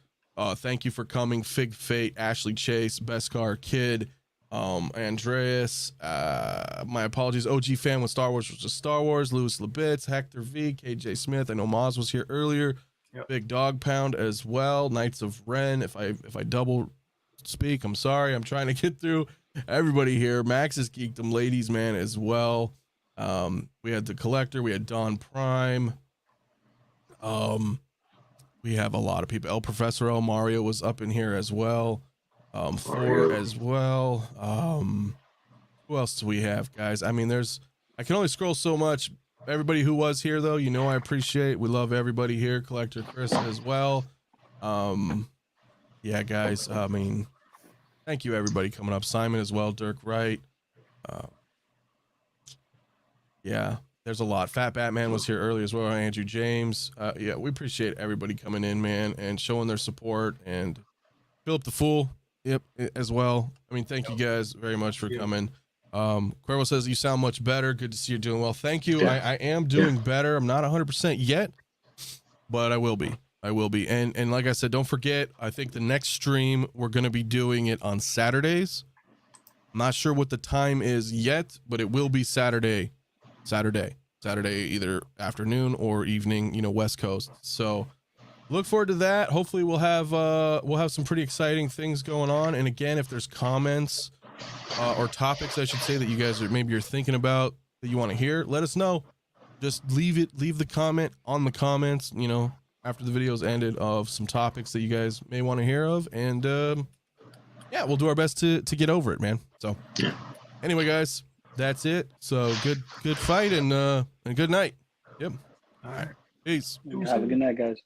thank you for coming. Fig Fate, Ashley Chase, Beskar Kid, Andreas, my apologies, OG fan when Star Wars was just Star Wars, Lewis Lebitz, Hector V, KJ Smith, I know Moz was here earlier, Yep. Big Dog Pound as well, Knights of Ren, if I double speak, I'm sorry, I'm trying to get through everybody here, Max is Geekdom, Ladies Man as well, we had The Collector, we had Don Prime, we have a lot of people, El Professor El Mario was up in here as well, Thor as well. Who else do we have, guys? I mean, I can only scroll so much. Everybody who was here, though, you know, I appreciate. We love everybody here. Collector Chris as well. Yeah, guys. I mean, thank you, everybody coming up. Simon as well. Dirk Wright. Yeah, there's a lot. Fat Batman was here earlier as well. Andrew James. Yeah, we appreciate everybody coming in, man, and showing their support. And Philip the Fool. Yep, as well. I mean, thank you guys very much for coming. Cuervo says you sound much better. Good to see you're doing well. Thank you. Yeah. I am doing better. I'm not 100% yet, but I will be. I will be. And like I said, don't forget, I think the next stream, we're going to be doing it on Saturdays. I'm not sure what the time is yet, but it will be Saturday, either afternoon or evening, you know, West Coast. So look forward to that. Hopefully we'll have some pretty exciting things going on. And again, if there's comments or topics, I should say, that you guys you're thinking about that you want to hear, let us know. Just leave the comment on the comments, you know, after the video's ended, of some topics that you guys may want to hear of. And yeah, we'll do our best to get over it, man. So anyway, guys, that's it. So good fight and good night. Yep. All right. Peace. Have a good night, guys.